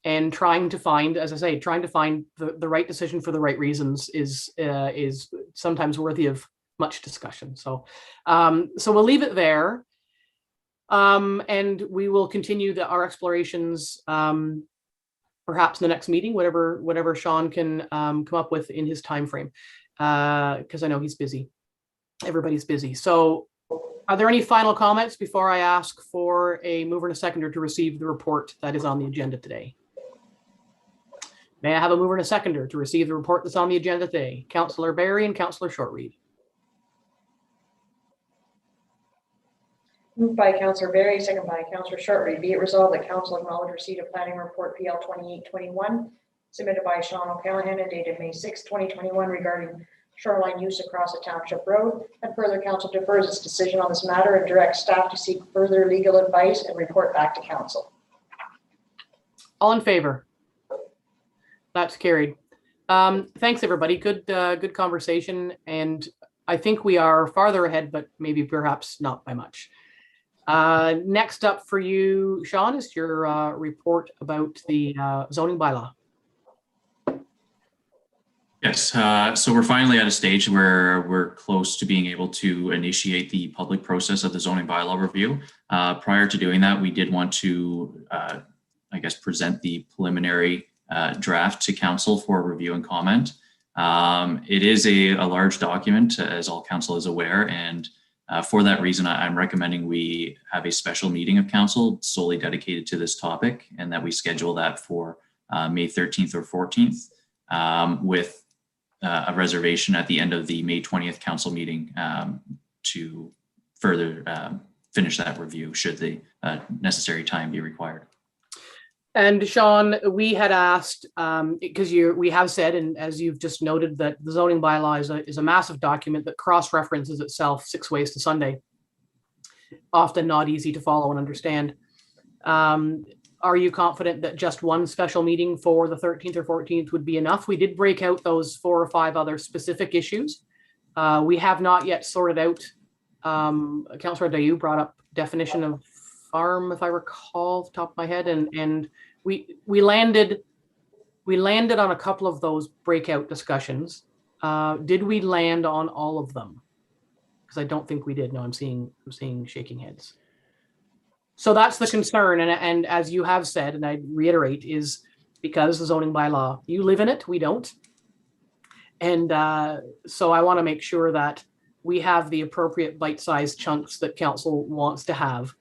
Speaker 2: and trying to find, as I say, trying to find the right decision for the right reasons is sometimes worthy of much discussion. So, so we'll leave it there, and we will continue our explorations. Perhaps in the next meeting, whatever Sean can come up with in his time frame, because I know he's busy. Everybody's busy. So are there any final comments before I ask for a mover and a seconder to receive the report that is on the agenda today? May I have a mover and a seconder to receive the report that's on the agenda today? Councillor Barry and Councillor Shortreed.
Speaker 1: Moved by Councillor Barry, second by Councillor Shortreed. Be it resolved that council acknowledge receipt of planning report PL 2821 submitted by Sean O'Callaghan and dated May 6, 2021 regarding shoreline use across a township road, and further council defers its decision on this matter and directs staff to seek further legal advice and report back to council.
Speaker 2: All in favor? That's carried. Thanks, everybody. Good conversation, and I think we are farther ahead, but maybe perhaps not by much. Next up for you, Sean, is your report about the zoning bylaw.
Speaker 10: Yes, so we're finally at a stage where we're close to being able to initiate the public process of the zoning bylaw review. Prior to doing that, we did want to, I guess, present the preliminary draft to council for review and comment. It is a large document, as all council is aware, and for that reason, I'm recommending we have a special meeting of council solely dedicated to this topic, and that we schedule that for May 13th or 14th, with a reservation at the end of the May 20th council meeting to further finish that review should the necessary time be required.
Speaker 2: And Sean, we had asked, because we have said, and as you've just noted, that the zoning bylaw is a massive document that cross-references itself 6 ways to Sunday. Often not easy to follow and understand. Are you confident that just one special meeting for the 13th or 14th would be enough? We did break out those 4 or 5 other specific issues. We have not yet sorted out, Councillor Dayu brought up definition of farm, if I recall off the top of my head, and we landed on a couple of those breakout discussions. Did we land on all of them? Because I don't think we did. No, I'm seeing shaking heads. So that's the concern, and as you have said, and I reiterate, is because the zoning bylaw, you live in it, we don't, and so I want to make sure that we have the appropriate bite-sized chunks that council wants to have.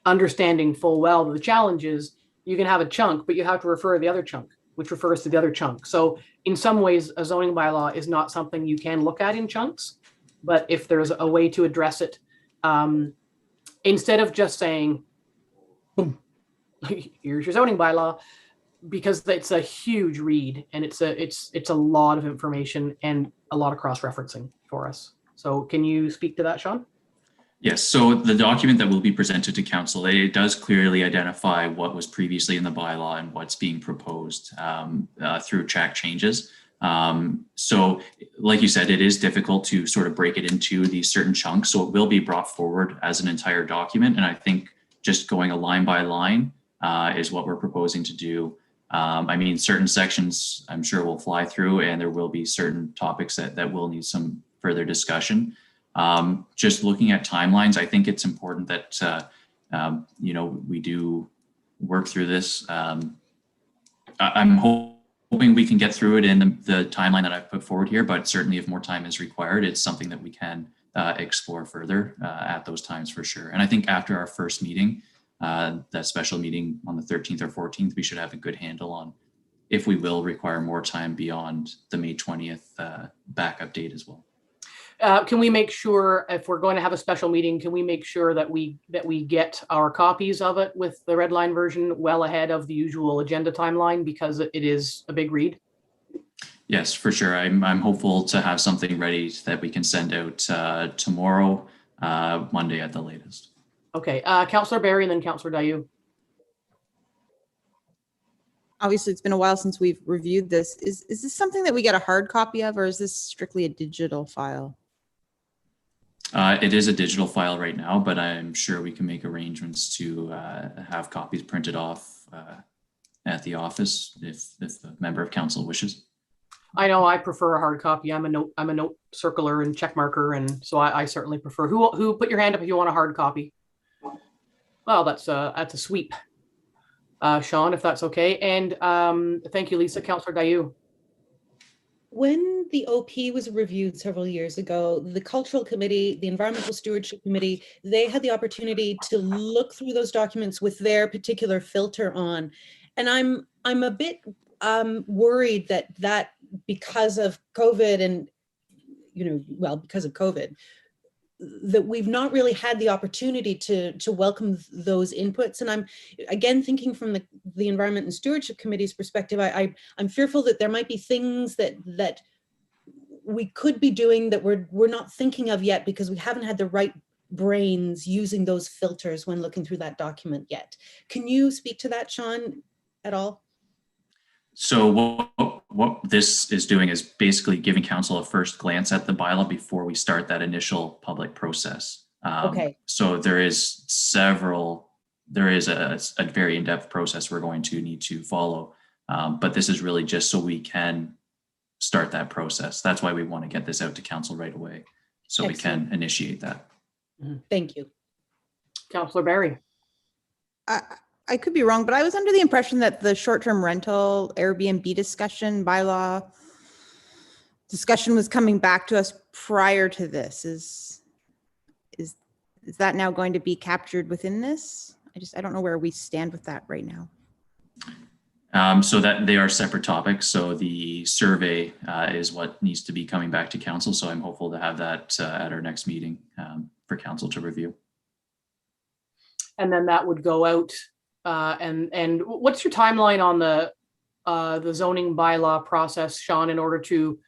Speaker 2: Understanding full well the challenge is you can have a chunk, but you have to refer to the other chunk, which refers to the other chunk. So in some ways, a zoning bylaw is not something you can look at in chunks, but if there's a way to address it, instead of just saying, boom, here's your zoning bylaw, because it's a huge read and it's a lot of information and a lot of cross-referencing for us. So can you speak to that, Sean?
Speaker 10: Yes, so the document that will be presented to council, it does clearly identify what was previously in the bylaw and what's being proposed through track changes. So like you said, it is difficult to sort of break it into these certain chunks. So it will be brought forward as an entire document. And I think just going a line by line is what we're proposing to do. I mean, certain sections I'm sure will fly through, and there will be certain topics that will need some further discussion. Just looking at timelines, I think it's important that, you know, we do work through this. I'm hoping we can get through it in the timeline that I've put forward here, but certainly if more time is required, it's something that we can explore further at those times for sure. And I think after our first meeting, that special meeting on the 13th or 14th, we should have a good handle on if we will require more time beyond the May 20th backup date as well.
Speaker 2: Can we make sure, if we're going to have a special meeting, can we make sure that we get our copies of it with the red line version well ahead of the usual agenda timeline, because it is a big read?
Speaker 10: Yes, for sure. I'm hopeful to have something ready that we can send out tomorrow, Monday at the latest.
Speaker 2: Okay, Councillor Barry and then Councillor Dayu.
Speaker 9: Obviously, it's been a while since we've reviewed this. Is this something that we get a hard copy of, or is this strictly a digital file?
Speaker 10: It is a digital file right now, but I'm sure we can make arrangements to have copies printed off at the office if a member of council wishes.
Speaker 2: I know I prefer a hard copy. I'm a note circler and check marker, and so I certainly prefer. Who put your hand up if you want a hard copy? Well, that's a sweep. Sean, if that's okay. And thank you, Lisa. Councillor Dayu.
Speaker 7: When the OP was reviewed several years ago, the Cultural Committee, the Environmental Stewardship Committee, they had the opportunity to look through those documents with their particular filter on. And I'm a bit worried that because of COVID and, because of COVID, that we've not really had the opportunity to welcome those inputs. And I'm again thinking from the Environment and Stewardship Committee's perspective, I'm fearful that there might be things that we could be doing that we're not thinking of yet because we haven't had the right brains using those filters when looking through that document yet. Can you speak to that, Sean, at all?
Speaker 10: So what this is doing is basically giving council a first glance at the bylaw before we start that initial public process.
Speaker 7: Okay.
Speaker 10: So there is a very in-depth process we're going to need to follow. But this is really just so we can start that process. That's why we want to get this out to council right away, so
Speaker 7: Excellent.
Speaker 10: we can initiate that.
Speaker 7: Thank you.
Speaker 2: Councillor Barry.
Speaker 9: I could be wrong, but I was under the impression that the short-term rental Airbnb discussion bylaw discussion was coming back to us prior to this. Is that now going to be captured within this? I don't know where we stand with that right now.
Speaker 10: So that they are separate topics. So the survey is what needs to be coming back to council. So I'm hopeful to have that at our next meeting for council to review.
Speaker 2: And then that would go out. And what's your timeline on the zoning bylaw process, Sean, in order to,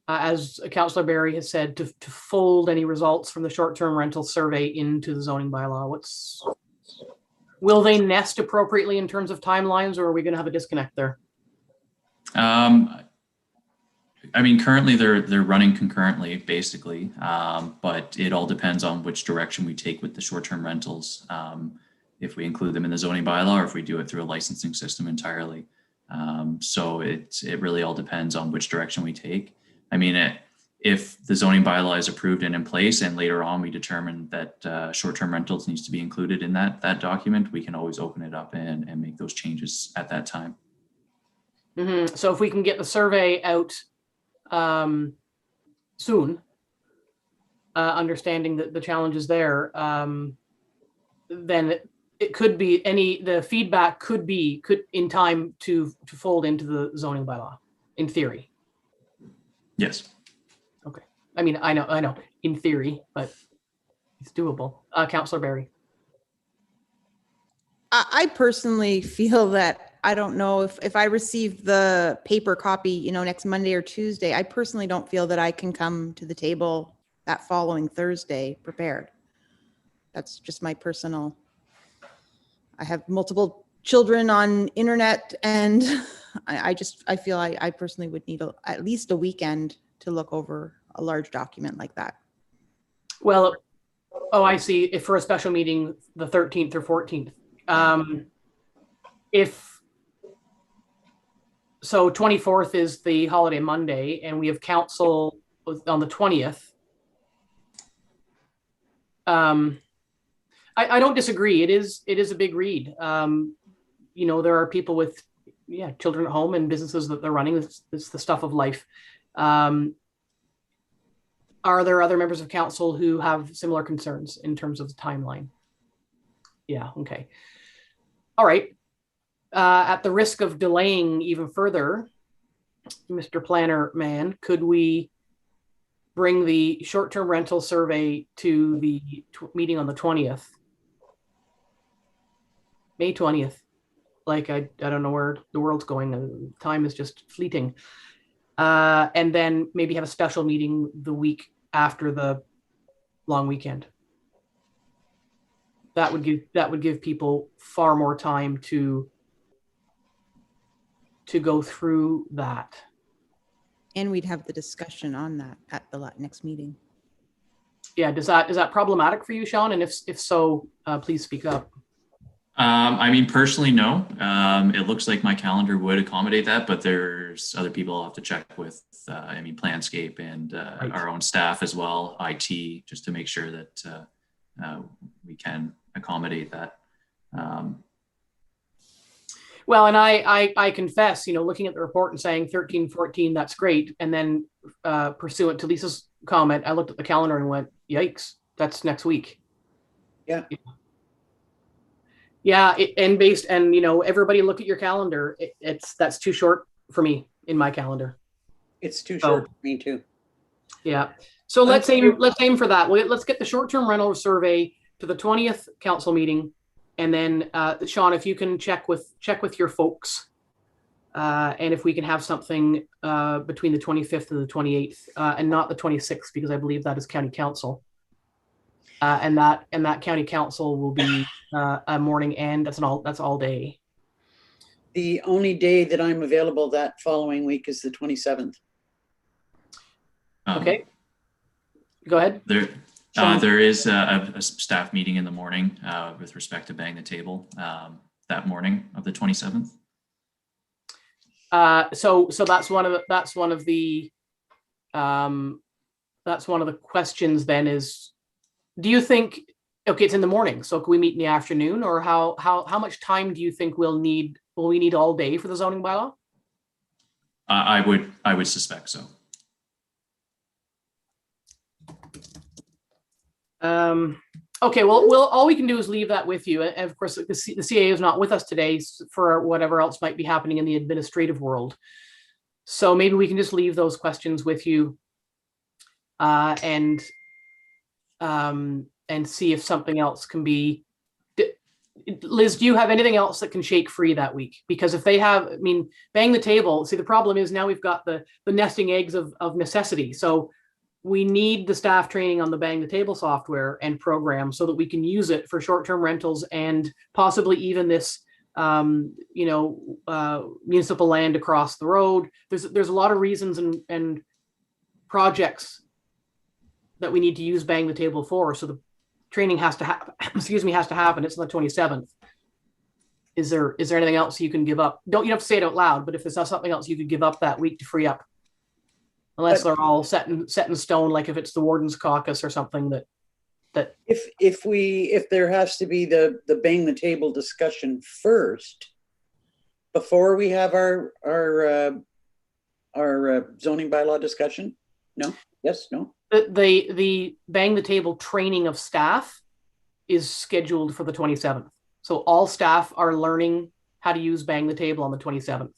Speaker 2: as Councillor Barry has said, to fold any results from the short-term rental survey into the zoning bylaw? Will they nest appropriately in terms of timelines, or are we going to have a disconnect there?
Speaker 10: I mean, currently they're running concurrently, basically, but it all depends on which direction we take with the short-term rentals. If we include them in the zoning bylaw or if we do it through a licensing system entirely. So it really all depends on which direction we take. I mean, if the zoning bylaw is approved and in place and later on we determine that short-term rentals needs to be included in that document, we can always open it up and make those changes at that time.
Speaker 2: Mm-hmm. So if we can get the survey out soon, understanding that the challenges there, then it could be the feedback could in time to fold into the zoning bylaw, in theory.
Speaker 10: Yes.
Speaker 2: Okay. I mean, I know in theory, but it's doable. Councillor Barry.
Speaker 9: I personally feel that, I don't know if I receive the paper copy, you know, next Monday or Tuesday, I personally don't feel that I can come to the table that following Thursday prepared. That's just my personal, I have multiple children on internet, and I feel I personally would need at least a weekend to look over a large document like that.
Speaker 2: Well, oh, I see. If for a special meeting, the 13th or 14th. If so, 24th is the holiday Monday, and we have council on the 20th. I don't disagree. It is a big read. You know, there are people with children at home and businesses that they're running. It's the stuff of life. Are there other members of council who have similar concerns in terms of the timeline? Yeah, okay. All right. At the risk of delaying even further, Mr. Planner Man, could we bring the short-term rental survey to the meeting on the 20th? May 20th. Like, I don't know where the world's going. Time is just fleeting. And then maybe have a special meeting the week after the long weekend. That would give people far more time to go through that.
Speaker 9: And we'd have the discussion on that at the next meeting.
Speaker 2: Yeah, is that problematic for you, Sean? And if so, please speak up.
Speaker 10: I mean, personally, no. It looks like my calendar would accommodate that, but there's other people I'll have to check with. I mean, Planscape and
Speaker 2: Right.
Speaker 10: our own staff as well, IT, just to make sure that we can accommodate that.
Speaker 2: Well, and I confess, you know, looking at the report and saying 13, 14, that's great. And then pursuant to Lisa's comment, I looked at the calendar and went, yikes, that's next week.
Speaker 3: Yeah.
Speaker 2: Yeah, and you know, everybody look at your calendar. That's too short for me in my calendar.
Speaker 3: It's too short for me too.
Speaker 2: Yeah. So let's aim for that. Let's get the short-term rental survey to the 20th council meeting, and then Sean, if you can check with your folks, and if we can have something between the 25th and the 28th, and not the 26th, because I believe that is county council. And that county council will be a morning and that's all day.
Speaker 3: The only day that I'm available that following week is the 27th.
Speaker 2: Okay. Go ahead.
Speaker 10: There is a staff meeting in the morning with respect to bang the table that morning of the 27th.
Speaker 2: So that's one of the questions then is, do you think, okay, it's in the morning, so can we meet in the afternoon, or how much time do you think we'll need? Will we need all day for the zoning bylaw?
Speaker 10: I would suspect so.
Speaker 2: Okay, well, all we can do is leave that with you. And of course, the CA is not with us today for whatever else might be happening in the administrative world. So maybe we can just leave those questions with you, and see if something else can be. Liz, do you have anything else that can shake free that week? Because if they have, I mean, bang the table. See, the problem is now we've got the nesting eggs of necessity. So we need the staff training on the bang the table software and program so that we can use it for short-term rentals and possibly even this, municipal land across the road. There's a lot of reasons and projects that we need to use bang the table for. So the training has to happen. Has to happen. It's on the 27th. Is there anything else you can give up? You don't have to say it out loud, but if there's not something else you could give up that week to free up, unless they're all set in stone, like if it's the Warden's Caucus or something that.
Speaker 3: If there has to be the bang the table discussion first, before we have our zoning bylaw discussion. No. Yes. No.
Speaker 2: The bang the table training of staff is scheduled for the 27th. So all staff are learning how to use bang the table on the 27th.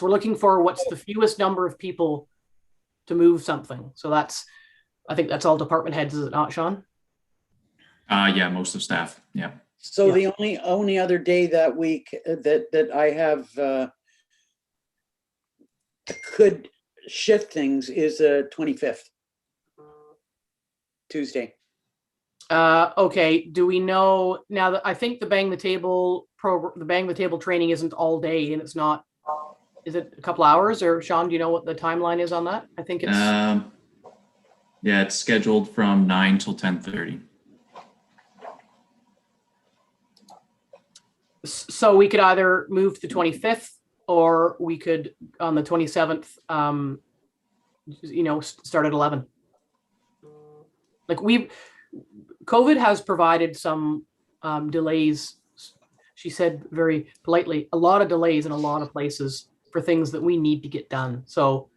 Speaker 2: We're looking for what's the fewest number of people to move something. So I think that's all department heads, is it not, Sean?
Speaker 10: Yeah, most of staff. Yeah.
Speaker 3: So
Speaker 2: Yeah.
Speaker 3: the only other day that week that I have could shift things is 25th, Tuesday.
Speaker 2: Okay, do we know now that I think the Bang the Table training isn't all day and it's not, is it a couple hours, or Sean, do you know what the timeline is on that? I think it's,
Speaker 10: Yeah, it's scheduled from 9 till 10:30.
Speaker 2: so we could either move to the 25th or we could on the 27th, start at 11. Like COVID has provided some delays. She said very politely, a lot of delays in a lot of places for things that we need to get done. So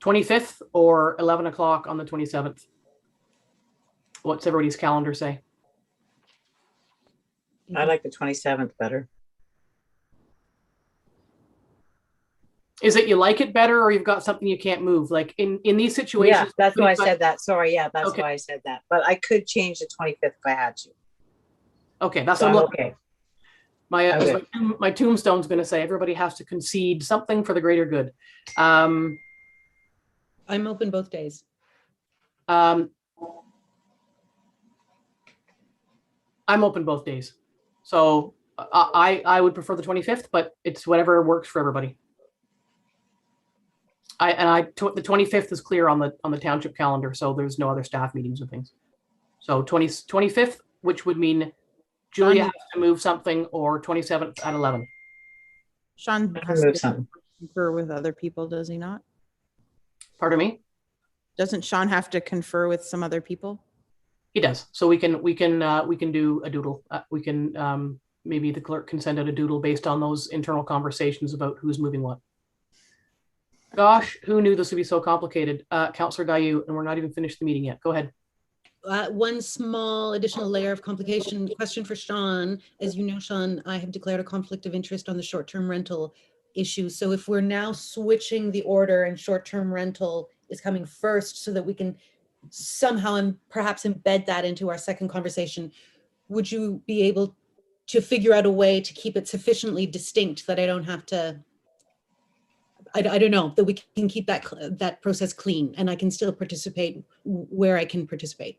Speaker 2: 25th or 11 o'clock on the 27th. What's everybody's calendar say?
Speaker 8: I like the 27th better.
Speaker 2: Is it you like it better, or you've got something you can't move? Like in these situations.
Speaker 8: Yeah, that's why I
Speaker 2: we've got-
Speaker 8: said that. Sorry, yeah, that's
Speaker 2: Okay.
Speaker 8: why I said that. But I could change the 25th if I had to.
Speaker 2: Okay, that's
Speaker 8: So
Speaker 2: what
Speaker 8: I'm
Speaker 2: I'm
Speaker 8: okay.
Speaker 2: my tombstone's going to say everybody has to concede something for the greater good.
Speaker 7: I'm open both days.
Speaker 2: I'm open both days, so I would prefer the 25th, but it's whatever works for everybody. The 25th is clear on the township calendar, so there's no other staff meetings and things. So 25th, which would mean Julia has to move something, or 27th at 11.
Speaker 9: Sean
Speaker 8: I can
Speaker 9: has
Speaker 8: move
Speaker 9: to
Speaker 8: something.
Speaker 9: confer with other people, does he not?
Speaker 2: Pardon me?
Speaker 9: Doesn't Sean have to confer with some other people?
Speaker 2: He does. So we can do a doodle. We can maybe the clerk can send out a doodle based on those internal conversations about who's moving what. Gosh, who knew this would be so complicated? Councillor Dayu, and we're not even finished the meeting yet. Go ahead.
Speaker 7: One small additional layer of complication question for Sean. As you know, Sean, I have declared a conflict of interest on the short-term rental issue. So if we're now switching the order and short-term rental is coming first so that we can somehow and perhaps embed that into our second conversation, would you be able to figure out a way to keep it sufficiently distinct that I don't have to, I don't know, that we can keep that process clean and I can still participate where I can participate?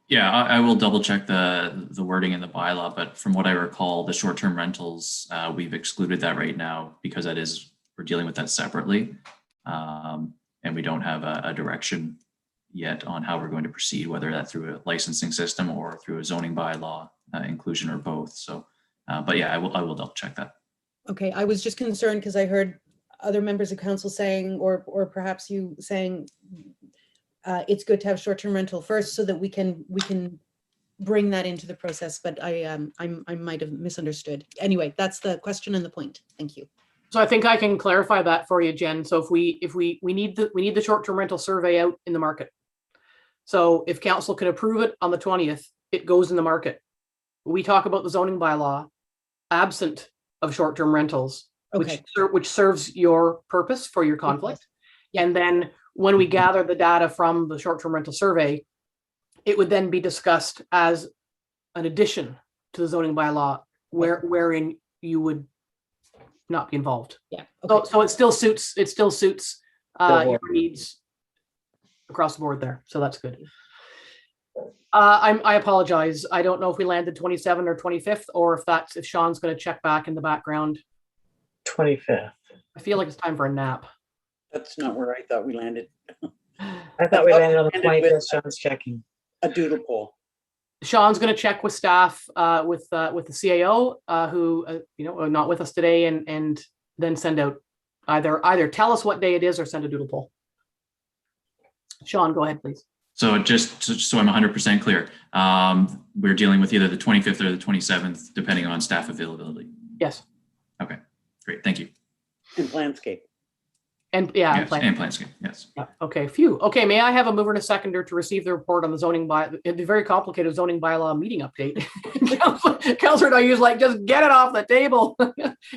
Speaker 10: Yeah, I will double check the wording in the bylaw, but from what I recall, the short-term rentals, we've excluded that right now because we're dealing with that separately. And we don't have a direction yet on how we're going to proceed, whether that's through a licensing system or through a zoning bylaw inclusion or both. So, but yeah, I will double check that.
Speaker 7: Okay, I was just concerned because I heard other members of council saying, or perhaps you saying, it's good to have short-term rental first so that we can bring that into the process. But I might have misunderstood. Anyway, that's the question and the point. Thank you.
Speaker 2: So I think I can clarify that for you, Jen. So if we need the short-term rental survey out in the market. So if council can approve it on the 20th, it goes in the market. We talk about the zoning bylaw, absent of short-term rentals,
Speaker 7: Okay.
Speaker 2: which serves your purpose for your conflict.
Speaker 7: Yeah.
Speaker 2: And then when we gather the data from the short-term rental survey, it would then be discussed as an addition to the zoning bylaw wherein you would not be involved.
Speaker 7: Yeah. Okay.
Speaker 2: So it still suits your needs across the board there. So that's good. I apologize. I don't know if we landed 27 or 25th, or if Sean's going to check back in the background.
Speaker 8: 25th.
Speaker 2: I feel like it's time for a nap.
Speaker 3: That's not where I thought we landed.
Speaker 8: I thought we landed on the
Speaker 3: landed
Speaker 8: 25th.
Speaker 3: with-
Speaker 8: Sean's checking.
Speaker 3: A doodle poll.
Speaker 2: Sean's going to check with staff, with the CAO, who are not with us today, and then send out either tell us what day it is or send a doodle poll. Sean, go ahead, please.
Speaker 10: So just so I'm 100% clear, we're dealing with either the 25th or the 27th, depending on staff availability.
Speaker 2: Yes.
Speaker 10: Okay, great. Thank you.
Speaker 3: And landscape.
Speaker 2: And
Speaker 10: Yes, and Planscape, yes.
Speaker 2: Yeah, okay, phew. Okay, may I have a mover and a seconder to receive the report on the the very complicated zoning bylaw meeting update? Councillor Dayu like, just get it off the table.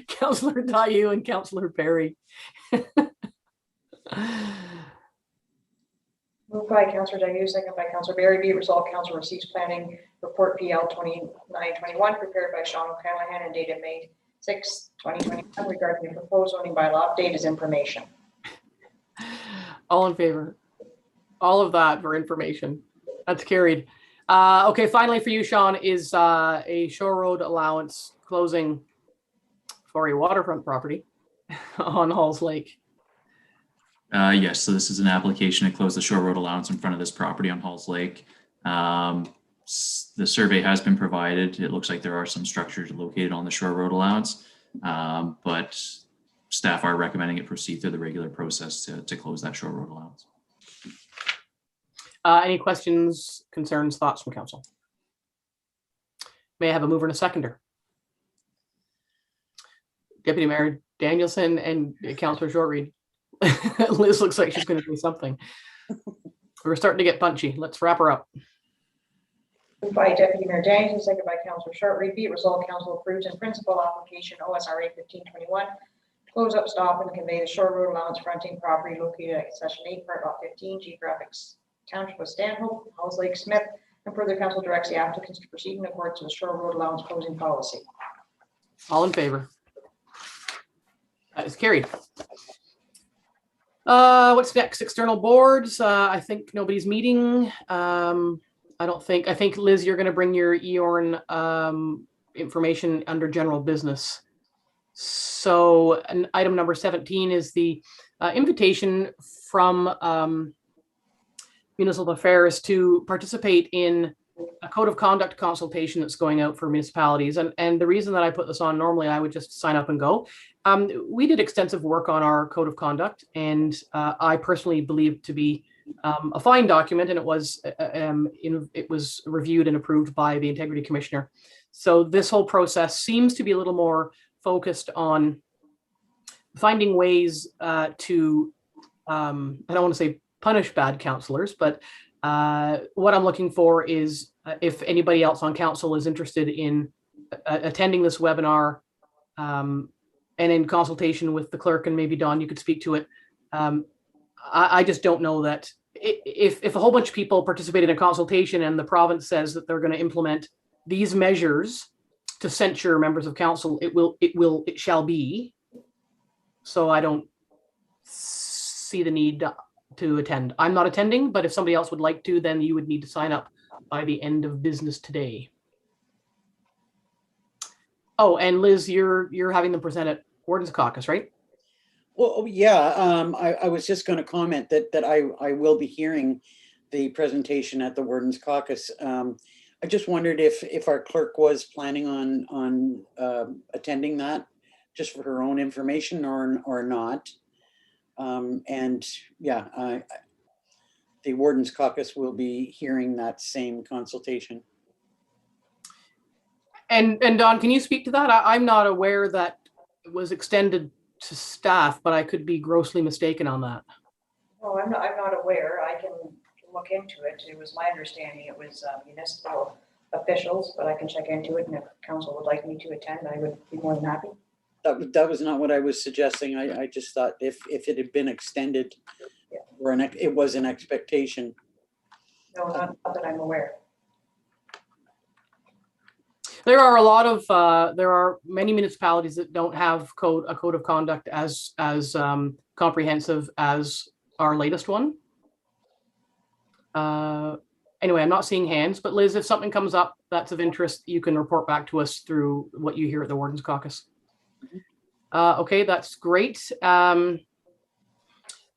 Speaker 2: Councillor Dayu and Councillor Perry.
Speaker 1: Moved by Councillor Dayu, second by Councillor Berry. Be it resolved, council receives planning Report PL 2921 prepared by Sean O'Callaghan and dated May 6, 2021 regarding the proposed zoning bylaw update is information.
Speaker 2: All in favor? All of that for information. That's carried. Okay, finally for you, Sean, is a shore road allowance closing for a waterfront property on Halls Lake.
Speaker 10: Yes, so this is an application to close the shore road allowance in front of this property on Halls Lake. The survey has been provided. It looks like there are some structures located on the shore road allowance, but staff are recommending it proceed through the regular process to close that shore road allowance.
Speaker 2: Any questions, concerns, thoughts from council? May I have a mover and a seconder? Deputy Mayor Danielson and Councillor Shortreed. Liz looks like she's going to do something. We're starting to get punchy. Let's wrap her up.
Speaker 1: Moved by Deputy Mayor Danielson, second by Councillor Shortreed. Be it resolved, council approves in principle application OSRA 1521. Close up, stop, and convey the shore road allowance fronting property located at Section 8, Part Lot 15, Geographics Township of Stanhope, Halls Lake, Smith, and further council directs the applicants to proceed in accordance with the shore road allowance closing policy.
Speaker 2: All in favor? That is carried. What's next? External boards. I think nobody's meeting. I think Liz, you're going to bring your EORN information under general business. So item number 17 is the invitation from Municipal Affairs to participate in a code of conduct consultation that's going out for municipalities. And the reason that I put this on, normally I would just sign up and go. We did extensive work on our code of conduct, and I personally believe to be a fine document, and it was reviewed and approved by the Integrity Commissioner. So this whole process seems to be a little more focused on finding ways to, I don't want to say punish bad councillors, but what I'm looking for is if anybody else on council is interested in attending this webinar, and in consultation with the clerk, and maybe Dawn, you could speak to it. I just don't know that if a whole bunch of people participate in a consultation and the province says that they're going to implement these measures to censure members of council, it shall be. So I don't see the need to attend. I'm not attending, but if somebody else would like to, then you would need to sign up by the end of business today. Oh, and Liz, you're having them present at Warden's Caucus, right?
Speaker 3: Well, yeah, I was just going to comment that I will be hearing the presentation at the Warden's Caucus. I just wondered if our clerk was planning on attending that just for her own information or not. And yeah, the Warden's Caucus will be hearing that same consultation. And
Speaker 2: Don, can you speak to that? I'm not aware that it was extended to staff, but I could be grossly mistaken on that.
Speaker 1: No, I'm not aware. I can look into it. It was my understanding it was municipal officials, but I can check into it, and if council would like me to attend, I would be more than happy.
Speaker 3: That was not what I was suggesting. I just thought if it had been extended, yeah, or it was an expectation.
Speaker 1: No, not that I'm aware.
Speaker 2: There are many municipalities that don't have a code of conduct as comprehensive as our latest one. Anyway, I'm not seeing hands, but Liz, if something comes up that's of interest, you can report back to us through what you hear at the Warden's Caucus. Okay, that's great.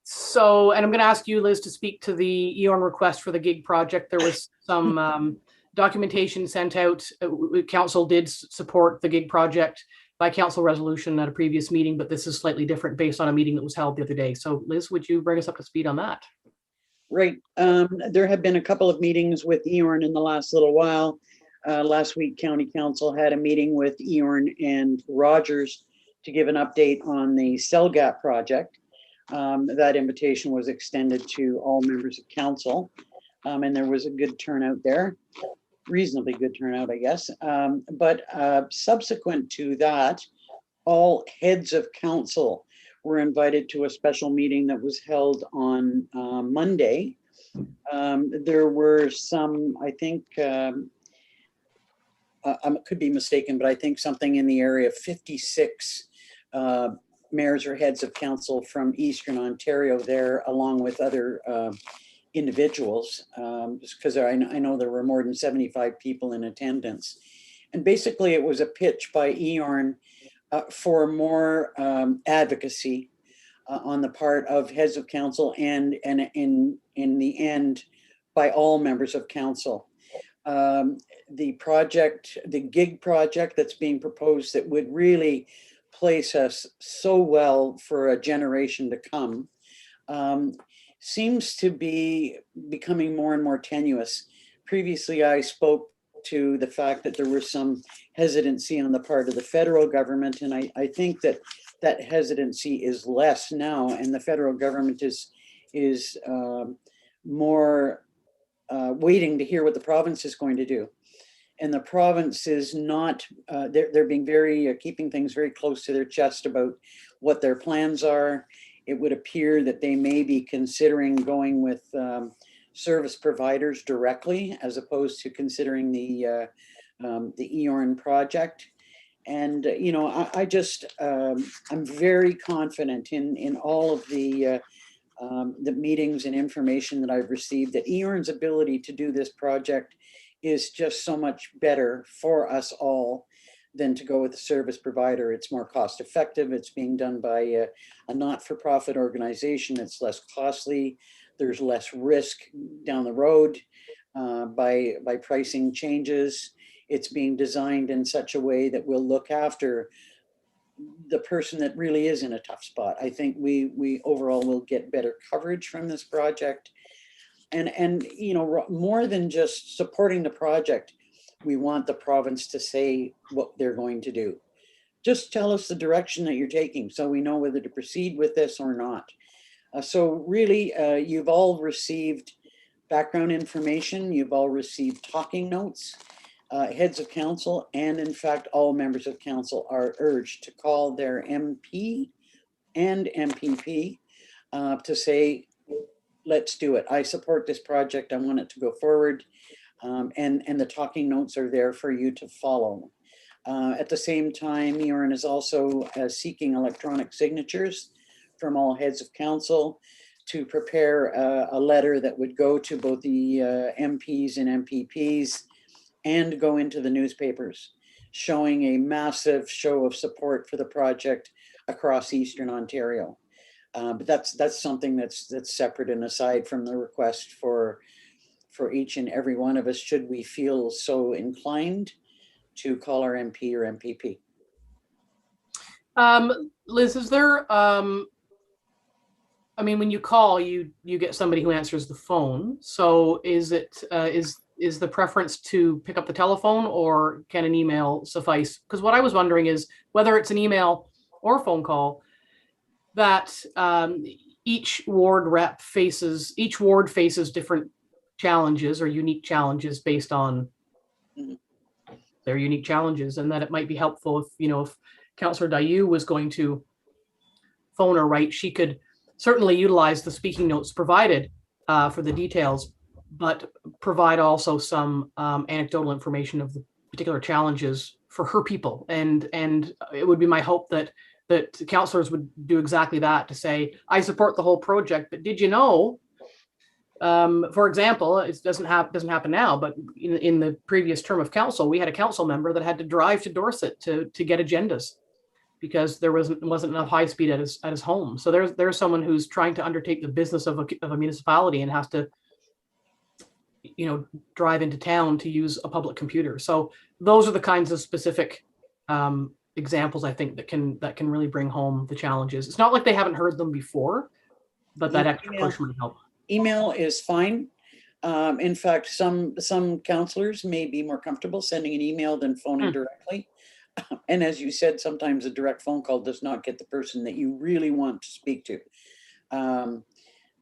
Speaker 2: So, and I'm going to ask you, Liz, to speak to the EORN request for the gig project. There was some documentation sent out. Council did support the gig project by council resolution at a previous meeting, but this is slightly different based on a meeting that was held the other day. So Liz, would you bring us up to speed on that?
Speaker 3: Right. There have been a couple of meetings with EORN in the last little while. Last week, County Council had a meeting with EORN and Rogers to give an update on the Cell Gap project. That invitation was extended to all members of council, and there was a good turnout there. Reasonably good turnout, I guess. But subsequent to that, all heads of council were invited to a special meeting that was held on Monday. There were some, I think, I could be mistaken, but I think something in the area of 56 mayors or heads of council from Eastern Ontario there, along with other individuals, just because I know there were more than 75 people in attendance. And basically it was a pitch by EORN for more advocacy on the part of heads of council and in the end by all members of council. The project, the gig project that's being proposed that would really place us so well for a generation to come, seems to be becoming more and more tenuous. Previously, I spoke to the fact that there was some hesitancy on the part of the federal government, and I think that that hesitancy is less now, and the federal government is more waiting to hear what the province is going to do. And the province is not, they're being very, keeping things very close to their chest about what their plans are. It would appear that they may be considering going with service providers directly, as opposed to considering the EORN project. And, you know, I'm very confident in all of the meetings and information that I've received, that EORN's ability to do this project is just so much better for us all than to go with a service provider. It's more cost effective. It's being done by a not-for-profit organization. It's less costly. There's less risk down the road by pricing changes. It's being designed in such a way that will look after the person that really is in a tough spot. I think we overall will get better coverage from this project. And you know, more than just supporting the project, we want the province to say what they're going to do. Just tell us the direction that you're taking so we know whether to proceed with this or not. So really, you've all received background information. You've all received talking notes. Heads of council and in fact, all members of council are urged to call their MP and MPP to say, let's do it. I support this project. I want it to go forward. And the talking notes are there for you to follow. At the same time, EORN is also seeking electronic signatures from all heads of council to prepare a letter that would go to both the MPs and MPPs and go into the newspapers, showing a massive show of support for the project across Eastern Ontario. But that's something that's separate and aside from the request for each and every one of us, should we feel so inclined to call our MP or MPP.
Speaker 2: Liz, is there, I mean, when you call, you get somebody who answers the phone. So is it, is the preference to pick up the telephone, or can an email suffice? Because what I was wondering is whether it's an email or phone call, that each ward faces different challenges or unique challenges based on their unique challenges, and that it might be helpful if, you know, if Councillor Dayu was going to phone or write, she could certainly utilize the speaking notes provided for the details, but provide also some anecdotal information of the particular challenges for her people. And it would be my hope that councillors would do exactly that, to say, I support the whole project, but did you know, for example, it doesn't happen now, but in the previous term of council, we had a council member that had to drive to Dorset to get agendas because there wasn't enough high speed at his home. So there's someone who's trying to undertake the business of a municipality and has to, you know, drive into town to use a public computer. So those are the kinds of specific examples, I think, that can really bring home the challenges. It's not like they haven't heard them before, but that extra push might help.
Speaker 3: Email is fine. In fact, some councillors may be more comfortable sending an email than phoning directly. And as you said, sometimes a direct phone call does not get the person that you really want to speak to.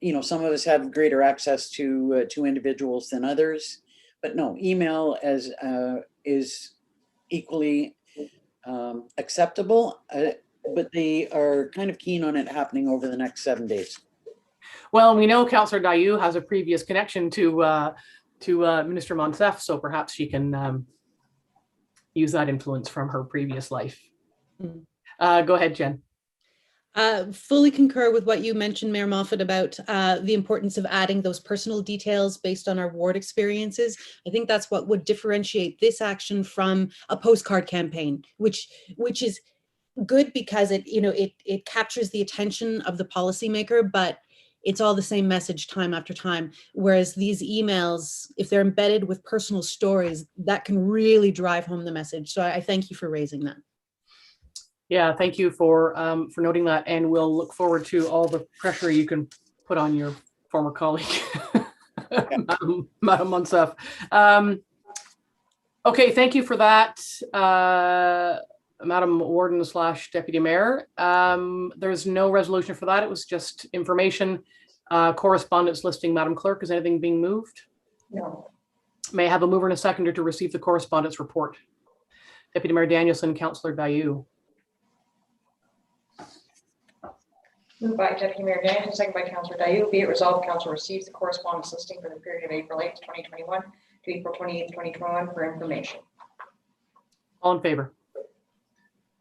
Speaker 3: You know, some of us have greater access to individuals than others, but no, email is equally acceptable, but they are kind of keen on it happening over the next 7 days.
Speaker 2: Well, we know Councillor Dayu has a previous connection to Minister Monsef, so perhaps she can use that influence from her previous life.
Speaker 7: Mm.
Speaker 2: Go ahead, Jen.
Speaker 7: Fully concur with what you mentioned, Mayor Moffat, about the importance of adding those personal details based on our ward experiences. I think that's what would differentiate this action from a postcard campaign, which is good because it captures the attention of the policymaker, but it's all the same message time after time. Whereas these emails, if they're embedded with personal stories, that can really drive home the message. So I thank you for raising that.
Speaker 2: Yeah, thank you for noting that, and we'll look forward to all the pressure you can put on your former colleague, Madam Monsef. Okay, thank you for that, Madam Warden / Deputy Mayor. There's no resolution for that. It was just information. Correspondence listing, Madam Clerk. Is anything being moved?
Speaker 1: No.
Speaker 2: May I have a mover and a seconder to receive the correspondence report? Deputy Mayor Danielson, Councillor Bayou.
Speaker 1: Moved by Deputy Mayor Danielson, second by Councillor Dayu. Be it resolved, Council receives the correspondence listing for the period of April 8th, 2021 to April 28th, 2021 for information.
Speaker 2: All in favor?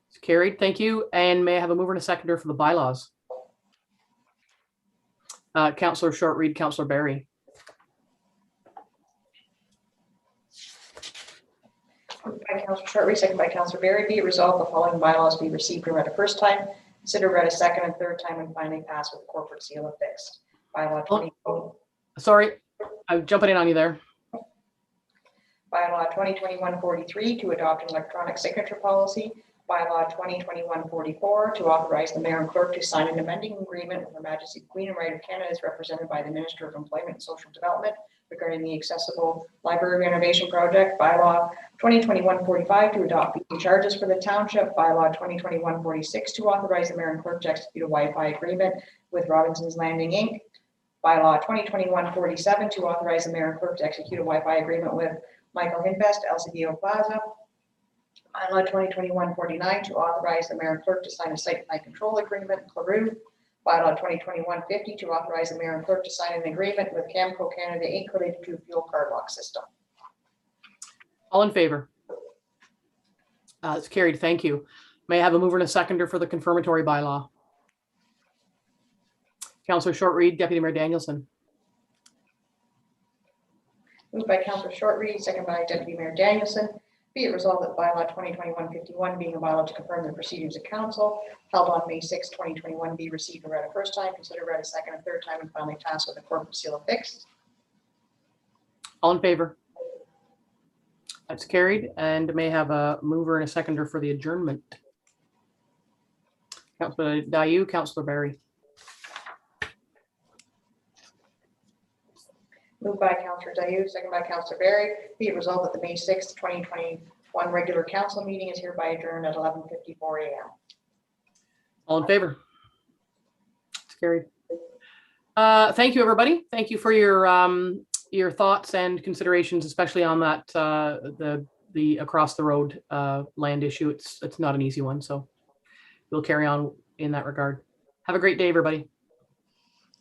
Speaker 2: It's carried. Thank you. And may I have a mover and a seconder for the bylaws? Councillor Short-Reed, Councillor Barry.
Speaker 1: Moved by Councillor Short-Reed, second by Councillor Barry. Be it resolved, the following bylaws be received and read a first time, considered read a second and third time, and finally passed with corporate seal affixed. Bylaw 2020.
Speaker 2: Sorry, I'm jumping in on you there.
Speaker 1: Bylaw 2021-43 to adopt an electronic signature policy. Bylaw 2021-44 to authorize the mayor and clerk to sign an amending agreement with Her Majesty the Queen and Right of Canada as represented by the Minister of Employment and Social Development regarding the accessible library renovation project. Bylaw 2021-45 to adopt fee charges for the township. Bylaw 2021-46 to authorize the mayor and clerk to execute a Wi-Fi agreement with Robinson's Landing Inc. Bylaw 2021-47 to authorize the mayor and clerk to execute a Wi-Fi agreement with Michael Hinvest, LCDO Plaza. Bylaw 2021-49 to authorize the mayor and clerk to sign a site plan control agreement in Claru. Bylaw 2021-50 to authorize the mayor and clerk to sign an agreement with Camco Canada Inc. related to a fuel card lock system.
Speaker 2: All in favor? It's carried. Thank you. May I have a mover and a seconder for the confirmatory bylaw? Councillor Short-Reed, Deputy Mayor Danielson.
Speaker 1: Moved by Councillor Short-Reed, second by Deputy Mayor Danielson. Be it resolved that bylaw 2021-51 being a bylaw to confirm the procedures of council held on May 6, 2021 be received and read a first time, considered read a second and third time, and finally passed with a corporate seal affixed.
Speaker 2: All in favor? That's carried. And may I have a mover and a seconder for the adjournment? Councillor Dayu, Councillor Barry.
Speaker 1: Moved by Councillor Dayu, second by Councillor Barry. Be it resolved that the May 6th, 2021 regular council meeting is hereby adjourned at 11:54 a.m.
Speaker 2: All in favor? It's carried. Thank you, everybody. Thank you for your thoughts and considerations, especially on that the across the road land issue. It's not an easy one, so we'll carry on in that regard. Have a great day, everybody.